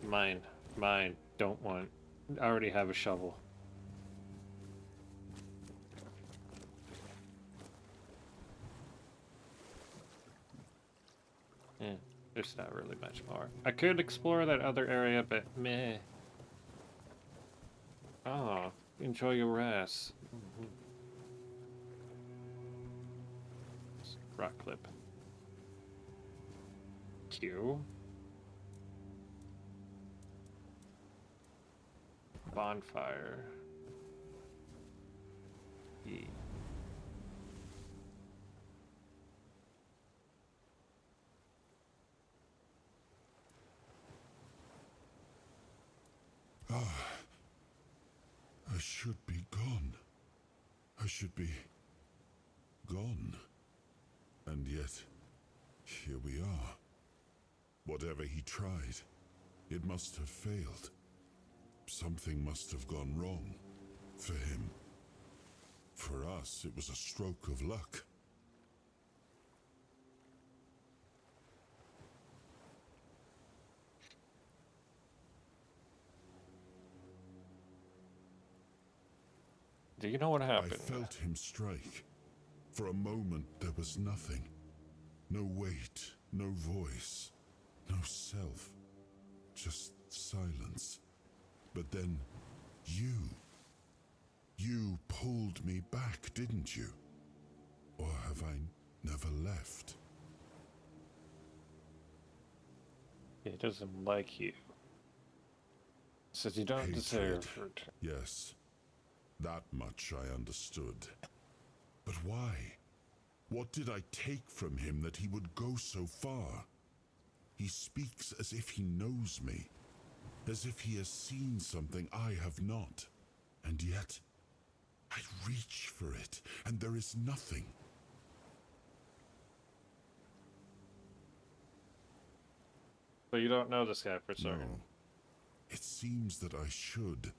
Mine. Mine. Don't want. I already have a shovel. Yeah, there's not really much more. I could explore that other area, but meh. Oh, enjoy your rest. Rock clip. Q. Bonfire. RPG. I should be gone. I should be gone. And yet, here we are. Whatever he tried, it must have failed. Something must have gone wrong. For him. For us, it was a stroke of luck. Do you know what happened? I felt him strike. For a moment, there was nothing. No weight, no voice, no self. Just silence. But then, you pulled me back, didn't you? Or have I never left? He doesn't like you. Says you don't deserve it. Yes. That much I understood. But why? What did I take from him that he would go so far? He speaks as if he knows me, as if he has seen something I have not. And yet, I reach for it, and there is nothing. But you don't know this guy for certain. No. It seems that I should,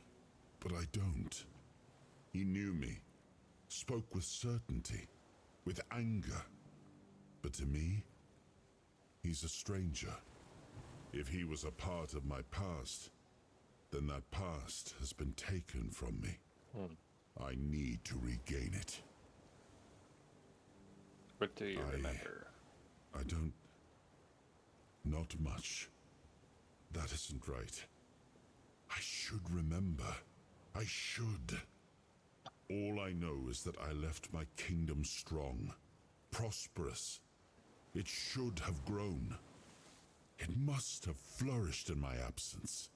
but I don't. He knew me, spoke with certainty, with anger. But to me, he's a stranger. If he was a part of my past, then that past has been taken from me. I need to regain it. What do you remember? I don't... Not much. That isn't right. I should remember. I should. All I know is that I left my kingdom strong, prosperous. It should have grown. It must have flourished in my absence.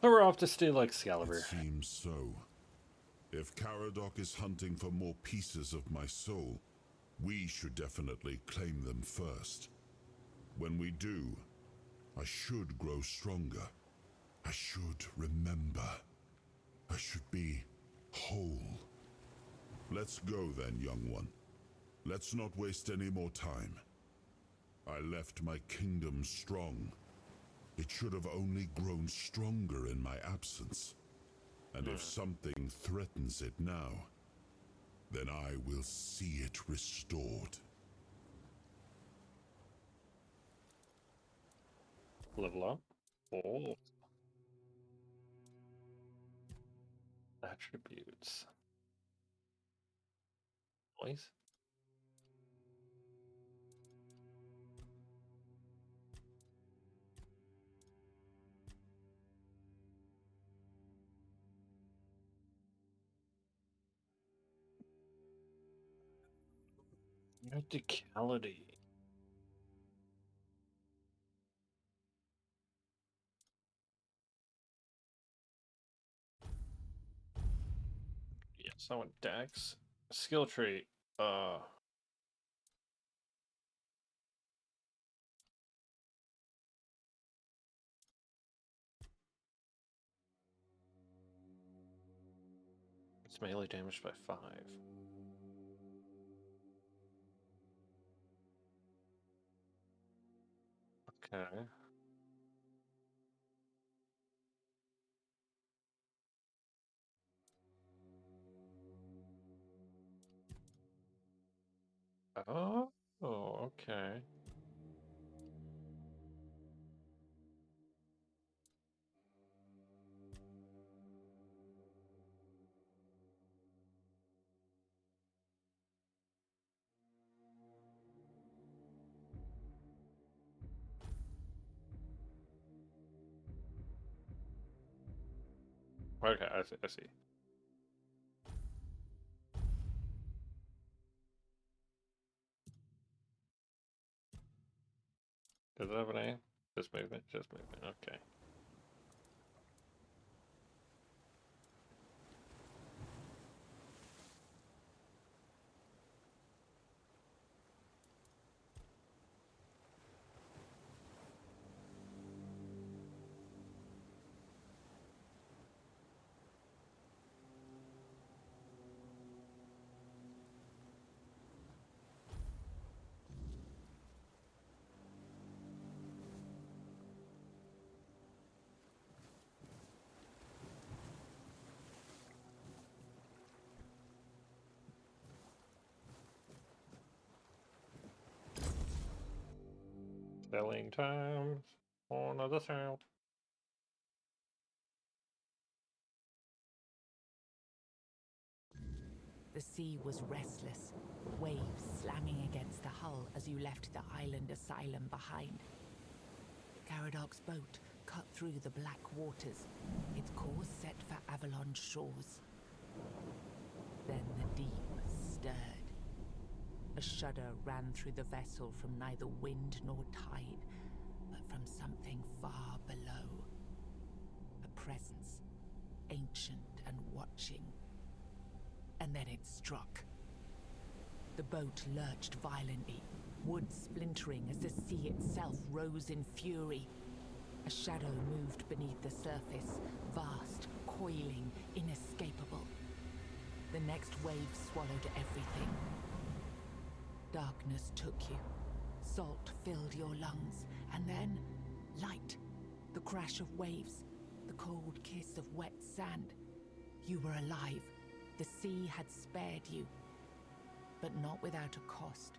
So we're off to steal Excalibur. It seems so. If Caradoc is hunting for more pieces of my soul, we should definitely claim them first. When we do, I should grow stronger. I should remember. I should be whole. Let's go then, young one. Let's not waste any more time. I left my kingdom strong. It should have only grown stronger in my absence. And if something threatens it now, then I will see it restored. Level up. Oh. Attributes. Please. Radicality. Yes, I want Dex. Skill trait. It's melee damage by 5. Okay. Oh, okay. Okay, I see. I see. Does it have an name? Just movement? Just movement. Okay. Spelling times on the sound. The sea was restless, waves slamming against the hull as you left the island asylum behind. Caradoc's boat cut through the black waters, its course set for Avalon's shores. Then the deep stirred. A shudder ran through the vessel from neither wind nor tide, but from something far below. A presence, ancient and watching. And then it struck. The boat lurched violently, wood splintering as the sea itself rose in fury. A shadow moved beneath the surface, vast, coiling, inescapable. The next wave swallowed everything. Darkness took you. Salt filled your lungs, and then light. The crash of waves, the cold kiss of wet sand. You were alive. The sea had spared you, but not without a cost.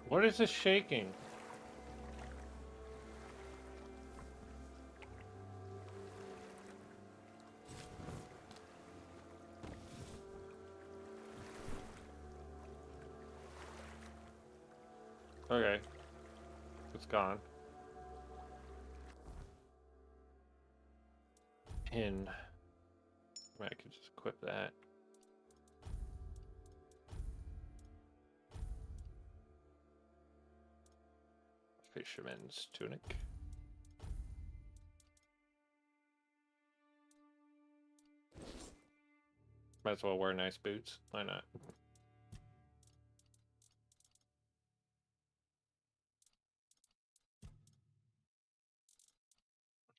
What is this shaking? Okay. It's gone. Pin. I could just equip that. Fisherman's tunic. Might as well wear nice boots. Why not?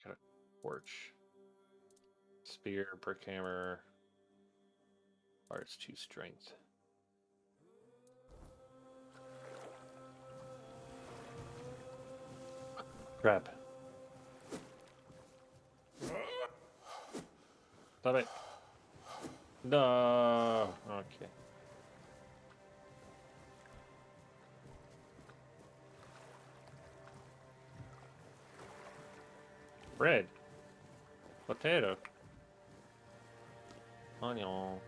Got a torch. Spear, brick hammer. Arts 2 strength. Grab. Stop it. No. Okay. Bread. Potato. Onion.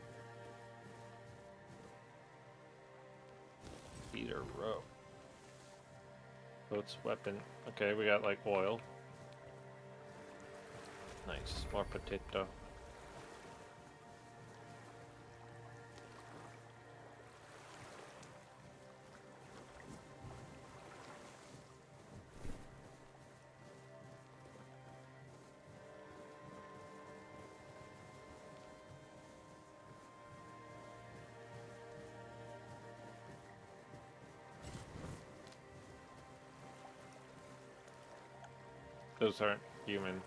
Cedar rope. Boat's weapon. Okay, we got like oil. Nice. More potato. Those aren't human.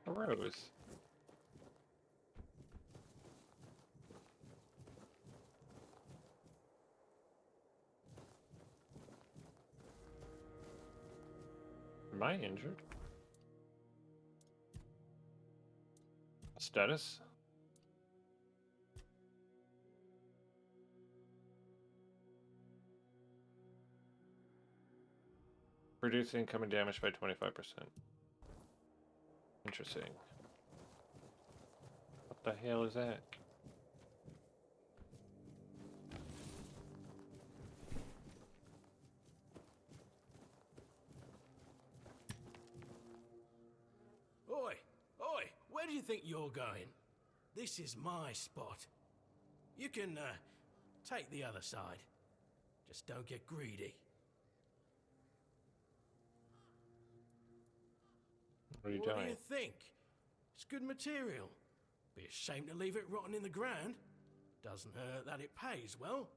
A rose. Am I injured? Status? Reduce incoming damage by 25%. Interesting. What the hell is that? Oi! Oi! Where do you think you're going? This is my spot. You can, take the other side. Just don't get greedy. What are you What doing? do you think? It's good material. Be a shame to leave it rotting in the ground. Doesn't hurt that it pays well.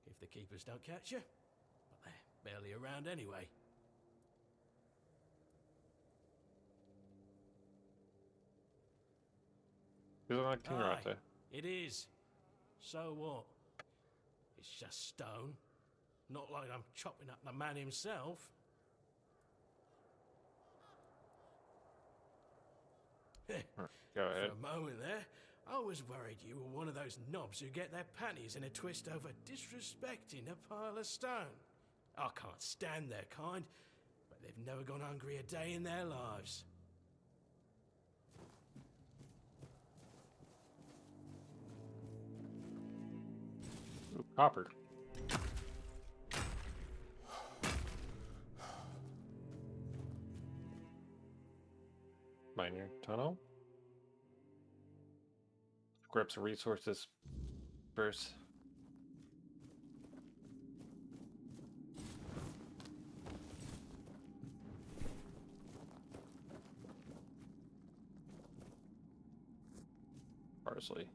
if the keepers don't catch you. But they're barely around anyway. Isn't that King Aye, Rotha? it is. So what? It's just stone. Not like I'm chopping up the man himself. Go ahead. For a moment there, I was worried you were one of those knobs who get their panties in a twist over disrespecting a pile of stone. I can't stand their kind, but they've never gone hungry a day in their lives. Ooh, copper. Miner tunnel. Grab some resources first. Parsley.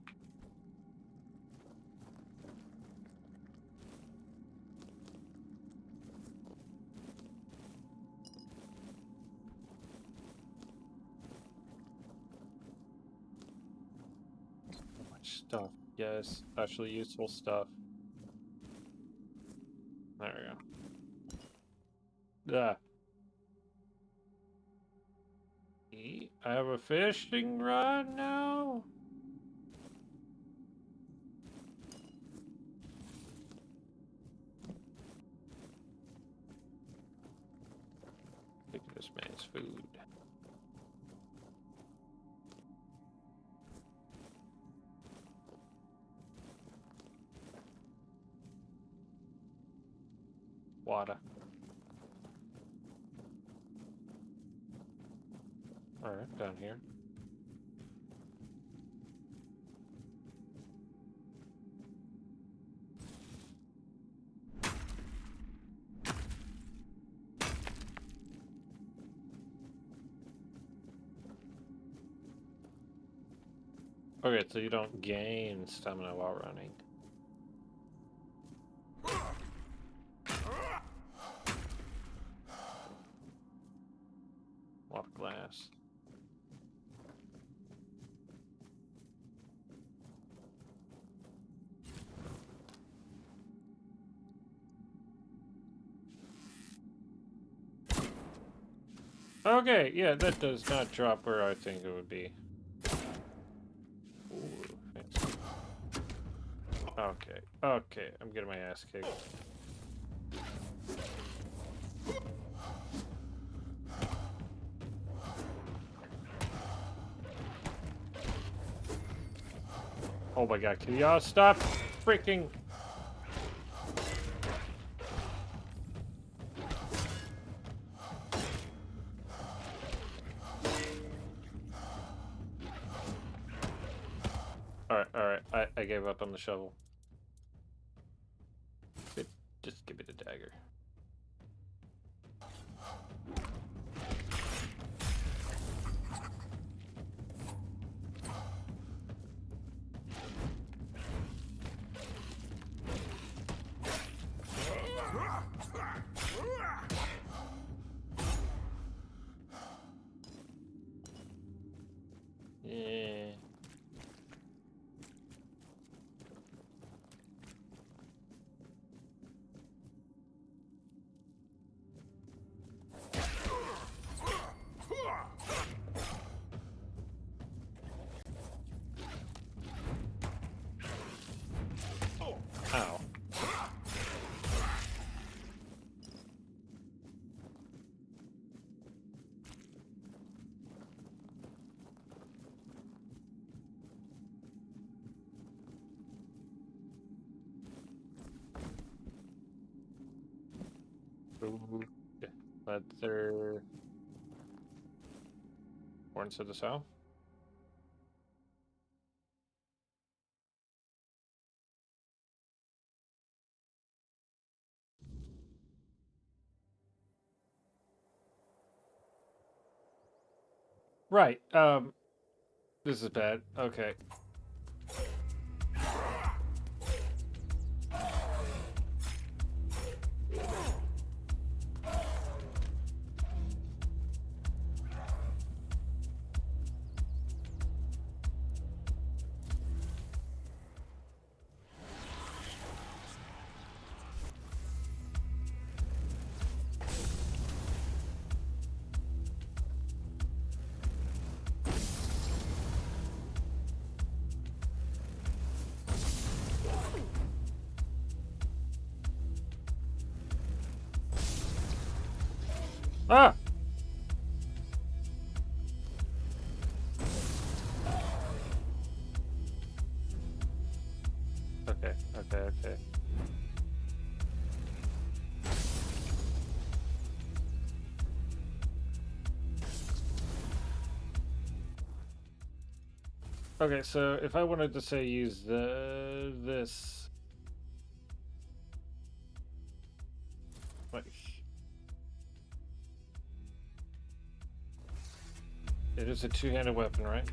Stuff. Yes, actually useful stuff. There we go. I have a fishing rod now. Take this man's food. Water. Alright, down here. Okay, so you don't gain stamina while running. Lot of glass. Okay, yeah, that does not drop where I think it would be. Ooh, fancy. Okay, okay, I'm getting my ass kicked. Oh my god, can y'all stop freaking... Alright, I gave up on the shovel. Just give me the dagger. Yeah. Ow. Ooh, yeah. Leather. Horns to the south. Right. This is bad. Okay. Ah! Okay, okay, okay. Okay, so if I wanted to say use this, like, it is a two-handed weapon, right?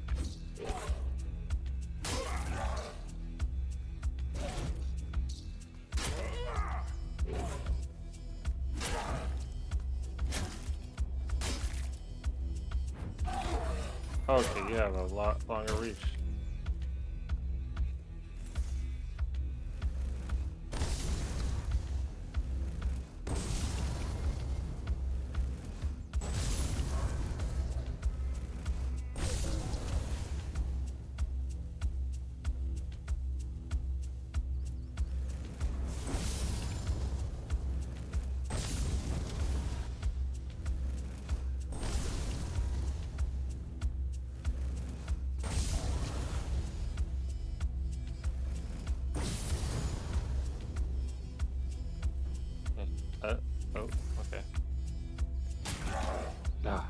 Okay, you have a lot longer reach. Oh, okay. Ah.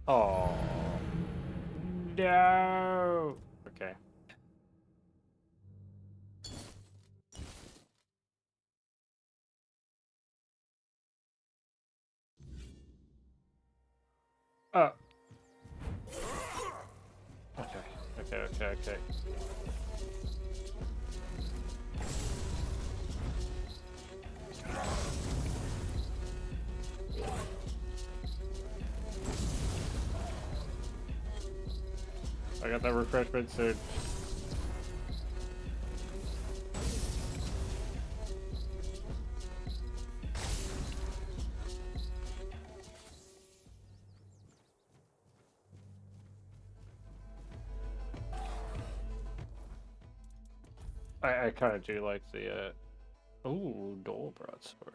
Oh. No. Okay. Oh. Okay. Okay. Okay. Okay. I got that refreshment soon. I kind of do like the ooh, Dole broadsword.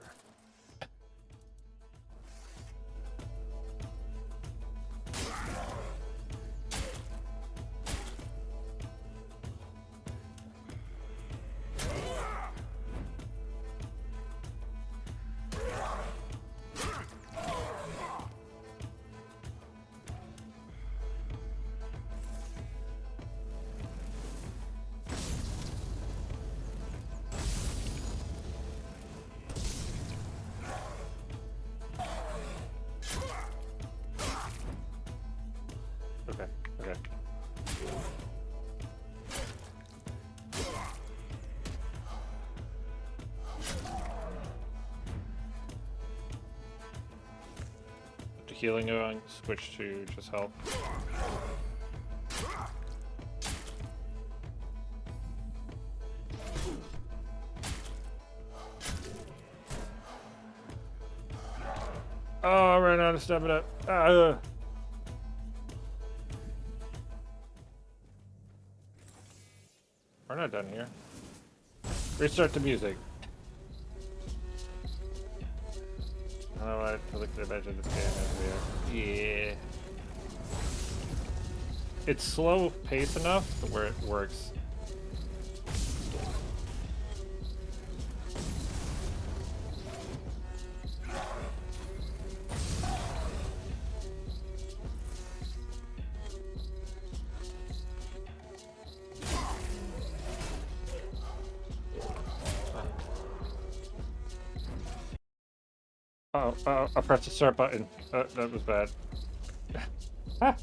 Okay, okay. The healing going, switch to just help. Oh, I ran out of stamina. We're not done here. Restart the music. I don't know what to look at the edge of this game as we are. Yeah. It's slow pace enough to where it works. Oh, I pressed the start button. That was bad. Ah.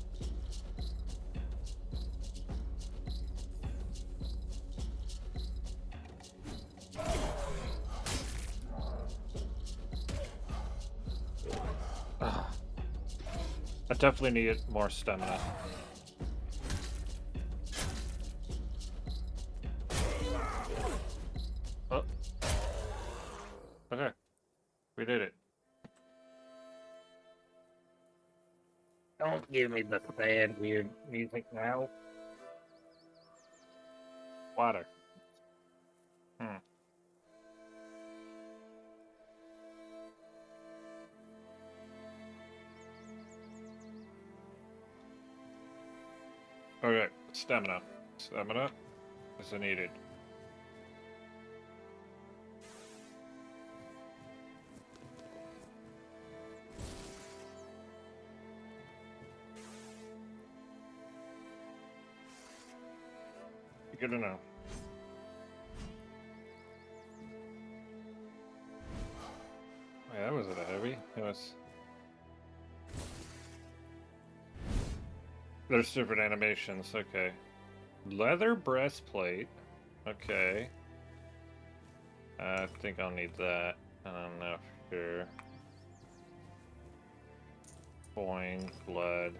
I definitely needed more stamina. Okay. We did it. Don't give me the sad weird music now. Water. Okay, stamina. Stamina is needed. Good to know. Oh, yeah, that wasn't a heavy. It was. There's different animations. Okay. Leather breastplate. Okay. I think I'll need that. I'm not sure. Coin, blood.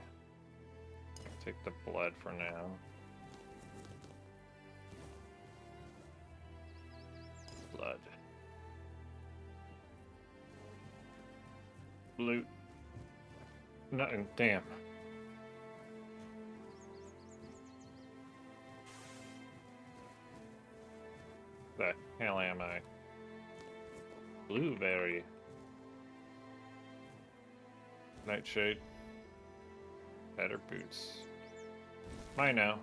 Take the blood for now. Blood. Loot. Nothing. Damn. The hell am I? Blueberry. Nightshade. Better boots. Mine now.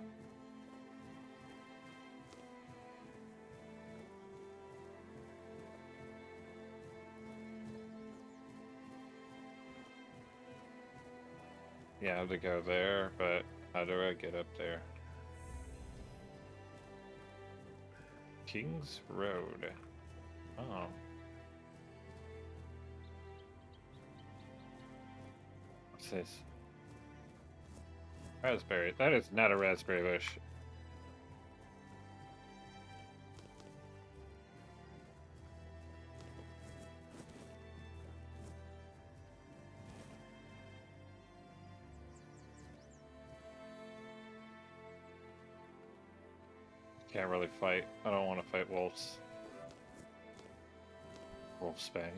Yeah, I have to go there, but how do I get up there? King's Road. Oh. What's this? Raspberry. That is not a raspberry bush. Can't really fight. I don't want to fight wolves. Wolfsbane.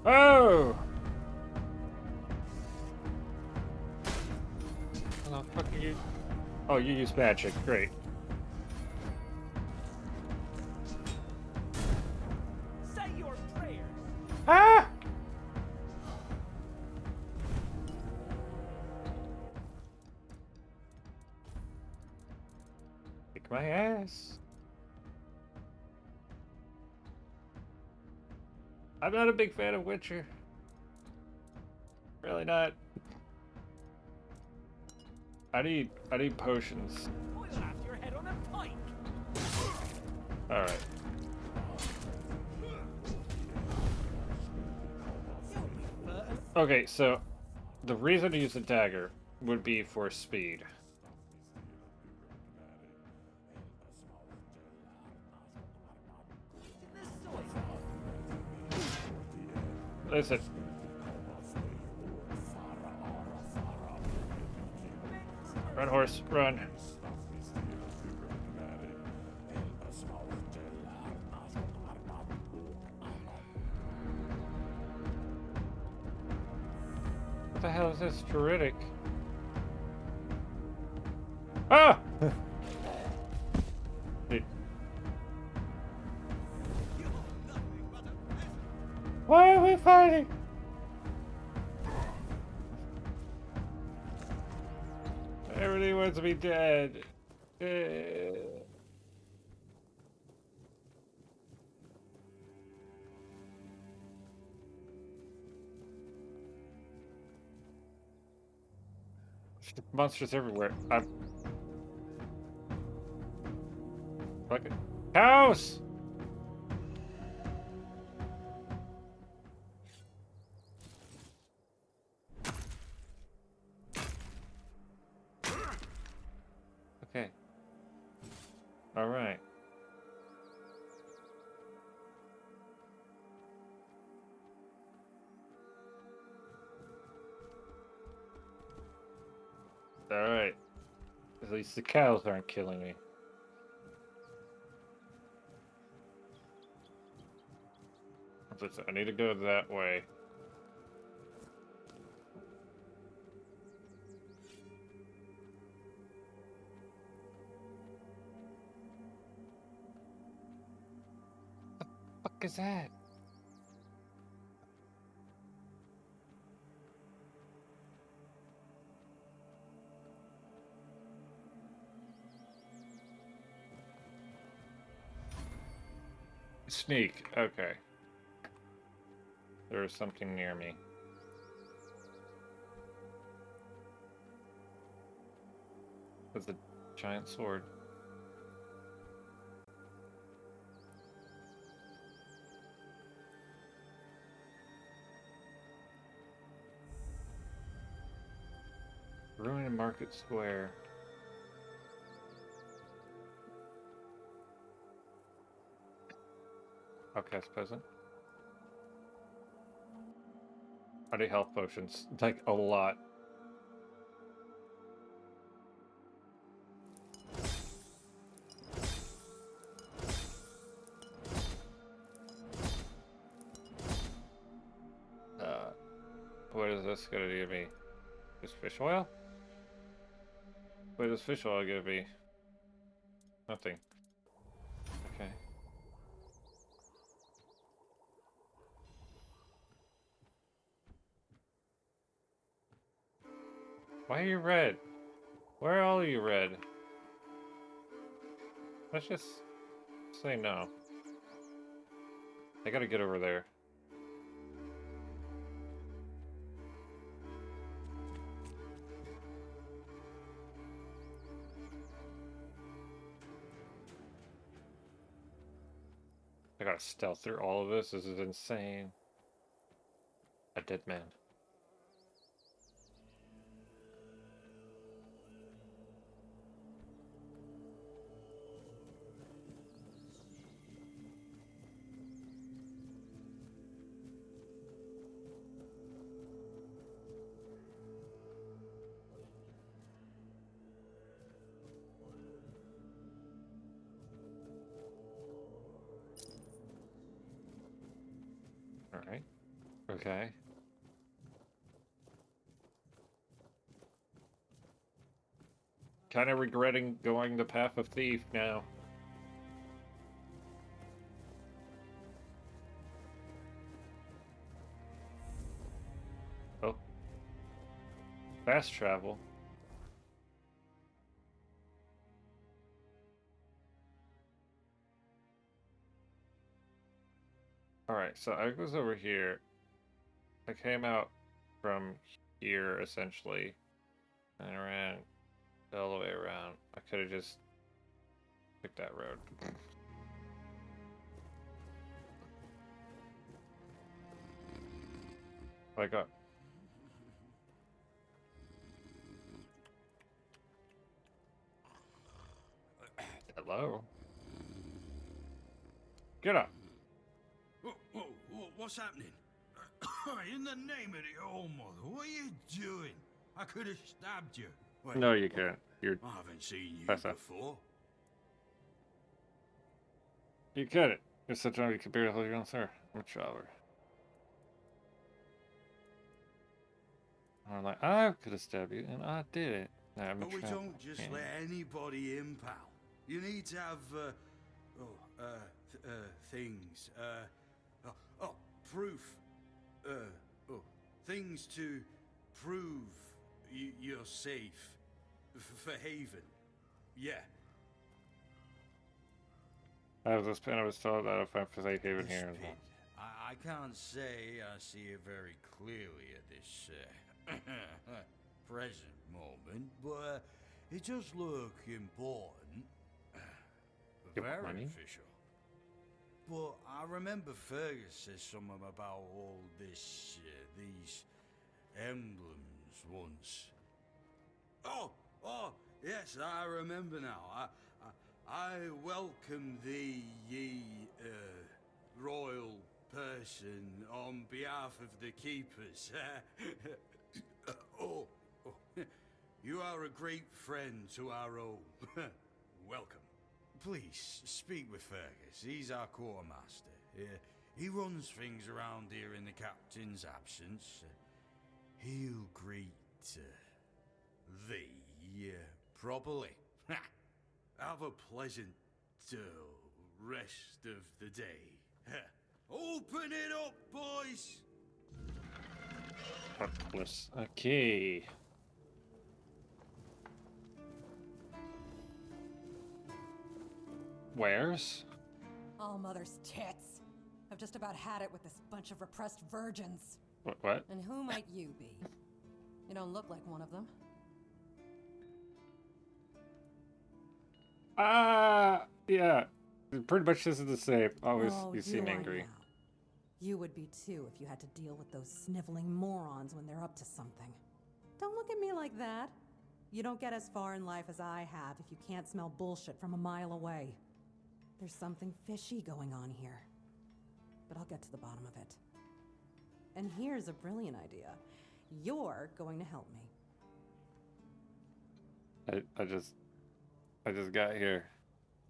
Oh! How the fuck are you? Oh, you use magic. Great. Say your prayers. Ah! Kick my ass. I'm not a big fan of Witcher. Really not. I need potions. We'll have your head on a pike. Alright. Okay, so the reason to use a dagger would be for speed. Listen. Run, horse, run. What the hell is this? Druidic. Ah! Dude. Why are we fighting? Everybody wants to be dead. Monsters everywhere. I'm... Fuck it. House! Okay. Alright. Alright. At least the cows aren't killing me. I need to go that way. What the fuck is that? Sneak. Okay. There is something near me. With a giant sword. Ruined Market Square. Outcast peasant. I need health potions. Like a lot. What is this gonna give me? Just fish oil? What is fish oil gonna be? Nothing. Okay. Why are you red? Where are all you red? Let's just say no. I gotta get over there. I gotta stealth through all of this. This is insane. A dead man. Alright. Okay. Kind of regretting going the path of thief now. Oh. Fast travel. Alright, so I was over here. I came out from here, essentially. And I ran all the way around. I could have just picked that road. I got... Hello? Get up! What's happening? In the name of the All Mother, what are you doing? I could have stabbed you. Wait, No, you can't. You're... I haven't seen you That's up. before. You get it. You're such a you can barely hold your own, sir. I'm a traveler. I'm like, I could have stabbed you, and I did it. Nah, I'm a But we traveler. don't just Yeah. let anybody in, pal. You need to have, things, proof. Things to prove you're safe for Haven. Yeah. I was told that I'll find for safe haven This here as pit, well. I can't say I see it very clearly at this present moment, but it does look important. You want Very money? official. But I remember Fergus said something about all this, these emblems once. Oh, yes, I remember now. I welcome thee, ye royal person, on behalf of the keepers. You are a great friend to our own. Welcome. Please, speak with Fergus. He's our quartermaster. He runs things around here in the captain's absence. He'll greet thee properly. Ha! Have a pleasant rest of the day. Ha! Open it up, boys! Okay. Where's? All mother's tits. I've just about had it with this bunch of repressed virgins. What? And who might you be? You don't look like one of them. Yeah. Pretty much this is the same. Always you seem are angry. now. You would be too if you had to deal with those sniveling morons when they're up to something. Don't look at me like that. You don't get as far in life as I have if you can't smell bullshit from a mile away. There's something fishy going on here. But I'll get to the bottom of it. And here's a brilliant idea. You're going to help me. I just got here.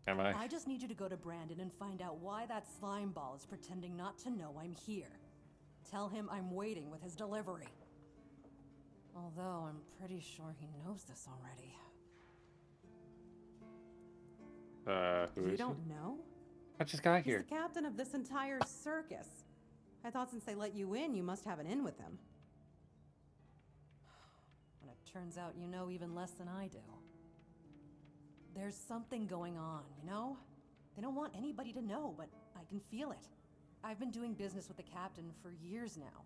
Am I? I just need you to go to Brandon and find out why that slime ball is pretending not to know I'm here. Tell him I'm waiting with his delivery. Although I'm pretty sure he knows this already. Who is You don't know? I just got He's here. the captain of this entire circus. I thought since they let you in, you must have an in with him. And it turns out you know even less than I do. There's something going on, you know? They don't want anybody to know, but I can feel it. I've been doing business with the captain for years now.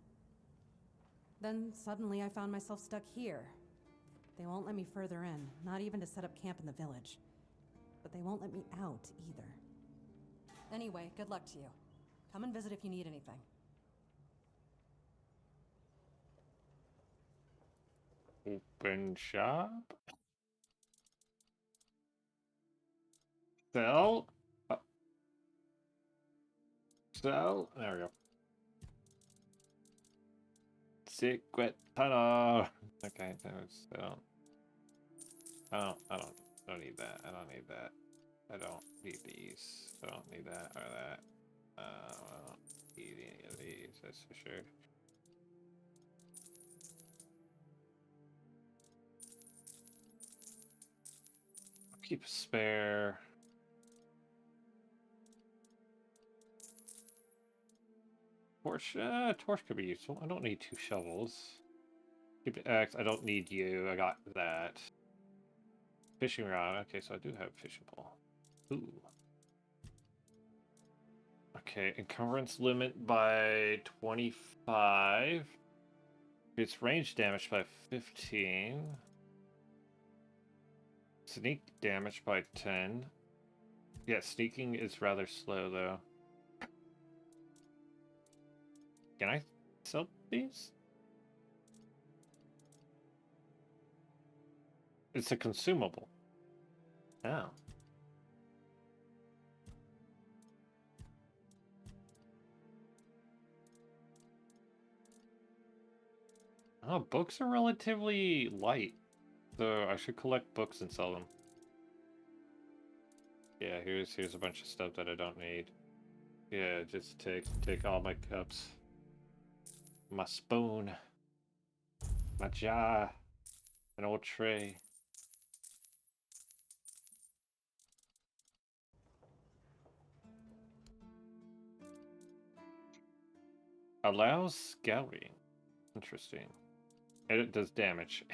Then suddenly I found myself stuck here. They won't let me further in, not even to set up camp in the village. But they won't let me out either. Anyway, good luck to you. Come and visit if you need anything. Open shop? Sell? Sell? There we go. Secret tunnel. Okay, I don't need that. I don't need that. I don't need these. I don't need that or that. I don't need any of these, that's for sure. I'll keep a spare. Torch could be useful. I don't need 2 shovels. Keep the axe. I don't need you. I got that. Fishing rod. Okay, so I do have a fishing pole. Ooh. Okay, encumbrance limit by 25. It's range damage by 15. Sneak damage by 10. Yeah, sneaking is rather slow though. Can I sell these? It's a consumable. Oh. Oh, books are relatively light, so I should collect books and sell them. Yeah, here's a bunch of stuff that I don't need. Yeah, just take all my cups. My spoon, my jar, an old tray. Allows scouting. Interesting. And it does damage.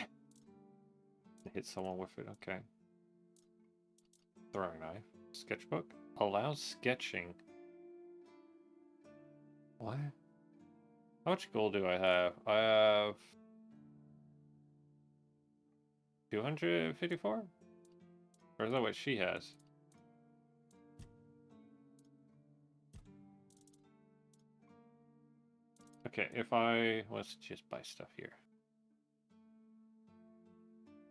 Hit someone with it, okay. Throwing knife. Sketchbook. Allows sketching. What? How much gold do I have? I have 254? Or is that what she has? Okay, let's just buy stuff here.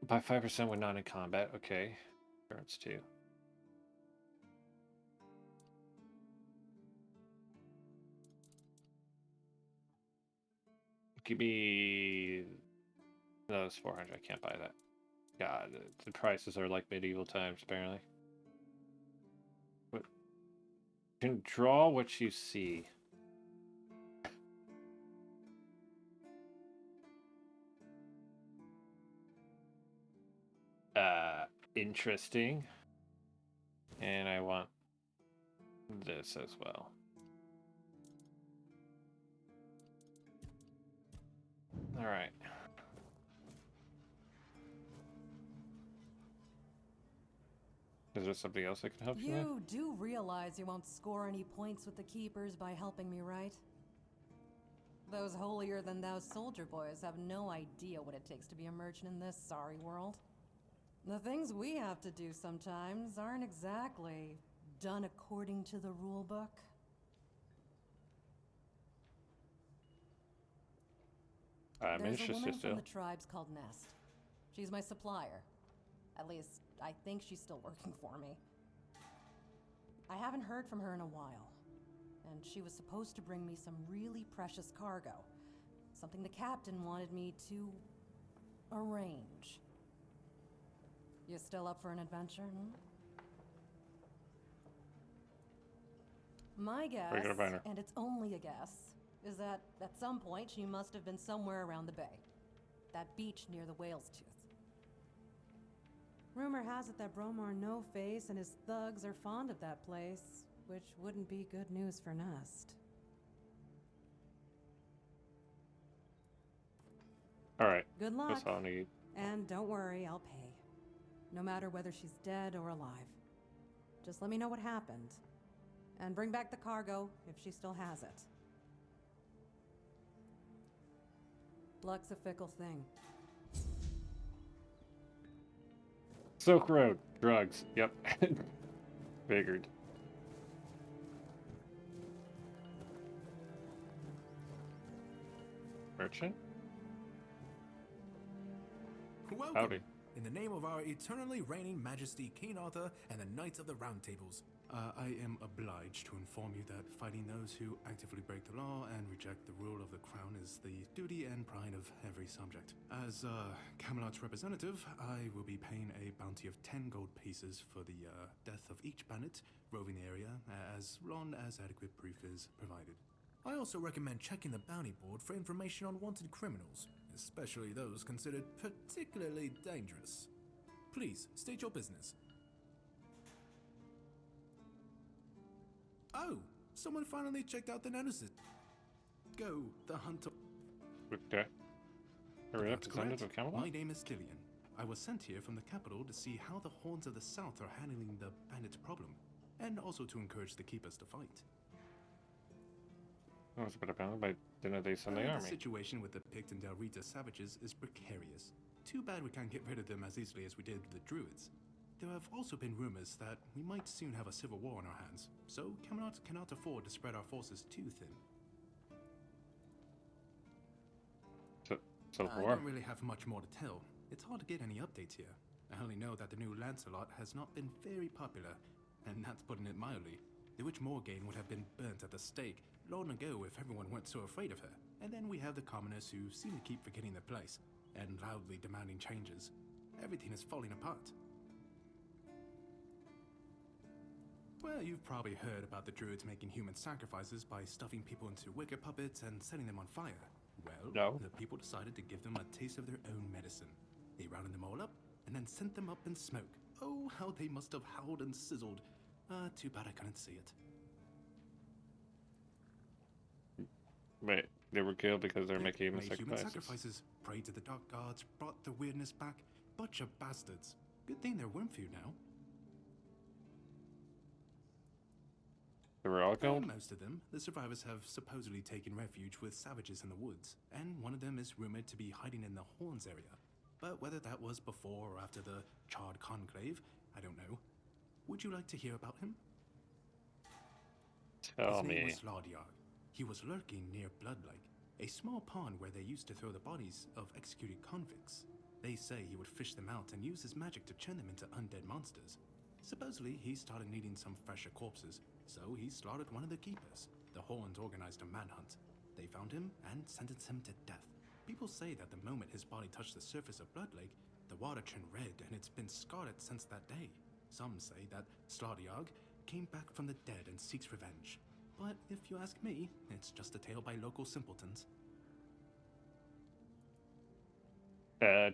Buy 5% when not in combat, okay. Turns 2. Give me... No, it's 400. I can't buy that. God, the prices are like medieval times, apparently. But you can draw what you see. interesting. And I want this as well. All right. Is there something else I can help you with? You do realize you won't score any points with the Keepers by helping me, right? Those holier-than-thou soldier boys have no idea what it takes to be a merchant in this sorry world. The things we have to do sometimes aren't exactly done according to the rule book. I'm There's interested a woman still. from the tribes called Nest. She's my supplier. At least, I think she's still working for me. I haven't heard from her in a while. And she was supposed to bring me some really precious cargo. Something the captain wanted me to arrange. You still up for an adventure, My guess, Where are you gonna find her? and it's only a guess, is that at some point she must have been somewhere around the bay. That beach near the Whale's Tooth. Rumor has it that Bromar No-Face and his thugs are fond of that place, which wouldn't be good news for Nest. Alright. Good luck. That's all I need. And don't worry, I'll pay. No matter whether she's dead or alive. Just let me know what happened. And bring back the cargo if she still has it. Luck's a fickle thing. Silk Road. Drugs. Yep. Figured. Merchant? Welcome. Howdy. In the name of our eternally reigning majesty, King Arthur, and the Knights of the Round Tables, I am obliged to inform you that fighting those who actively break the law and reject the rule of the crown is the duty and pride of every subject. As Camelot's representative, I will be paying a bounty of 10 gold pieces for the death of each bandit roving the area, as long as adequate proof is provided. I also recommend checking the bounty board for information on wanted criminals, especially those considered particularly dangerous. Please, state your business. Oh, someone finally checked out the notices. Go, the hunter. Okay. Are we representative of Camelot? My name is Killian. I was sent here from the capital to see how the Horns of the South are handling the bandit problem, and also to encourage the Keepers to fight. I was a bit abounded by didn't they send the The army? situation with the Pict and Del Rita savages is precarious. Too bad we can't get rid of them as easily as we did with the Druids. There have also been rumors that we might soon have a civil war on our hands, so Camelot cannot afford to spread our forces too thin. Civil I war? don't really have much more to tell. It's hard to get any updates here. I only know that the new Lancelot has not been very popular, and that's putting it mildly. The Witch Morgaine would have been burnt at the stake long ago if everyone weren't so afraid of her. And then we have the commoners who seem to keep forgetting their place, and loudly demanding changes. Everything is falling apart. Well, you've probably heard about the Druids making human sacrifices by stuffing people into wicker puppets and setting them on fire. Well, No. the people decided to give them a taste of their own medicine. They rounded them all up, and then sent them up in smoke. Oh, how they must have howled and sizzled. Too bad I couldn't see it. Wait, they were killed because they're making human Made human sacrifices. sacrifices, prayed to the dark gods, brought the weirdness back. Bunch of bastards. Good thing they're Wormfood now. They were all killed? Most of them. The survivors have supposedly taken refuge with savages in the woods, and one of them is rumored to be hiding in the Horns area. But whether that was before or after the Charred Conclave, I don't know. Would you like to hear about him? Tell His name me. was Lardiar. He was lurking near Blood Lake, a small pond where they used to throw the bodies of executed convicts. They say he would fish them out and use his magic to turn them into undead monsters. Supposedly, he started needing some fresher corpses, so he slaughtered one of the keepers. The Horns organized a manhunt. They found him and sentenced him to death. People say that the moment his body touched the surface of Blood Lake, the water turned red and it's been scarred since that day. Some say that Sladiarg came back from the dead and seeks revenge. But if you ask me, it's just a tale by local simpletons.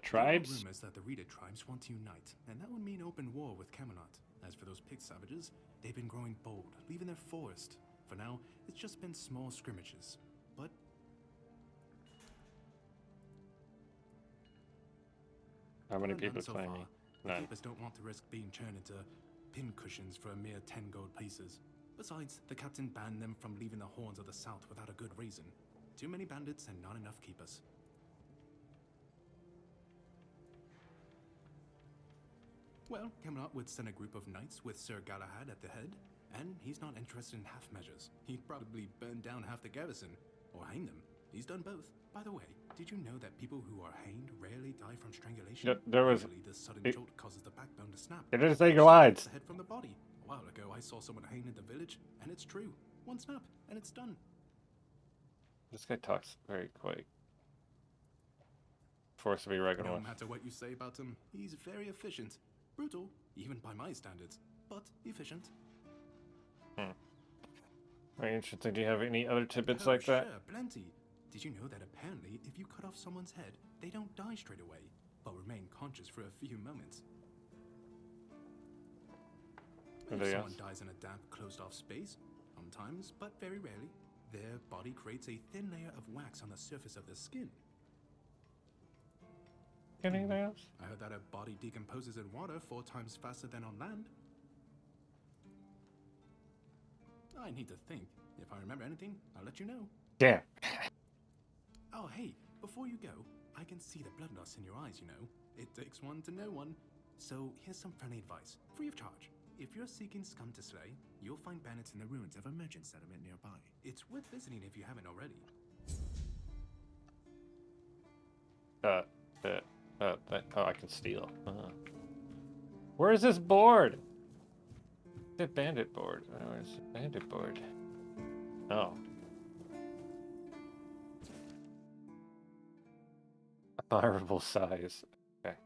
tribes? There are rumors that the Rita tribes want to unite, and that would mean open war with Camelot. As for those pig savages, they've been growing bold, leaving their forest. For now, it's just been small scrimmages. But How many none people so claim far. me? The None. keepers don't want to risk being turned into pincushions for a mere 10 gold pieces. Besides, the captain banned them from leaving the Horns of the South without a good reason. Too many bandits and not enough keepers. Well, Camelot would send a group of knights with Sir Galahad at the head, and he's not interested in half measures. He'd probably burn down half the garrison, or hang them. He's done both. By the way, did you know that people who are hanged rarely die from strangulation? There was... Usually the sudden jolt causes the backbone to snap. It didn't say your lines. The head from the body. A while ago, I saw someone hanged in the village, and it's true. One snap, and it's done. This guy talks very quick. Forced to be reckoned No with. matter what you say about him, he's very efficient. Brutal, even by my standards, but efficient. Very interesting. Do you have any other tidbits Oh, like that? Sure, plenty. Did you know that apparently if you cut off someone's head, they don't die straight away, but remain conscious for a few moments? If Anything someone else? dies in a damp, closed-off space, sometimes, but very rarely, their body creates a thin layer of wax on the surface of the skin. Anything else? I heard that a body decomposes in water 4 times faster than on land. I need to think. If I remember anything, I'll let you know. Damn. Oh, hey, before you go, I can see the bloodlust in your eyes, you know. It takes one to know one. So here's some friendly advice, free of charge. If you're seeking scum to slay, you'll find bandits in the ruins of a merchant settlement nearby. It's worth visiting if you haven't already. Oh, I can steal. Where is this board? The bandit board. Where's the bandit board? Oh. Admirable size. Okay.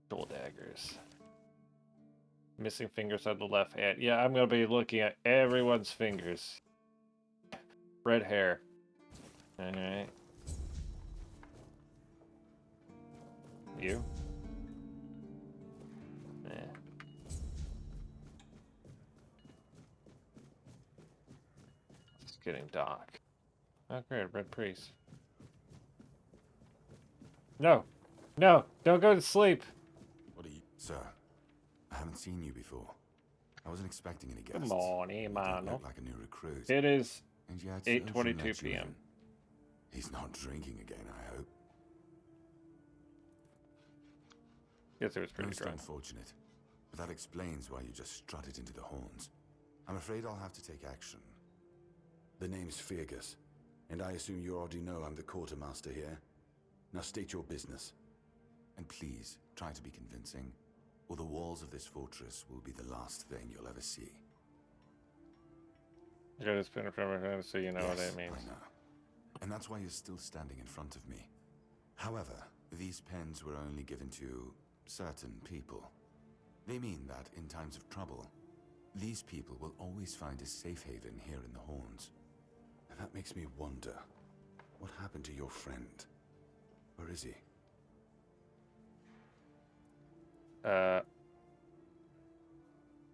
Dual daggers. Missing fingers on the left hand. Yeah, I'm gonna be looking at everyone's fingers. Red hair. Alright. You? Yeah. It's getting dark. Oh great, red priest. No! No! Don't go to sleep! What are you... Sir, I haven't seen you before. I wasn't expecting any guests. Good morning, You don't Mano. look like a new recruit. It is And yet, 8:22 Ocean let you p.m. in. He's not drinking again, I hope. Yes, it was pretty Most dry. unfortunate. But that explains why you just strutted into the horns. I'm afraid I'll have to take action. The name's Fergus, and I assume you already know I'm the quartermaster here. Now state your business. And please, try to be convincing, or the walls of this fortress will be the last thing you'll ever see. You got a spin in front of him, so you know what that means. I know. And that's why you're still standing in front of me. However, these pens were only given to certain people. They mean that in times of trouble, these people will always find a safe haven here in the Horns. And that makes me wonder, what happened to your friend? Where is he?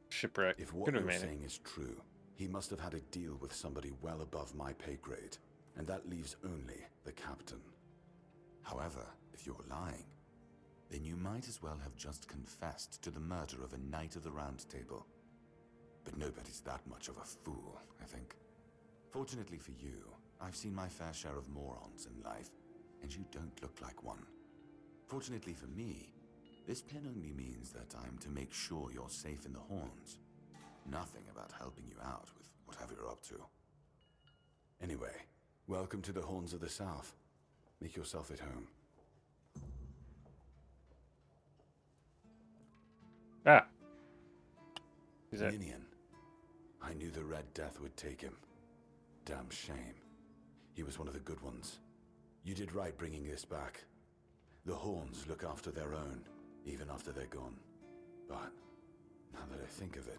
Shipwreck. If what Could have you're made it. saying is true, he must have had a deal with somebody well above my pay grade, and that leaves only the captain. However, if you're lying, then you might as well have just confessed to the murder of a Knight of the Round Table. But nobody's that much of a fool, I think. Fortunately for you, I've seen my fair share of morons in life, and you don't look like one. Fortunately for me, this pen only means that I'm to make sure you're safe in the Horns. Nothing about helping you out with whatever you're up to. Anyway, welcome to the Horns of the South. Make yourself at home. Ah. Who's that? Ninian. I knew the Red Death would take him. Damn shame. He was one of the good ones. You did right bringing this back. The Horns look after their own, even after they're gone. But, now that I think of it,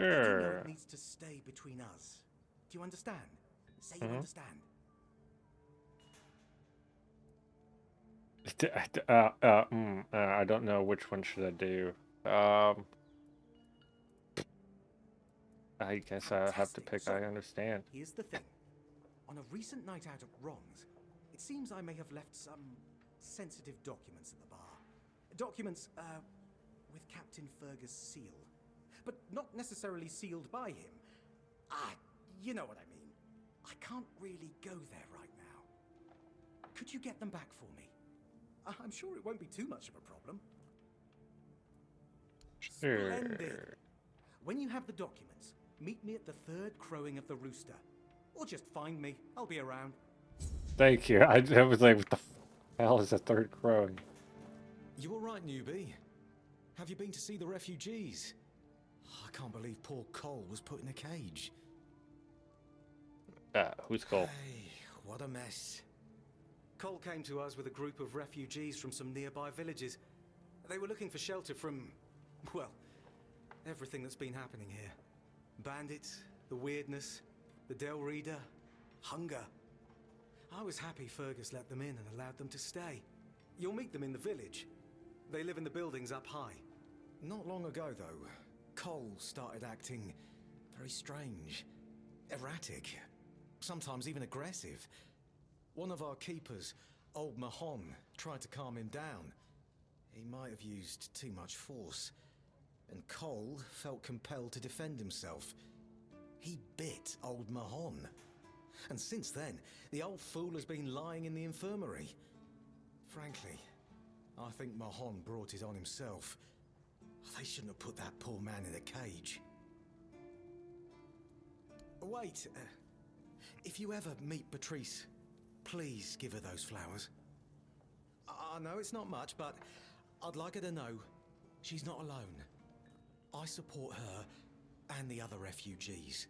I do know Sure. it needs to stay between us. Do you understand? Say you Mhm. understand. I don't know which one should I do. I guess I have to pick. I understand. Here's the thing. On a recent night out at Ron's, it seems I may have left some sensitive documents at the bar. Documents, with Captain Fergus' seal. But not necessarily sealed by him. You know what I mean. I can't really go there right now. Could you get them back for me? I'm sure it won't be too much of a problem. Splendid. When you have the documents, meet me at the third crowing of the rooster. Or just find me. I'll be around. Thank you. I was like, what the hell is a third crowing? You all right, newbie? Have you been to see the refugees? I can't believe poor Cole was put in a cage. Who's Cole? Hey, what a mess. Cole came to us with a group of refugees from some nearby villages. They were looking for shelter from, well, everything that's been happening here. Bandits, the weirdness, the Del Reader, hunger. I was happy Fergus let them in and allowed them to stay. You'll meet them in the village. They live in the buildings up high. Not long ago, though, Cole started acting very strange, erratic, sometimes even aggressive. One of our keepers, Old Mahon, tried to calm him down. He might have used too much force, and Cole felt compelled to defend himself. He bit Old Mahon. And since then, the old fool has been lying in the infirmary. Frankly, I think Mahon brought it on himself. They shouldn't have put that poor man in a cage. Wait, if you ever meet Patrice, please give her those flowers. I know it's not much, but I'd like her to know she's not alone. I support her and the other refugees.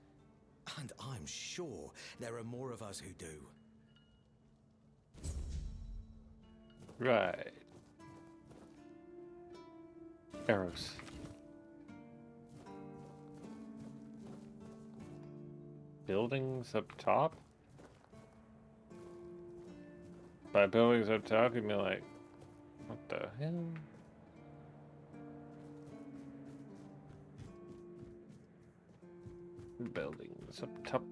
And I'm sure there are more of us who do. Right. Arrows. Buildings up top? By buildings up top, you mean like, what the hell? Buildings up top.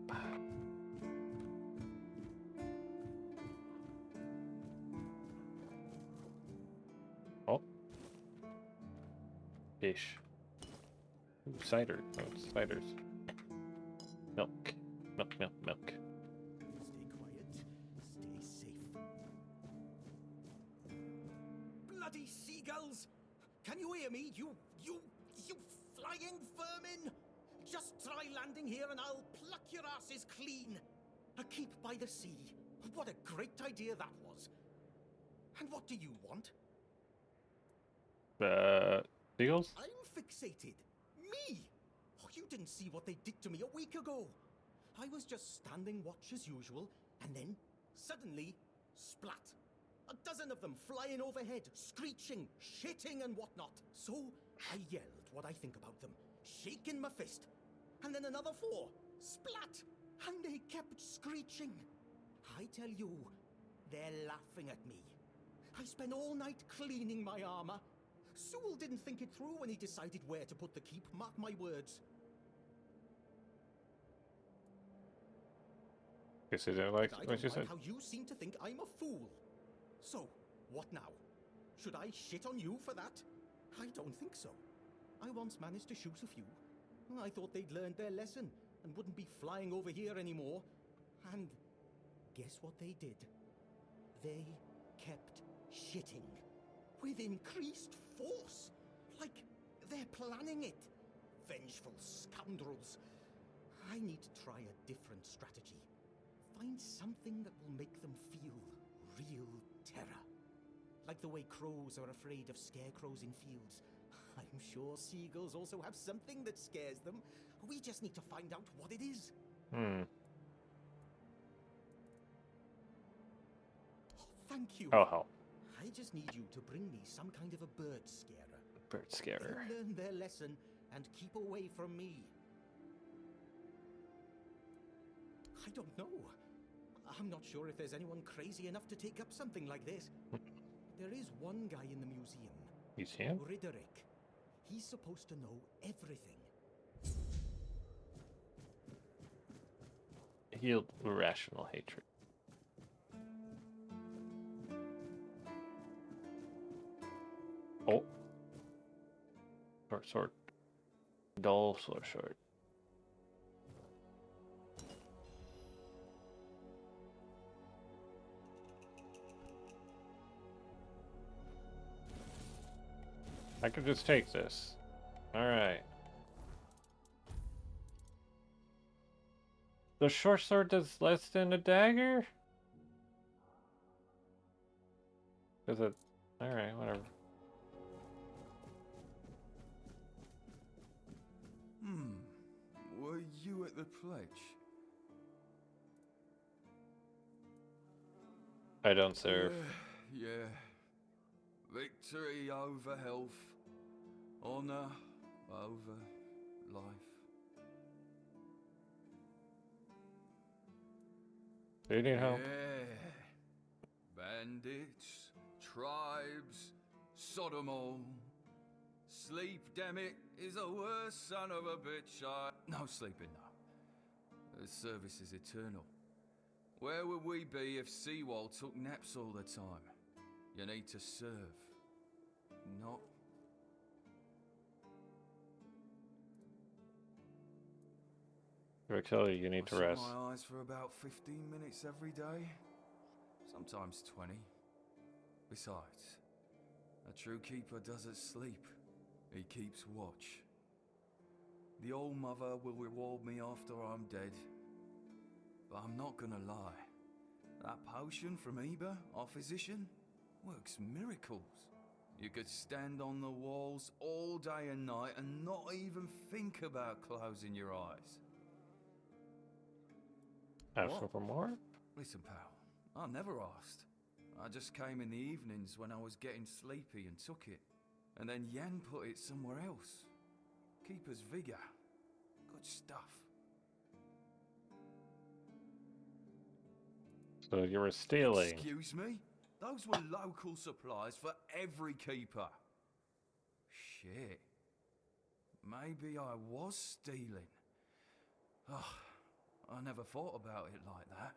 Oh. Fish. Ooh, cider. Oh, it's ciders. Milk. Milk, milk, milk. Stay quiet. Stay safe. Bloody seagulls! Can you hear me? You flying vermin! Just try landing here and I'll pluck your asses clean. A keep by the sea. What a great idea that was. And what do you want? Seagulls? I'm fixated. Me! Oh, you didn't see what they did to me a week ago. I was just standing watch as usual, and then, suddenly, splat. A dozen of them flying overhead, screeching, shitting and whatnot. So, I yelled what I think about them, shaking my fist. And then another 4, splat! And they kept screeching. I tell you, they're laughing at me. I spent all night cleaning my armor. Sewell didn't think it through when he decided where to put the keep, mark my words. Guess I don't like I what don't you like said. how you seem to think I'm a fool. So, what now? Should I shit on you for that? I don't think so. I once managed to shoot a few. I thought they'd learned their lesson and wouldn't be flying over here anymore. And guess what they did? They kept shitting. With increased force. Like they're planning it. Vengeful scoundrels. I need to try a different strategy. Find something that will make them feel real terror. Like the way crows are afraid of scarecrows in fields. I'm sure seagulls also have something that scares them. We just need to find out what it is. Hmm. Oh, thank you. Oh, hell. I just need you to bring me some kind of a bird scarer. Bird scarer. They'll learn their lesson and keep away from me. I don't know. I'm not sure if there's anyone crazy enough to take up something like this. There is one guy in the museum. Museum? Riderick. He's supposed to know everything. Healed irrational hatred. Oh. Short sword. Dull sword. I could just take this. Alright. The short sword does less than a dagger? Is it? Alright, whatever. Were you at the pledge? I don't serve. Yeah. Victory over health. Honor over life. Do you need help? Yeah. Bandits, tribes, sodom all. Sleep, damn it, is a worse son of a bitch. No sleeping, no. The service is eternal. Where would we be if Seawall took naps all the time? You need to serve, not... Rexel, you need to shut rest. my eyes for about 15 minutes every day. Sometimes 20. Besides, a true keeper doesn't sleep. He keeps watch. The Old Mother will reward me after I'm dead. But I'm not gonna lie. That potion from Eber, our physician, works miracles. You could stand on the walls all day and night and not even think about closing your eyes. Ask for more? Listen, pal, I never asked. I just came in the evenings when I was getting sleepy and took it. And then Yen put it somewhere else. Keeper's vigor. Good stuff. So you were stealing. Excuse me? Those were local supplies for every keeper. Shit. Maybe I was stealing. Oh, I never thought about it like that.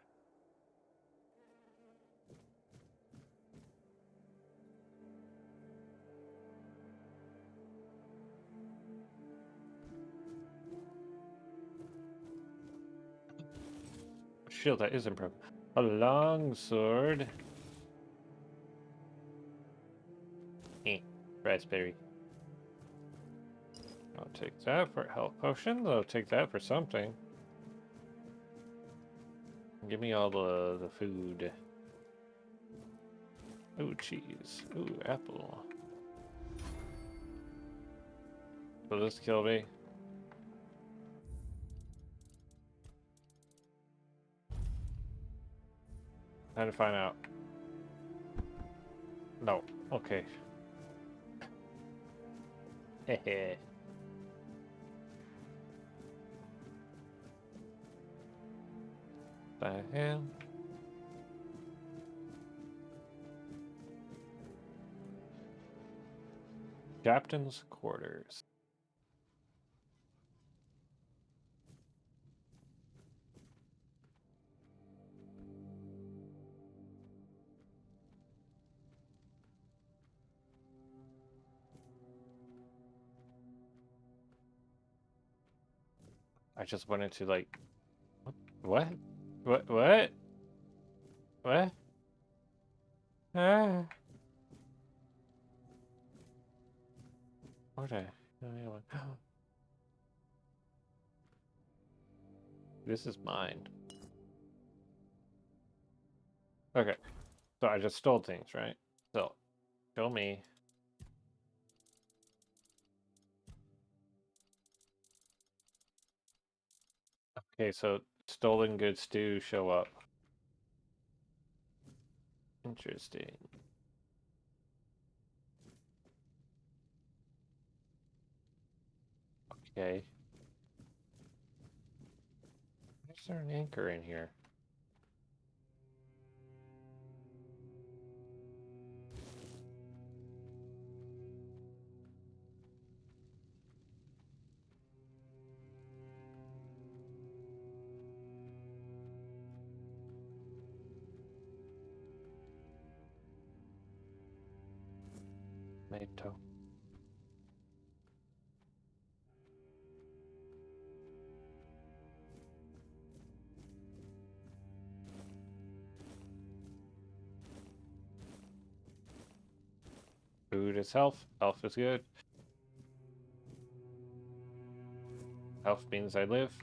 Shield that is improved. A long sword. Raspberry. I'll take that for health potions. I'll take that for something. Give me all the food. Ooh, cheese. Ooh, apple. Will this kill me? Time to find out. No. Okay. Hehe. The hell? Captain's quarters. I just wanted to like, what? What? Ah. What a, this is mine. Okay, so I just stole things, right? So, show me. Okay, so stolen goods do show up. Interesting. Okay. Is there an anchor in here? Tomato. Food is health. Health is good. Health means I live.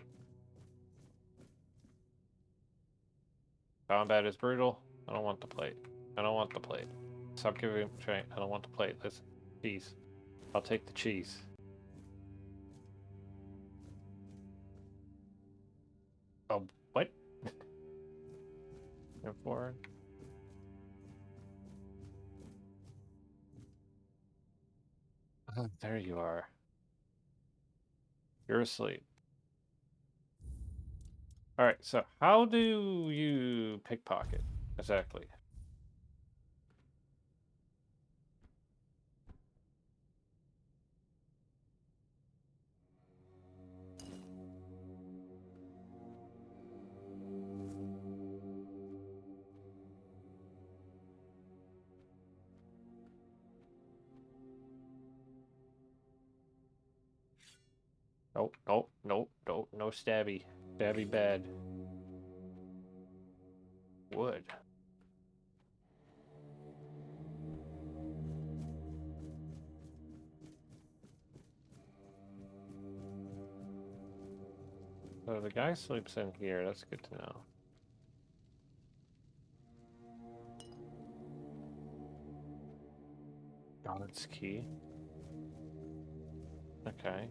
Combat is brutal. I don't want the plate. I don't want the plate. Stop giving train. I don't want the plate. Listen. Cheese. I'll take the cheese. Oh, what? You're foreign. There you are. You're asleep. Alright, so how do you pickpocket? Exactly. Nope, nope, nope, nope, no stabby. Stabby bad. Wood. So the guy sleeps in here, that's good to know. God's key. Okay.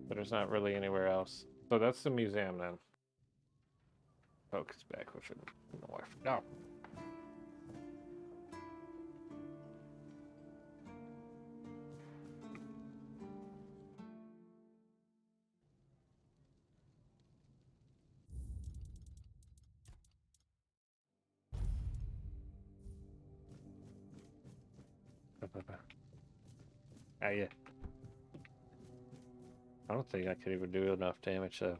But there's not really anywhere else. So that's the museum then. Focus back, which is north. No. Ah, yeah. I don't think I could even do enough damage though.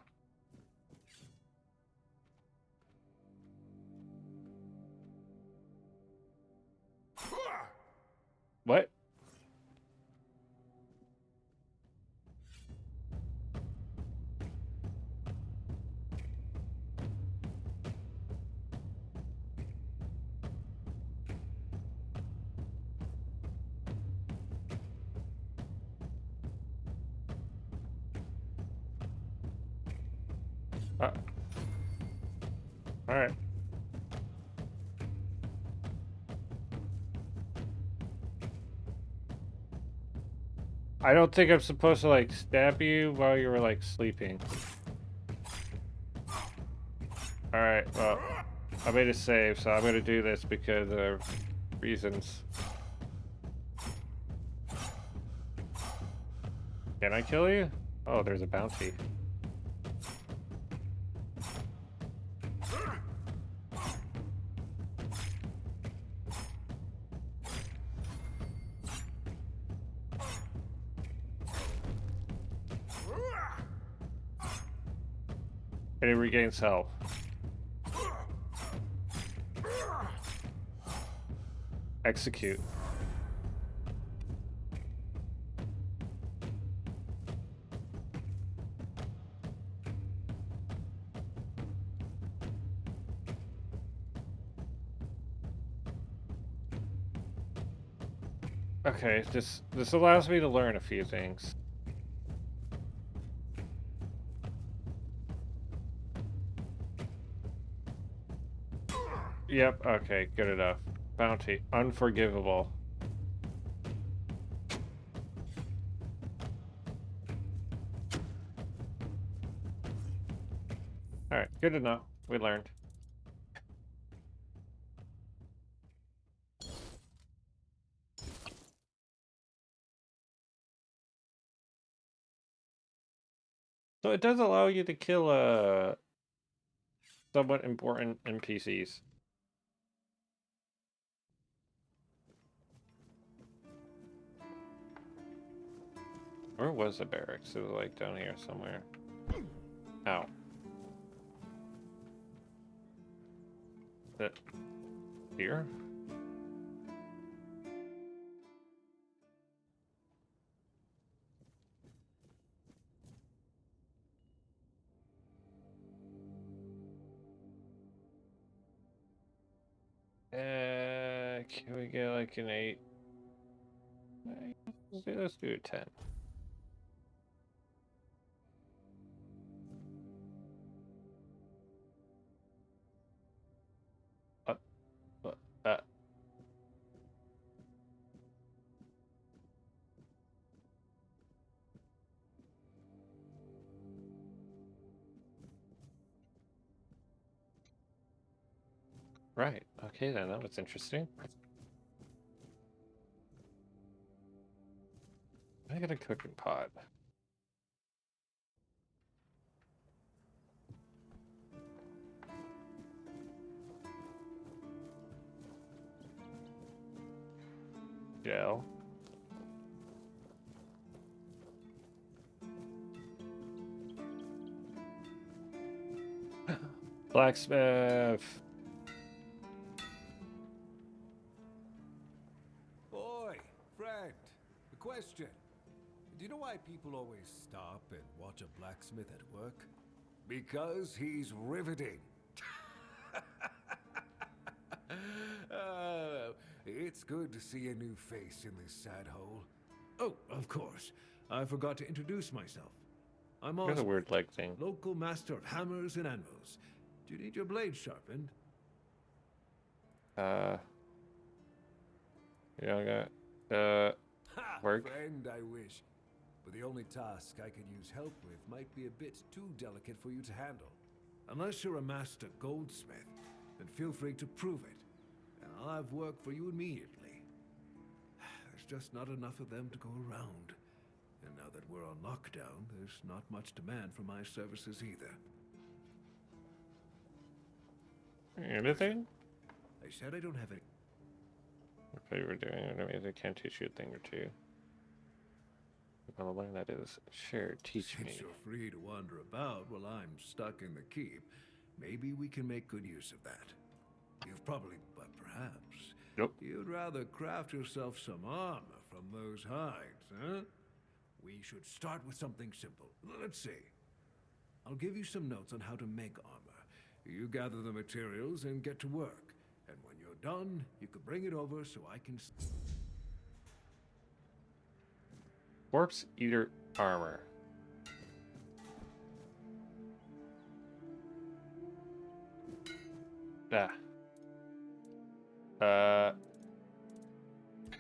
What? Alright. I don't think I'm supposed to like stab you while you were like sleeping. Alright, well, I made a save, so I'm gonna do this because of reasons. Can I kill you? Oh, there's a bounty. And it regains health. Execute. Okay, this allows me to learn a few things. Yep, okay, good enough. Bounty, unforgivable. Alright, good enough. We learned. So it does allow you to kill somewhat important NPCs. Where was the barracks? It was like down here somewhere. Ow. That here? Can we get like an 8? Let's do a 10. Uh, right. Okay then, that was interesting. I got a cooking pot. Gel. Blacksmith. Boy, friend, a question. Do you know why people always stop and watch a blacksmith at work? Because he's riveting. It's good to see a new face in this sad hole. Oh, of course. I forgot to introduce myself. I'm There's a Oswald, weird leg thing. local master of hammers and anvils. Do you need your blade sharpened? Yeah, I got Ha! work. Friend, I wish. But the only task I could use help with might be a bit too delicate for you to handle. Unless you're a master goldsmith, then feel free to prove it. And I'll have work for you immediately. There's just not enough of them to go around. And now that we're on lockdown, there's not much demand for my services either. Anything? I said I don't have any. If you were doing it, I mean, I can teach you a thing or two. Well, learn that is sure. Teach me. Since you're free to wander about while I'm stuck in the keep, maybe we can make good use of that. You've probably, but perhaps, you'd rather craft yourself some armor from those hides, huh? We should start with something simple. Let's see. I'll give you some notes on how to make armor. You gather the materials and get to work. And when you're done, you can bring it over so I can... Corpse Eater armor.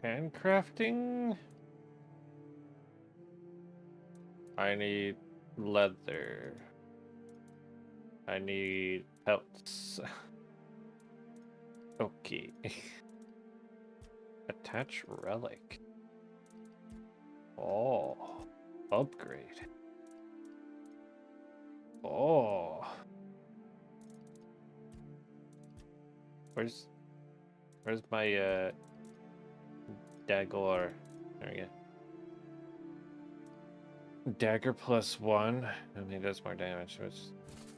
Handcrafting? I need leather. I need pelts. Okay. Attach relic. Oh, upgrade. Oh. Where's my dagger? There we go. Dagger +1. I mean, does more damage. Which,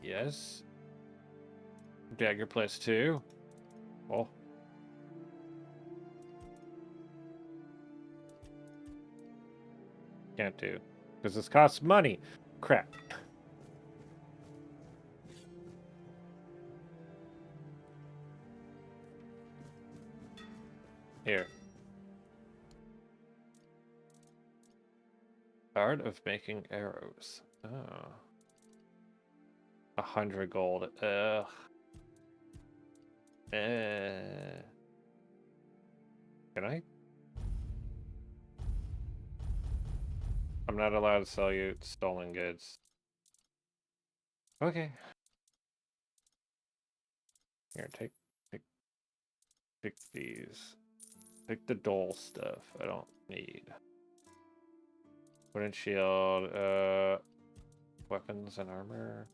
yes. Dagger +2. Oh. Can't do. Because this costs money. Crap. Here. Art of making arrows. Oh. 100 gold. Ugh. Can I? I'm not allowed to sell you stolen goods. Okay. Here, take these. Take the dull stuff I don't need. Wooden shield, weapons and armor.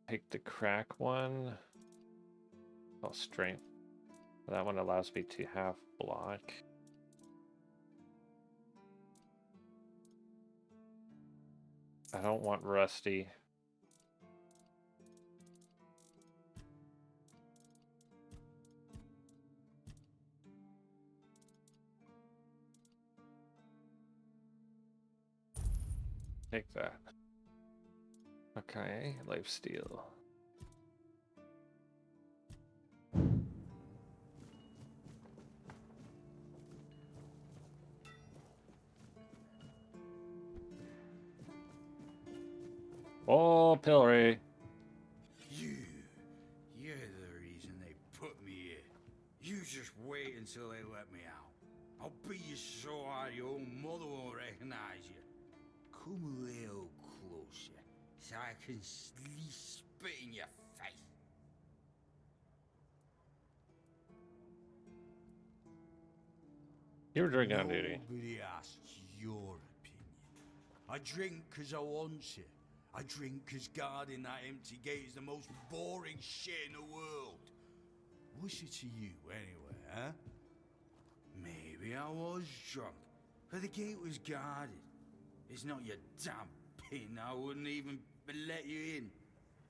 Take the crack one. Oh, strength. That one allows me to have block. I don't want rusty. Take that. Okay, lifesteal. Oh, Pillory. You're the reason they put me here. You just wait until they let me out. I'll beat you so hard your own mother won't recognize you. Come a little closer, so I can spit in your face. You were drinking on duty. Nobody asks your opinion. I drink because I want to. I drink because guarding that empty gate is the most boring shit in the world. What's it to you, anyway, huh? Maybe I was drunk, but the gate was guarded. It's not your damn pin, I wouldn't even let you in.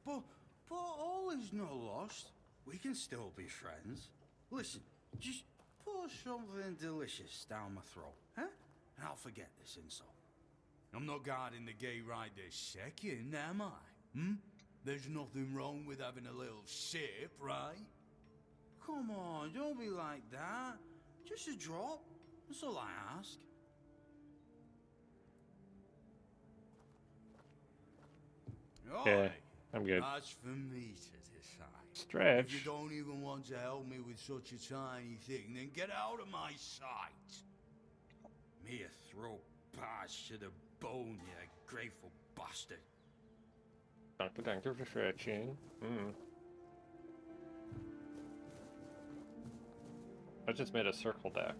But all is not lost. We can still be friends. Listen, just pour something delicious down my throat, huh? And I'll forget this insult. I'm not guarding the gate right this second, am I? There's nothing wrong with having a little sip, right? Come on, don't be like that. Just a drop. That's all I ask. Yeah, I'm good. That's for me to decide. Stretch. If you don't even want to help me with such a tiny thing, then get out of my sight. Me a throw pass to the bone, you grateful bastard. Thank you for stretching. I just made a circle deck.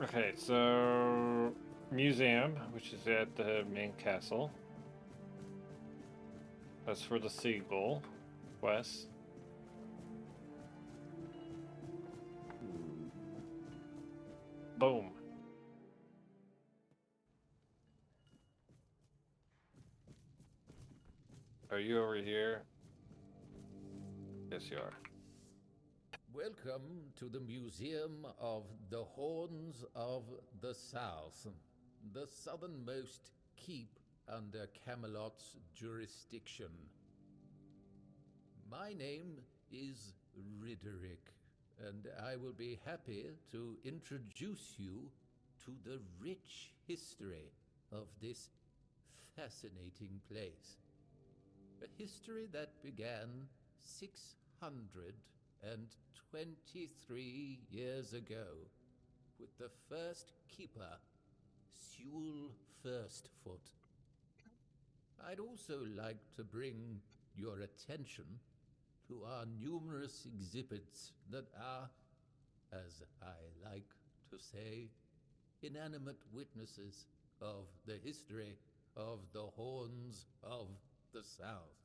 Okay, so museum, which is at the main castle. That's for the seagull quest. Boom. Are you over here? Yes, you are. Welcome to the Museum of the Horns of the South, the southernmost keep under Camelot's jurisdiction. My name is Ridderick, and I will be happy to introduce you to the rich history of this fascinating place. A history that began 623 years ago with the first keeper, Sewell Firstfoot. I'd also like to bring your attention to our numerous exhibits that are, as I like to say, inanimate witnesses of the history of the Horns of the South.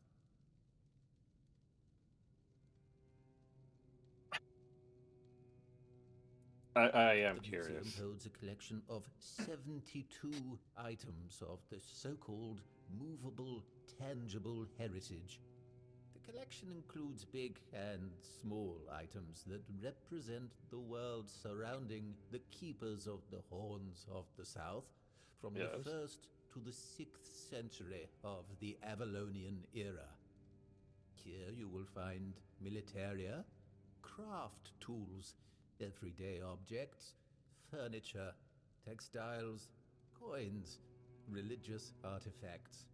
I am the curious. The museum holds a collection of 72 items of the so-called movable, tangible heritage. The collection includes big and small items that represent the world surrounding the keepers of the Horns of the South, from the 1st to the 6th century of the Avalonian era. Here you will find militaria, craft tools, everyday objects, furniture, textiles, coins, religious artifacts.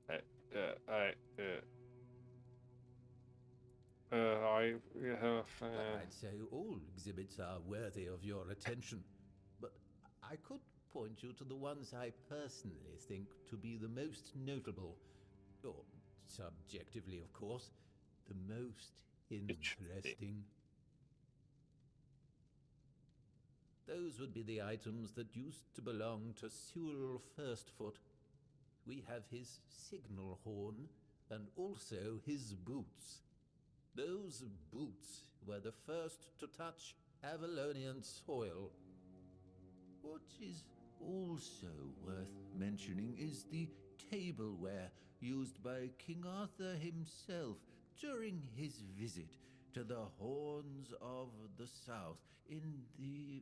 I'd say all exhibits are worthy of your attention, but I could point you to the ones I personally think to be the most notable, or subjectively, of course, the most interesting. Those would be the items that used to belong to Sewell Firstfoot. We have his signal horn, and also his boots. Those boots were the first to touch Avalonian soil. What is also worth mentioning is the tableware used by King Arthur himself during his visit to the Horns of the South in the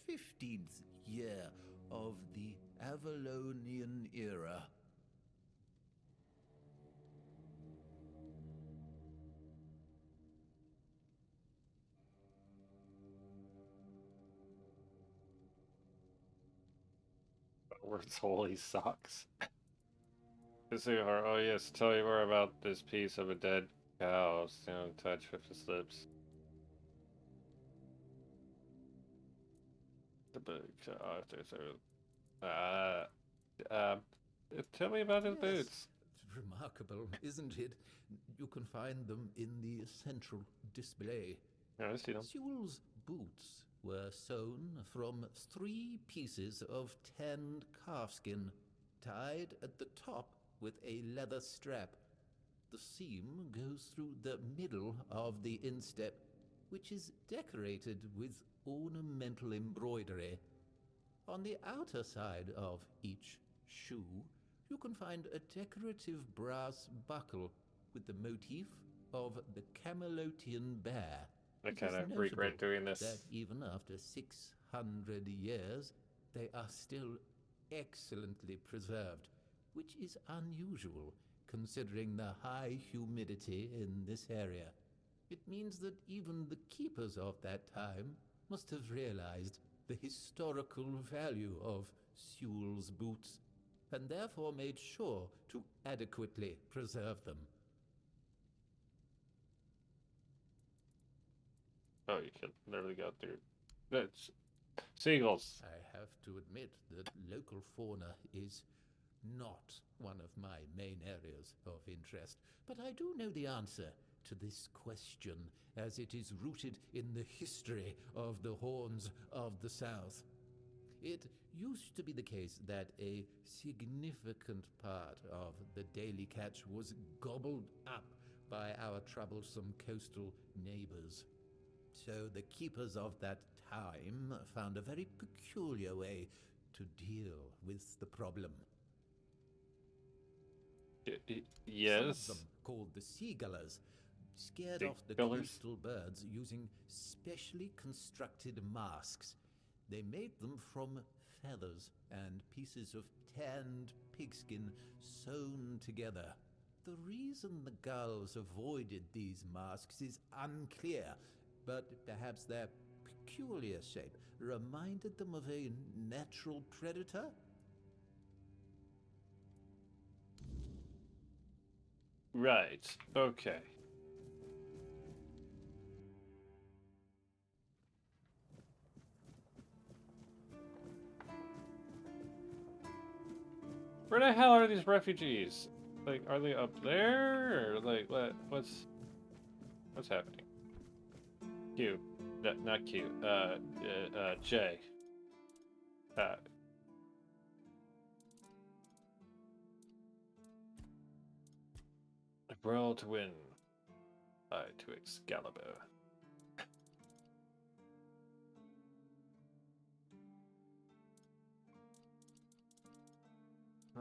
15th year of the Avalonian era. Words holy socks. Oh yes, tell you more about this piece of a dead cow, touch with his lips. The book, tell me about his boots. Remarkable, isn't it? You can find them in the central display. Yeah, I see them. Sewell's boots were sewn from 3 pieces of tanned calfskin, tied at the top with a leather strap. The seam goes through the middle of the instep, which is decorated with ornamental embroidery. On the outer side of each shoe, you can find a decorative brass buckle with the motif of the Camelotian bear. I kind of regret doing this. That even after 600 years, they are still excellently preserved, which is unusual considering the high humidity in this area. It means that even the keepers of that time must have realized the historical value of Sewell's boots, and therefore made sure to adequately preserve them. Oh, you can literally go through. That's seagulls. I have to admit that local fauna is not one of my main areas of interest, but I do know the answer to this question, as it is rooted in the history of the Horns of the South. It used to be the case that a significant part of the daily catch was gobbled up by our troublesome coastal neighbors. So the keepers of that time found a very peculiar way to deal with the problem. Yes. Some of them, called the seagullers, scared off the Seagullers? coastal birds using specially constructed masks. They made them from feathers and pieces of tanned pigskin sewn together. The reason the gulls avoided these masks is unclear, but perhaps their peculiar shape reminded them of a natural predator? Right. Okay. Where the hell are these refugees? Like, are they up there, or like what's happening? Q, not Q. J. A brawl to win. To Excalibur.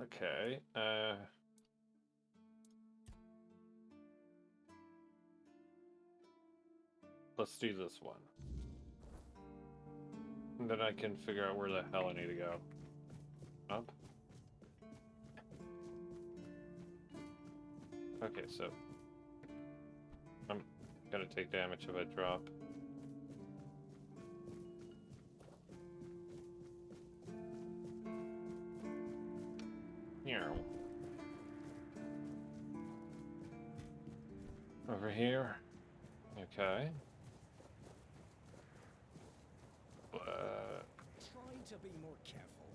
Okay. Let's do this one. And then I can figure out where the hell I need to go. Up? Okay, so I'm gonna take damage if I drop. Meow. Over here. Okay. Try to be more careful.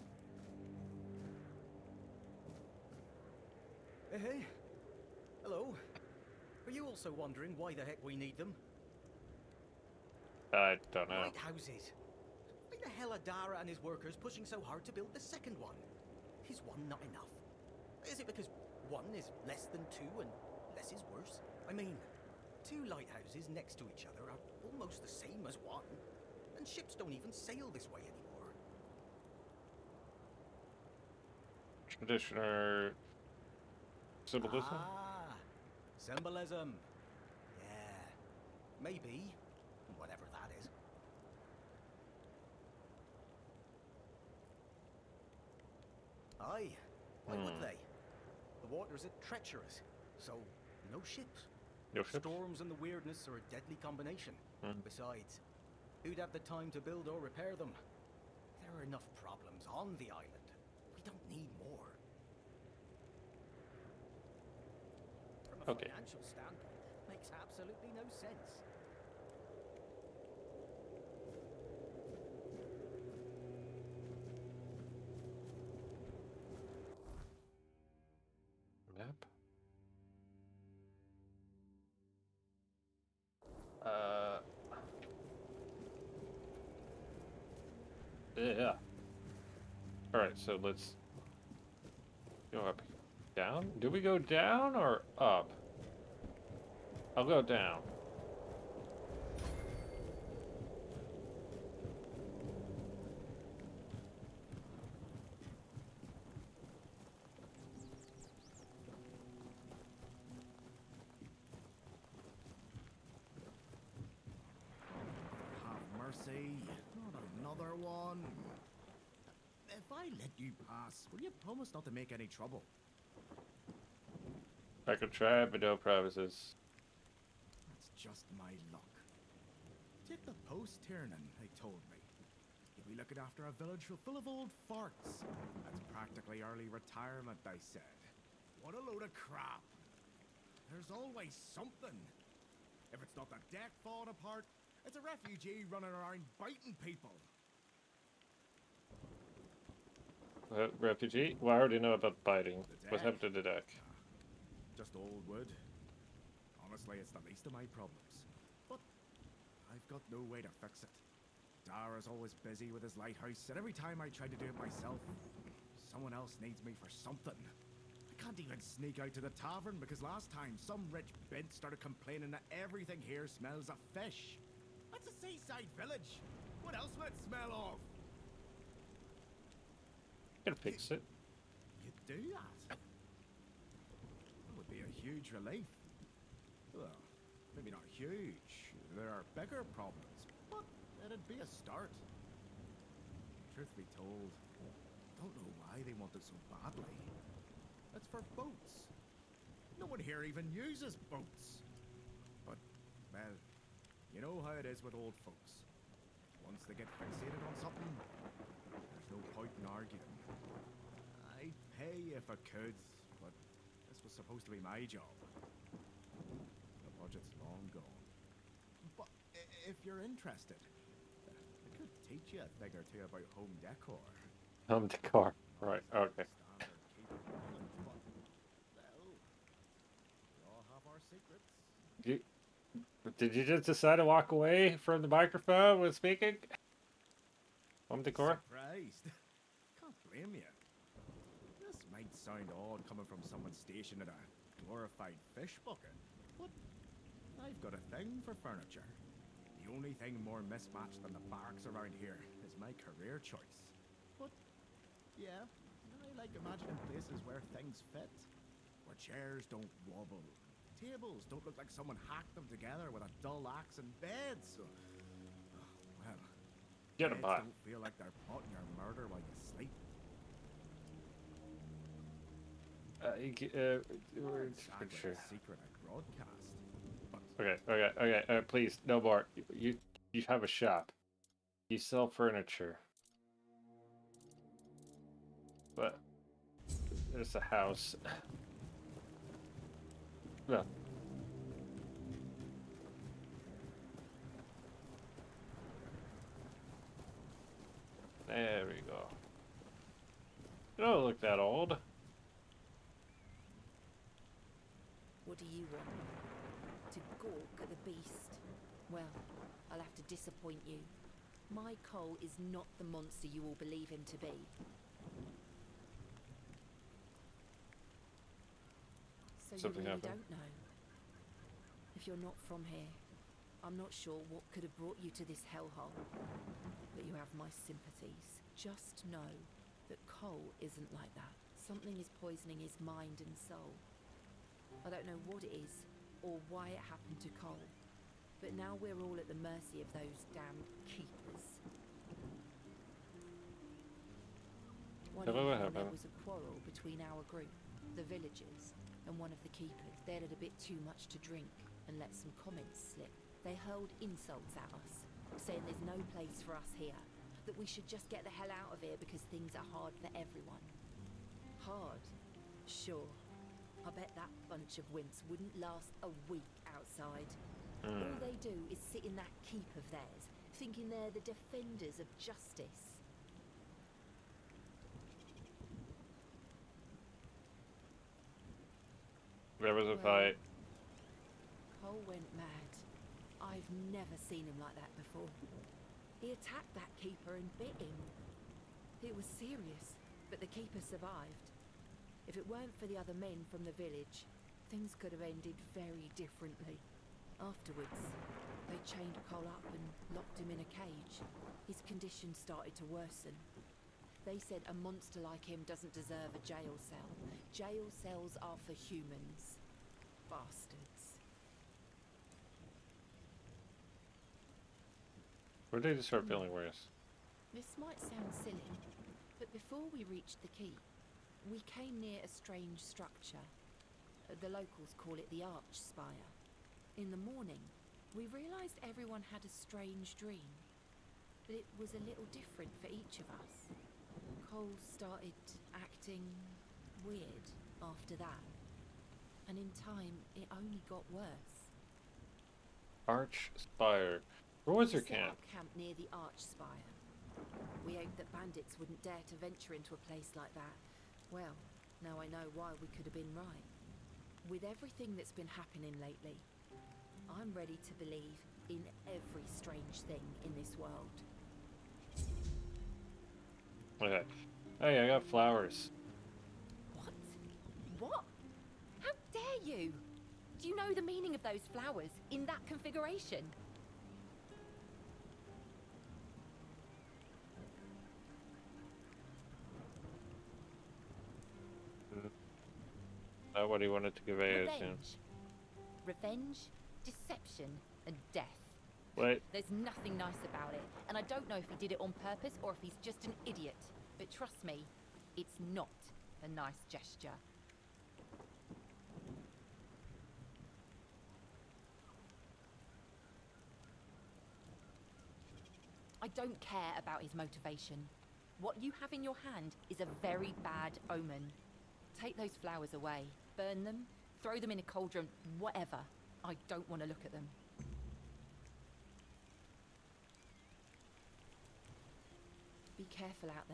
Hey, Hello. Are you also wondering why the heck we need them? I don't know. Lighthouses. Why the hell are Dara and his workers pushing so hard to build the second one? Is one not enough? Is it because one is less than two and less is worse? I mean, two lighthouses next to each other are almost the same as one, and ships don't even sail this way anymore. Tradition or symbolism? Ah, symbolism. Yeah, maybe. Whatever that is. Aye, why would they? The waters are treacherous, so no ships. No ships? Storms and the weirdness are a deadly combination. Besides, who'd have the time to build or repair them? There are enough problems on the island. We don't need more. From a financial standpoint, that makes absolutely no sense. Map. Yeah. Alright, so let's go up. Down? Do we go down or up? I'll go down. Have mercy, not another one. If I let you pass, will you promise not to make any trouble? I could try, but no promises. That's just my luck. Take the post Tiernan, they told me. You'll be looking after a village full of old farts. That's practically early retirement, they said. What a load of crap. There's always something. If it's not the deck falling apart, it's a refugee running around biting people. Refugee? Well, I already know about biting. What happened to the deck? Just old wood. Honestly, it's the least of my problems. But I've got no way to fix it. Dara's always busy with his lighthouse, and every time I try to do it myself, someone else needs me for something. I can't even sneak out to the tavern because last time some rich bint started complaining that everything here smells of fish. That's a seaside village. What else would it smell of? Can fix it. You do that? That would be a huge relief. Well, maybe not huge. There are bigger problems, but it'd be a start. Truth be told, I don't know why they want it so badly. It's for boats. No one here even uses boats. But, well, you know how it is with old folks. Once they get fixated on something, there's no point in arguing. I'd pay if I could, but this was supposed to be my job. The budget's long gone. But if you're interested, I could teach you a thing or two about home decor. Home decor. Right, okay. Did you just decide to walk away from the microphone when speaking? Home decor? Surprised. Can't blame you. This might sound odd coming from someone stationed in a glorified fish bucket, but I've got a thing for furniture. The only thing more mismatched than the barracks around here is my career choice. But, yeah, I like imagining places where things fit. Where chairs don't wobble. Tables don't look like someone hacked them together with a dull axe, and beds. So, well, get a beds buy. don't feel like they're plotting your murder while you sleep. Sure. Secret I broadcast. Okay. Please, no more. You have a shop. You sell furniture. But there's a house. No. There we go. You don't look that old. What do you want? To gawk at the beast? Well, I'll have to disappoint you. My Cole is not the monster you all believe him to be. So Something you really happened. don't know? If you're not from here, I'm not sure what could have brought you to this hellhole. But you have my sympathies. Just know that Cole isn't like that. Something is poisoning his mind and soul. I don't know what it is, or why it happened to Cole. But now we're all at the mercy of those damned keepers. One Hello, what evening there happened? was a quarrel between our group, the villagers, and one of the keepers. They had a bit too much to drink and let some comments slip. They hurled insults at us, saying there's no place for us here, that we should just get the hell out of here because things are hard for everyone. Hard? Sure. I bet that bunch of wimps wouldn't last a week outside. All they do is sit in that keep of theirs, thinking they're the defenders of justice. There was a Well, fight. Cole went mad. I've never seen him like that before. He attacked that keeper and bit him. It was serious, but the keeper survived. If it weren't for the other men from the village, things could have ended very differently. Afterwards, they chained Cole up and locked him in a cage. His condition started to worsen. They said a monster like him doesn't deserve a jail cell. Jail cells are for humans. Bastards. Where did it start feeling worse? This might sound silly, but before we reached the keep, we came near a strange structure. The locals call it the Arch Spire. In the morning, we realized everyone had a strange dream, but it was a little different for each of us. Cole started acting weird after that, and in time, it only got worse. Arch Spire. Where was We your set camp? up camp near the Arch Spire. We hoped that bandits wouldn't dare to venture into a place like that. Well, now I know why we could have been right. With everything that's been happening lately, I'm ready to believe in every strange thing in this world. Okay. Hey, I got flowers. What? How dare you? Do you know the meaning of those flowers in that configuration? What he wanted to convey us in. Revenge. Revenge, deception, and death. Wait. There's nothing nice about it, and I don't know if he did it on purpose or if he's just an idiot. But trust me, it's not a nice gesture. I don't care about his motivation. What you have in your hand is a very bad omen. Take those flowers away. Burn them, throw them in a cauldron, whatever. I don't want to look at them. Be careful out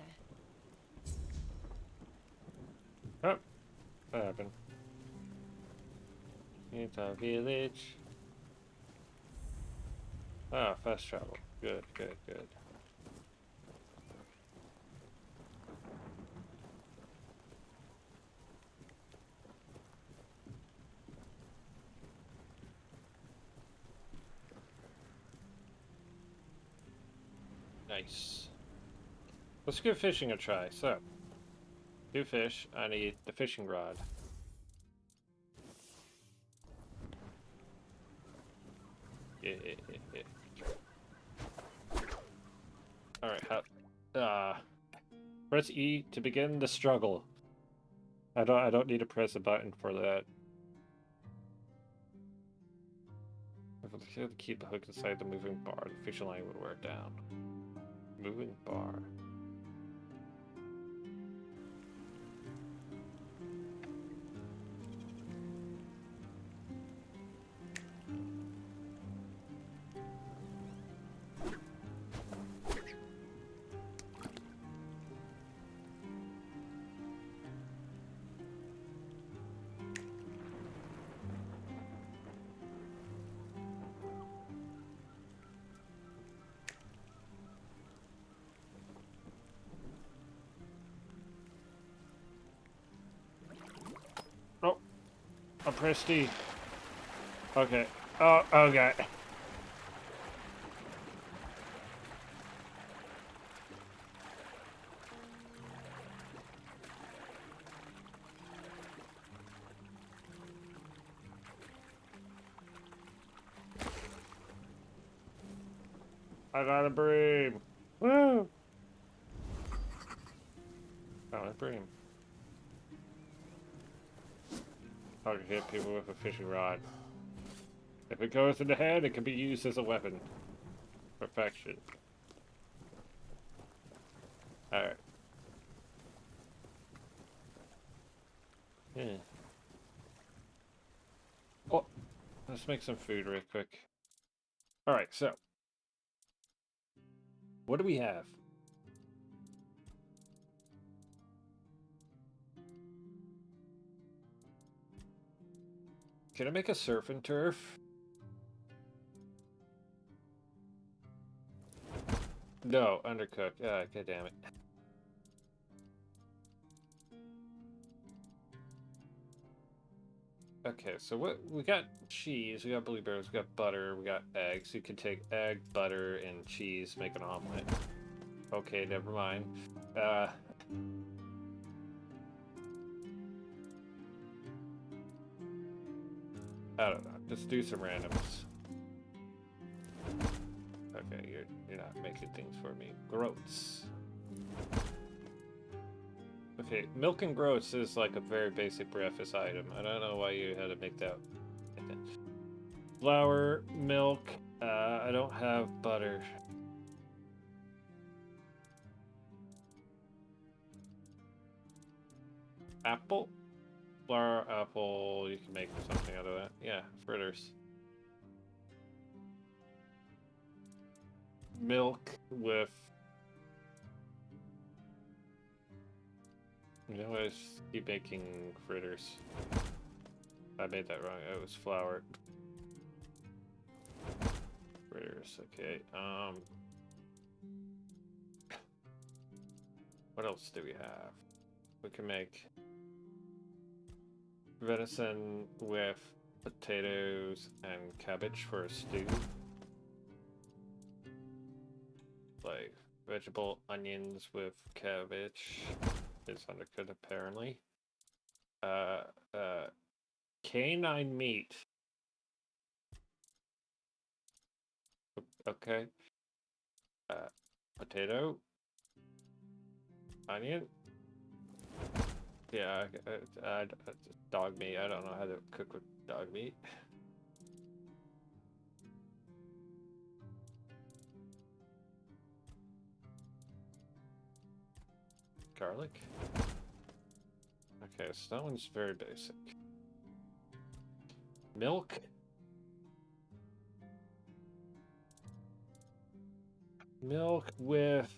there. Oh, what happened? It's a village. Ah, fast travel. Good, good, good. Nice. Let's give fishing a try. So, 2 fish. I need the fishing rod. Yeah. Alright, press E to begin the struggle. I don't need to press a button for that. If I have to keep the hook inside the moving bar, the fishing line would wear down. Moving bar. Presty. Okay. Oh, okay. I got a bream. Woo! Got a bream. How to hit people with a fishing rod. If it goes in the head, it can be used as a weapon. Perfection. Alright. Yeah. Oh, let's make some food real quick. Alright, so. What do we have? Can I make a surf and turf? No, undercooked. Ah, god damn it. Okay, so what we got cheese, we got blueberries, we got butter, we got eggs. You can take egg, butter, and cheese, make an omelet. Okay, never mind. I don't know. Just do some randoms. Okay, you're not making things for me. Groats. Okay, milk and groats is like a very basic breakfast item. I don't know why you had to make that. Flour, milk. I don't have butter. Apple? Flour, apple. You can make something out of that. Yeah, fritters. Milk with... You know, I just keep making fritters. I made that wrong. It was flour. Fritters, okay. What else do we have? We can make venison with potatoes and cabbage for a stew. Like vegetable onions with cabbage. Is undercooked apparently. Canine meat. Okay. Potato. Onion. Yeah, dog meat. I don't know how to cook with dog meat. Garlic. Okay, so that one's very basic. Milk. Milk with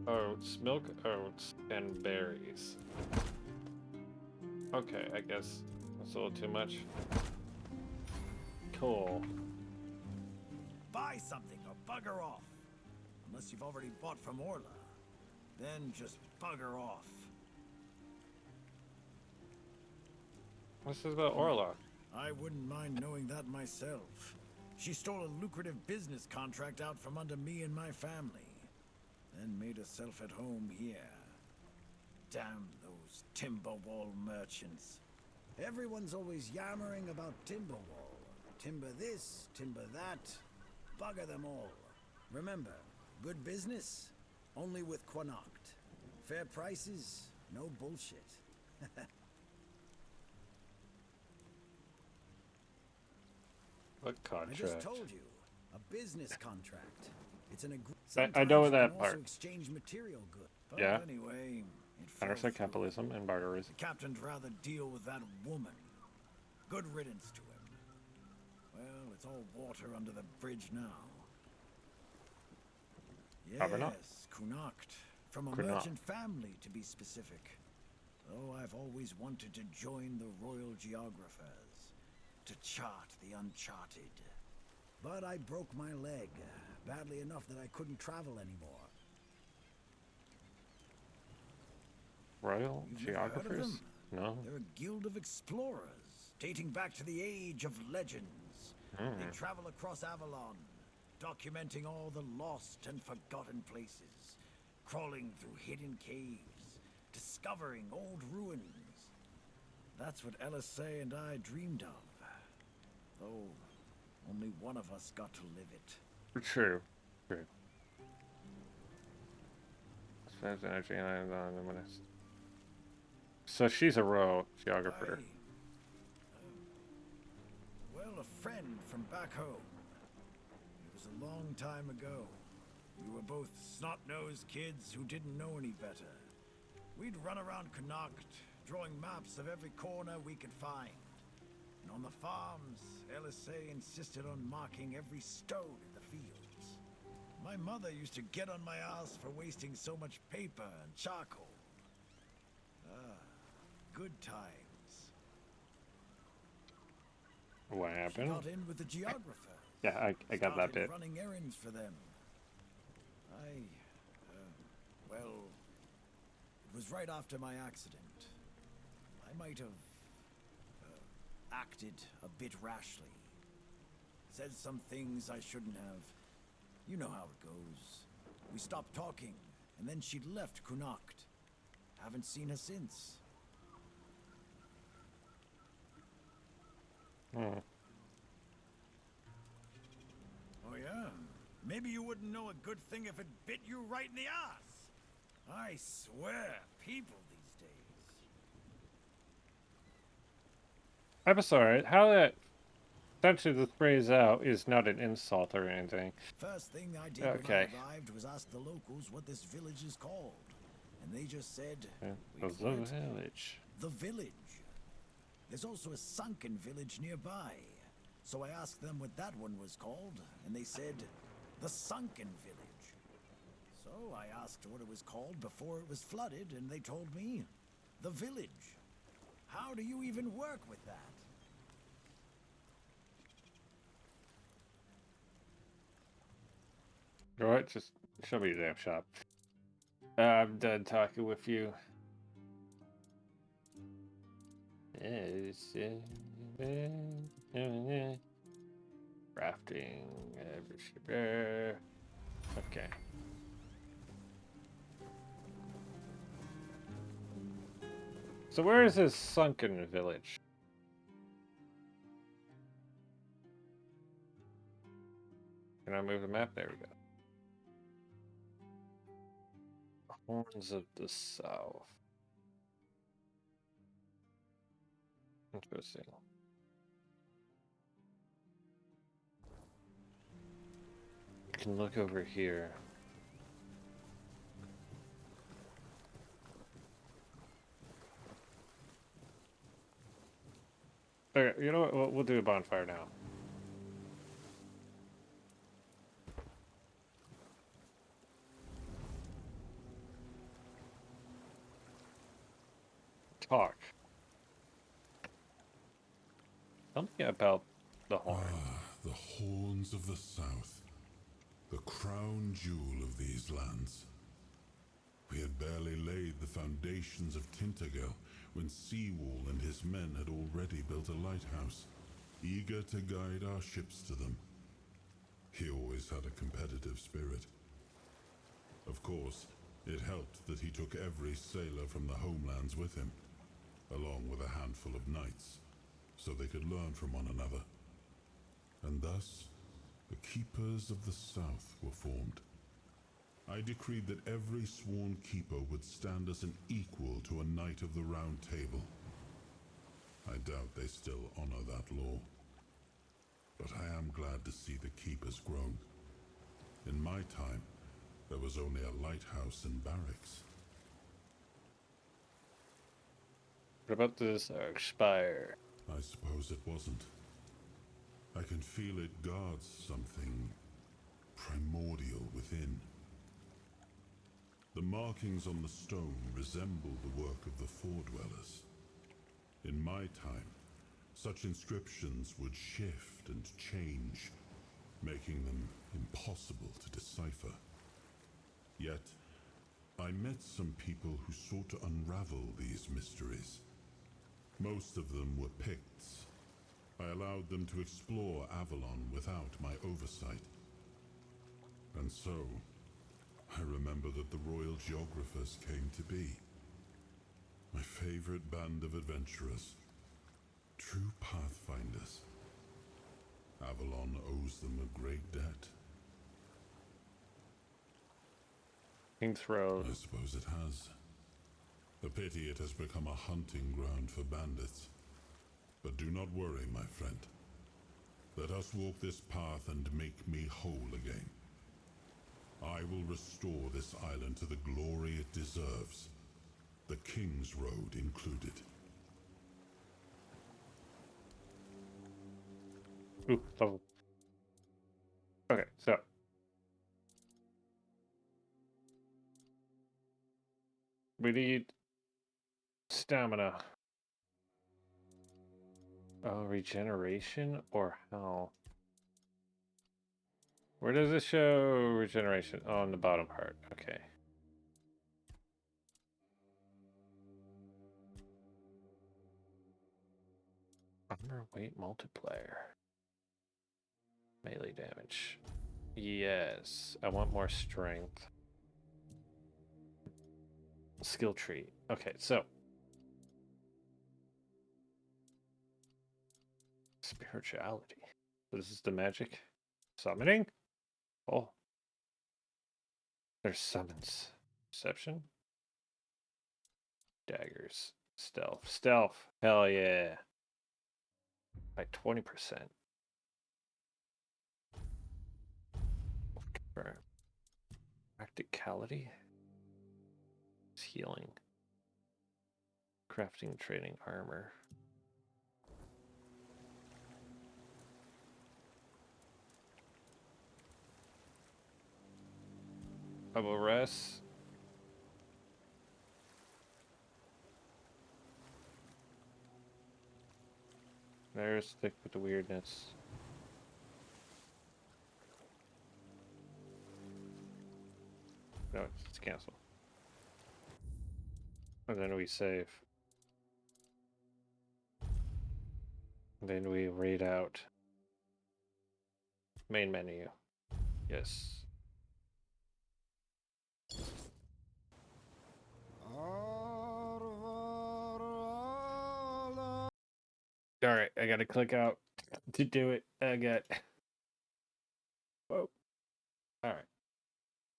oats. Milk, oats, and berries. Okay, I guess that's a little too much. Cool. Buy something or bugger off. Unless you've already bought from Orla. Then just bugger off. What's this about Orla? I wouldn't mind knowing that myself. She stole a lucrative business contract out from under me and my family. Then made herself at home here. Damn those Timberwall merchants. Everyone's always yammering about Timberwall. Timber this, timber that. Bugger them all. Remember, good business, only with Connacht. Fair prices, no bullshit. What contract? I just told you, a business contract. It's an agreement. I know that part. Also exchange material goods. But yeah. Anyway, understand capitalism and barterism. The captain'd rather deal with that woman. Good riddance to him. Well, it's all water under the bridge now. Yes, Connacht. From a merchant family, to be specific. Though I've always wanted to join the Royal Geographers. To chart the uncharted. But I broke my leg. Badly enough that I couldn't travel anymore. Royal You've never heard of geographers? them? No. They're a guild of explorers, dating back to the Age of Legends. They travel across Avalon, documenting all the lost and forgotten places, crawling through hidden caves, discovering old ruins. That's what Elisée and I dreamed of, though only one of us got to live it. True. True. Spends energy on the minutes. So she's a royal geographer. Well, a friend from back home. It was a long time ago. We were both snot-nosed kids who didn't know any better. We'd run around Connacht, drawing maps of every corner we could find. And on the farms, Elisée insisted on marking every stone in the fields. My mother used to get on my ass for wasting so much paper and charcoal. Good times. What happened? Got in with the geographer. Yeah, I got that bit. Running errands for them. Well, it was right after my accident. I might have acted a bit rashly. Said some things I shouldn't have. You know how it goes. We stopped talking, and then she'd left Connacht. Haven't seen her since. Oh. Oh yeah? Maybe you wouldn't know a good thing if it bit you right in the ass. I swear, people these days. I'm sorry, how that censored the phrase out is not an insult or anything. First thing I did when I arrived was ask the locals what this village is called. And they just said, The village. The village. There's also a sunken village nearby. So I asked them what that one was called, and they said, the Sunken Village. So I asked what it was called before it was flooded, and they told me, the village. How do you even work with that? Alright, just show me your damn shop. I'm done talking with you. Crafting. Okay. So where is this sunken village? Can I move the map? There we go. Horns of the South. Interesting. You can look over here. Okay, you know what? We'll do a bonfire now. Talk. Something about the horn. The horns of the South. The crown jewel of these lands. We had barely laid the foundations of Tintagel when Seawall and his men had already built a lighthouse, eager to guide our ships to them. He always had a competitive spirit. Of course, it helped that he took every sailor from the homelands with him, along with a handful of knights, so they could learn from one another. And thus, the Keepers of the South were formed. I decreed that every sworn keeper would stand as an equal to a Knight of the Round Table. I doubt they still honor that law. But I am glad to see the keepers grown. In my time, there was only a lighthouse and barracks. What about this spire? I suppose it wasn't. I can feel it guards something primordial within. The markings on the stone resemble the work of the Fordwellers. In my time, such inscriptions would shift and change, making them impossible to decipher. Yet, I met some people who sought to unravel these mysteries. Most of them were Picts. I allowed them to explore Avalon without my oversight. And so, I remember that the Royal Geographers came to be. My favorite band of adventurers. True pathfinders. Avalon owes them a great debt. King's Road. I suppose it has. A pity it has become a hunting ground for bandits. But do not worry, my friend. Let us walk this path and make me whole again. I will restore this island to the glory it deserves. The King's Road included. Ooh, level. Okay, so. We need stamina. Oh, regeneration or how? Where does it show regeneration? Oh, on the bottom part. Okay. Armor weight multiplier. Melee damage. Yes. I want more strength. Skill tree. Okay, so. Spirituality. So this is the magic. Summoning? Oh. There's summons. Perception. Daggers. Stealth. Stealth. Hell yeah. By 20%. Confirm. Practicality. It's healing. Crafting, trading, armor. Double rest. There's stick with the weirdness. No, it's cancel. And then we save. And then we read out. Main menu. Yes. Alright, I gotta click out to do it. I got. Whoa. Alright.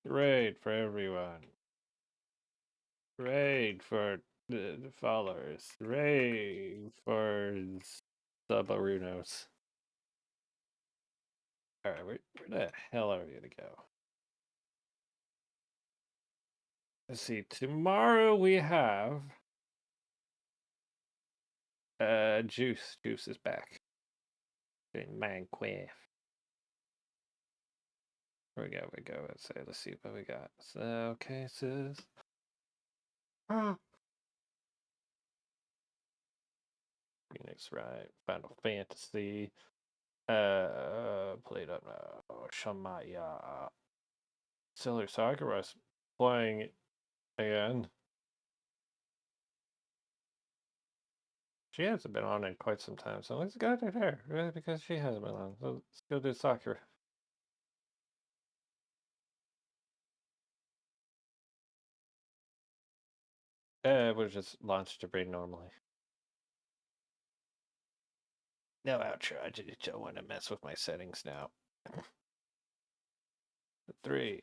Raid for everyone. Raid for the followers. Raid for Subarunos. Alright, where the hell are we gonna go? Let's see. Tomorrow we have Juice. Juice is back. Doing Minecraft. Where we go. Let's see what we got. So, okay, it says. Phoenix, right? Final Fantasy. Played up now. Shamaya. Sailor Sakura's playing again. She hasn't been on in quite some time, so let's go to her. Really, because she hasn't been on. So let's go do Sakura. We'll just launch the raid normally. No outro. I just don't want to mess with my settings now. 3,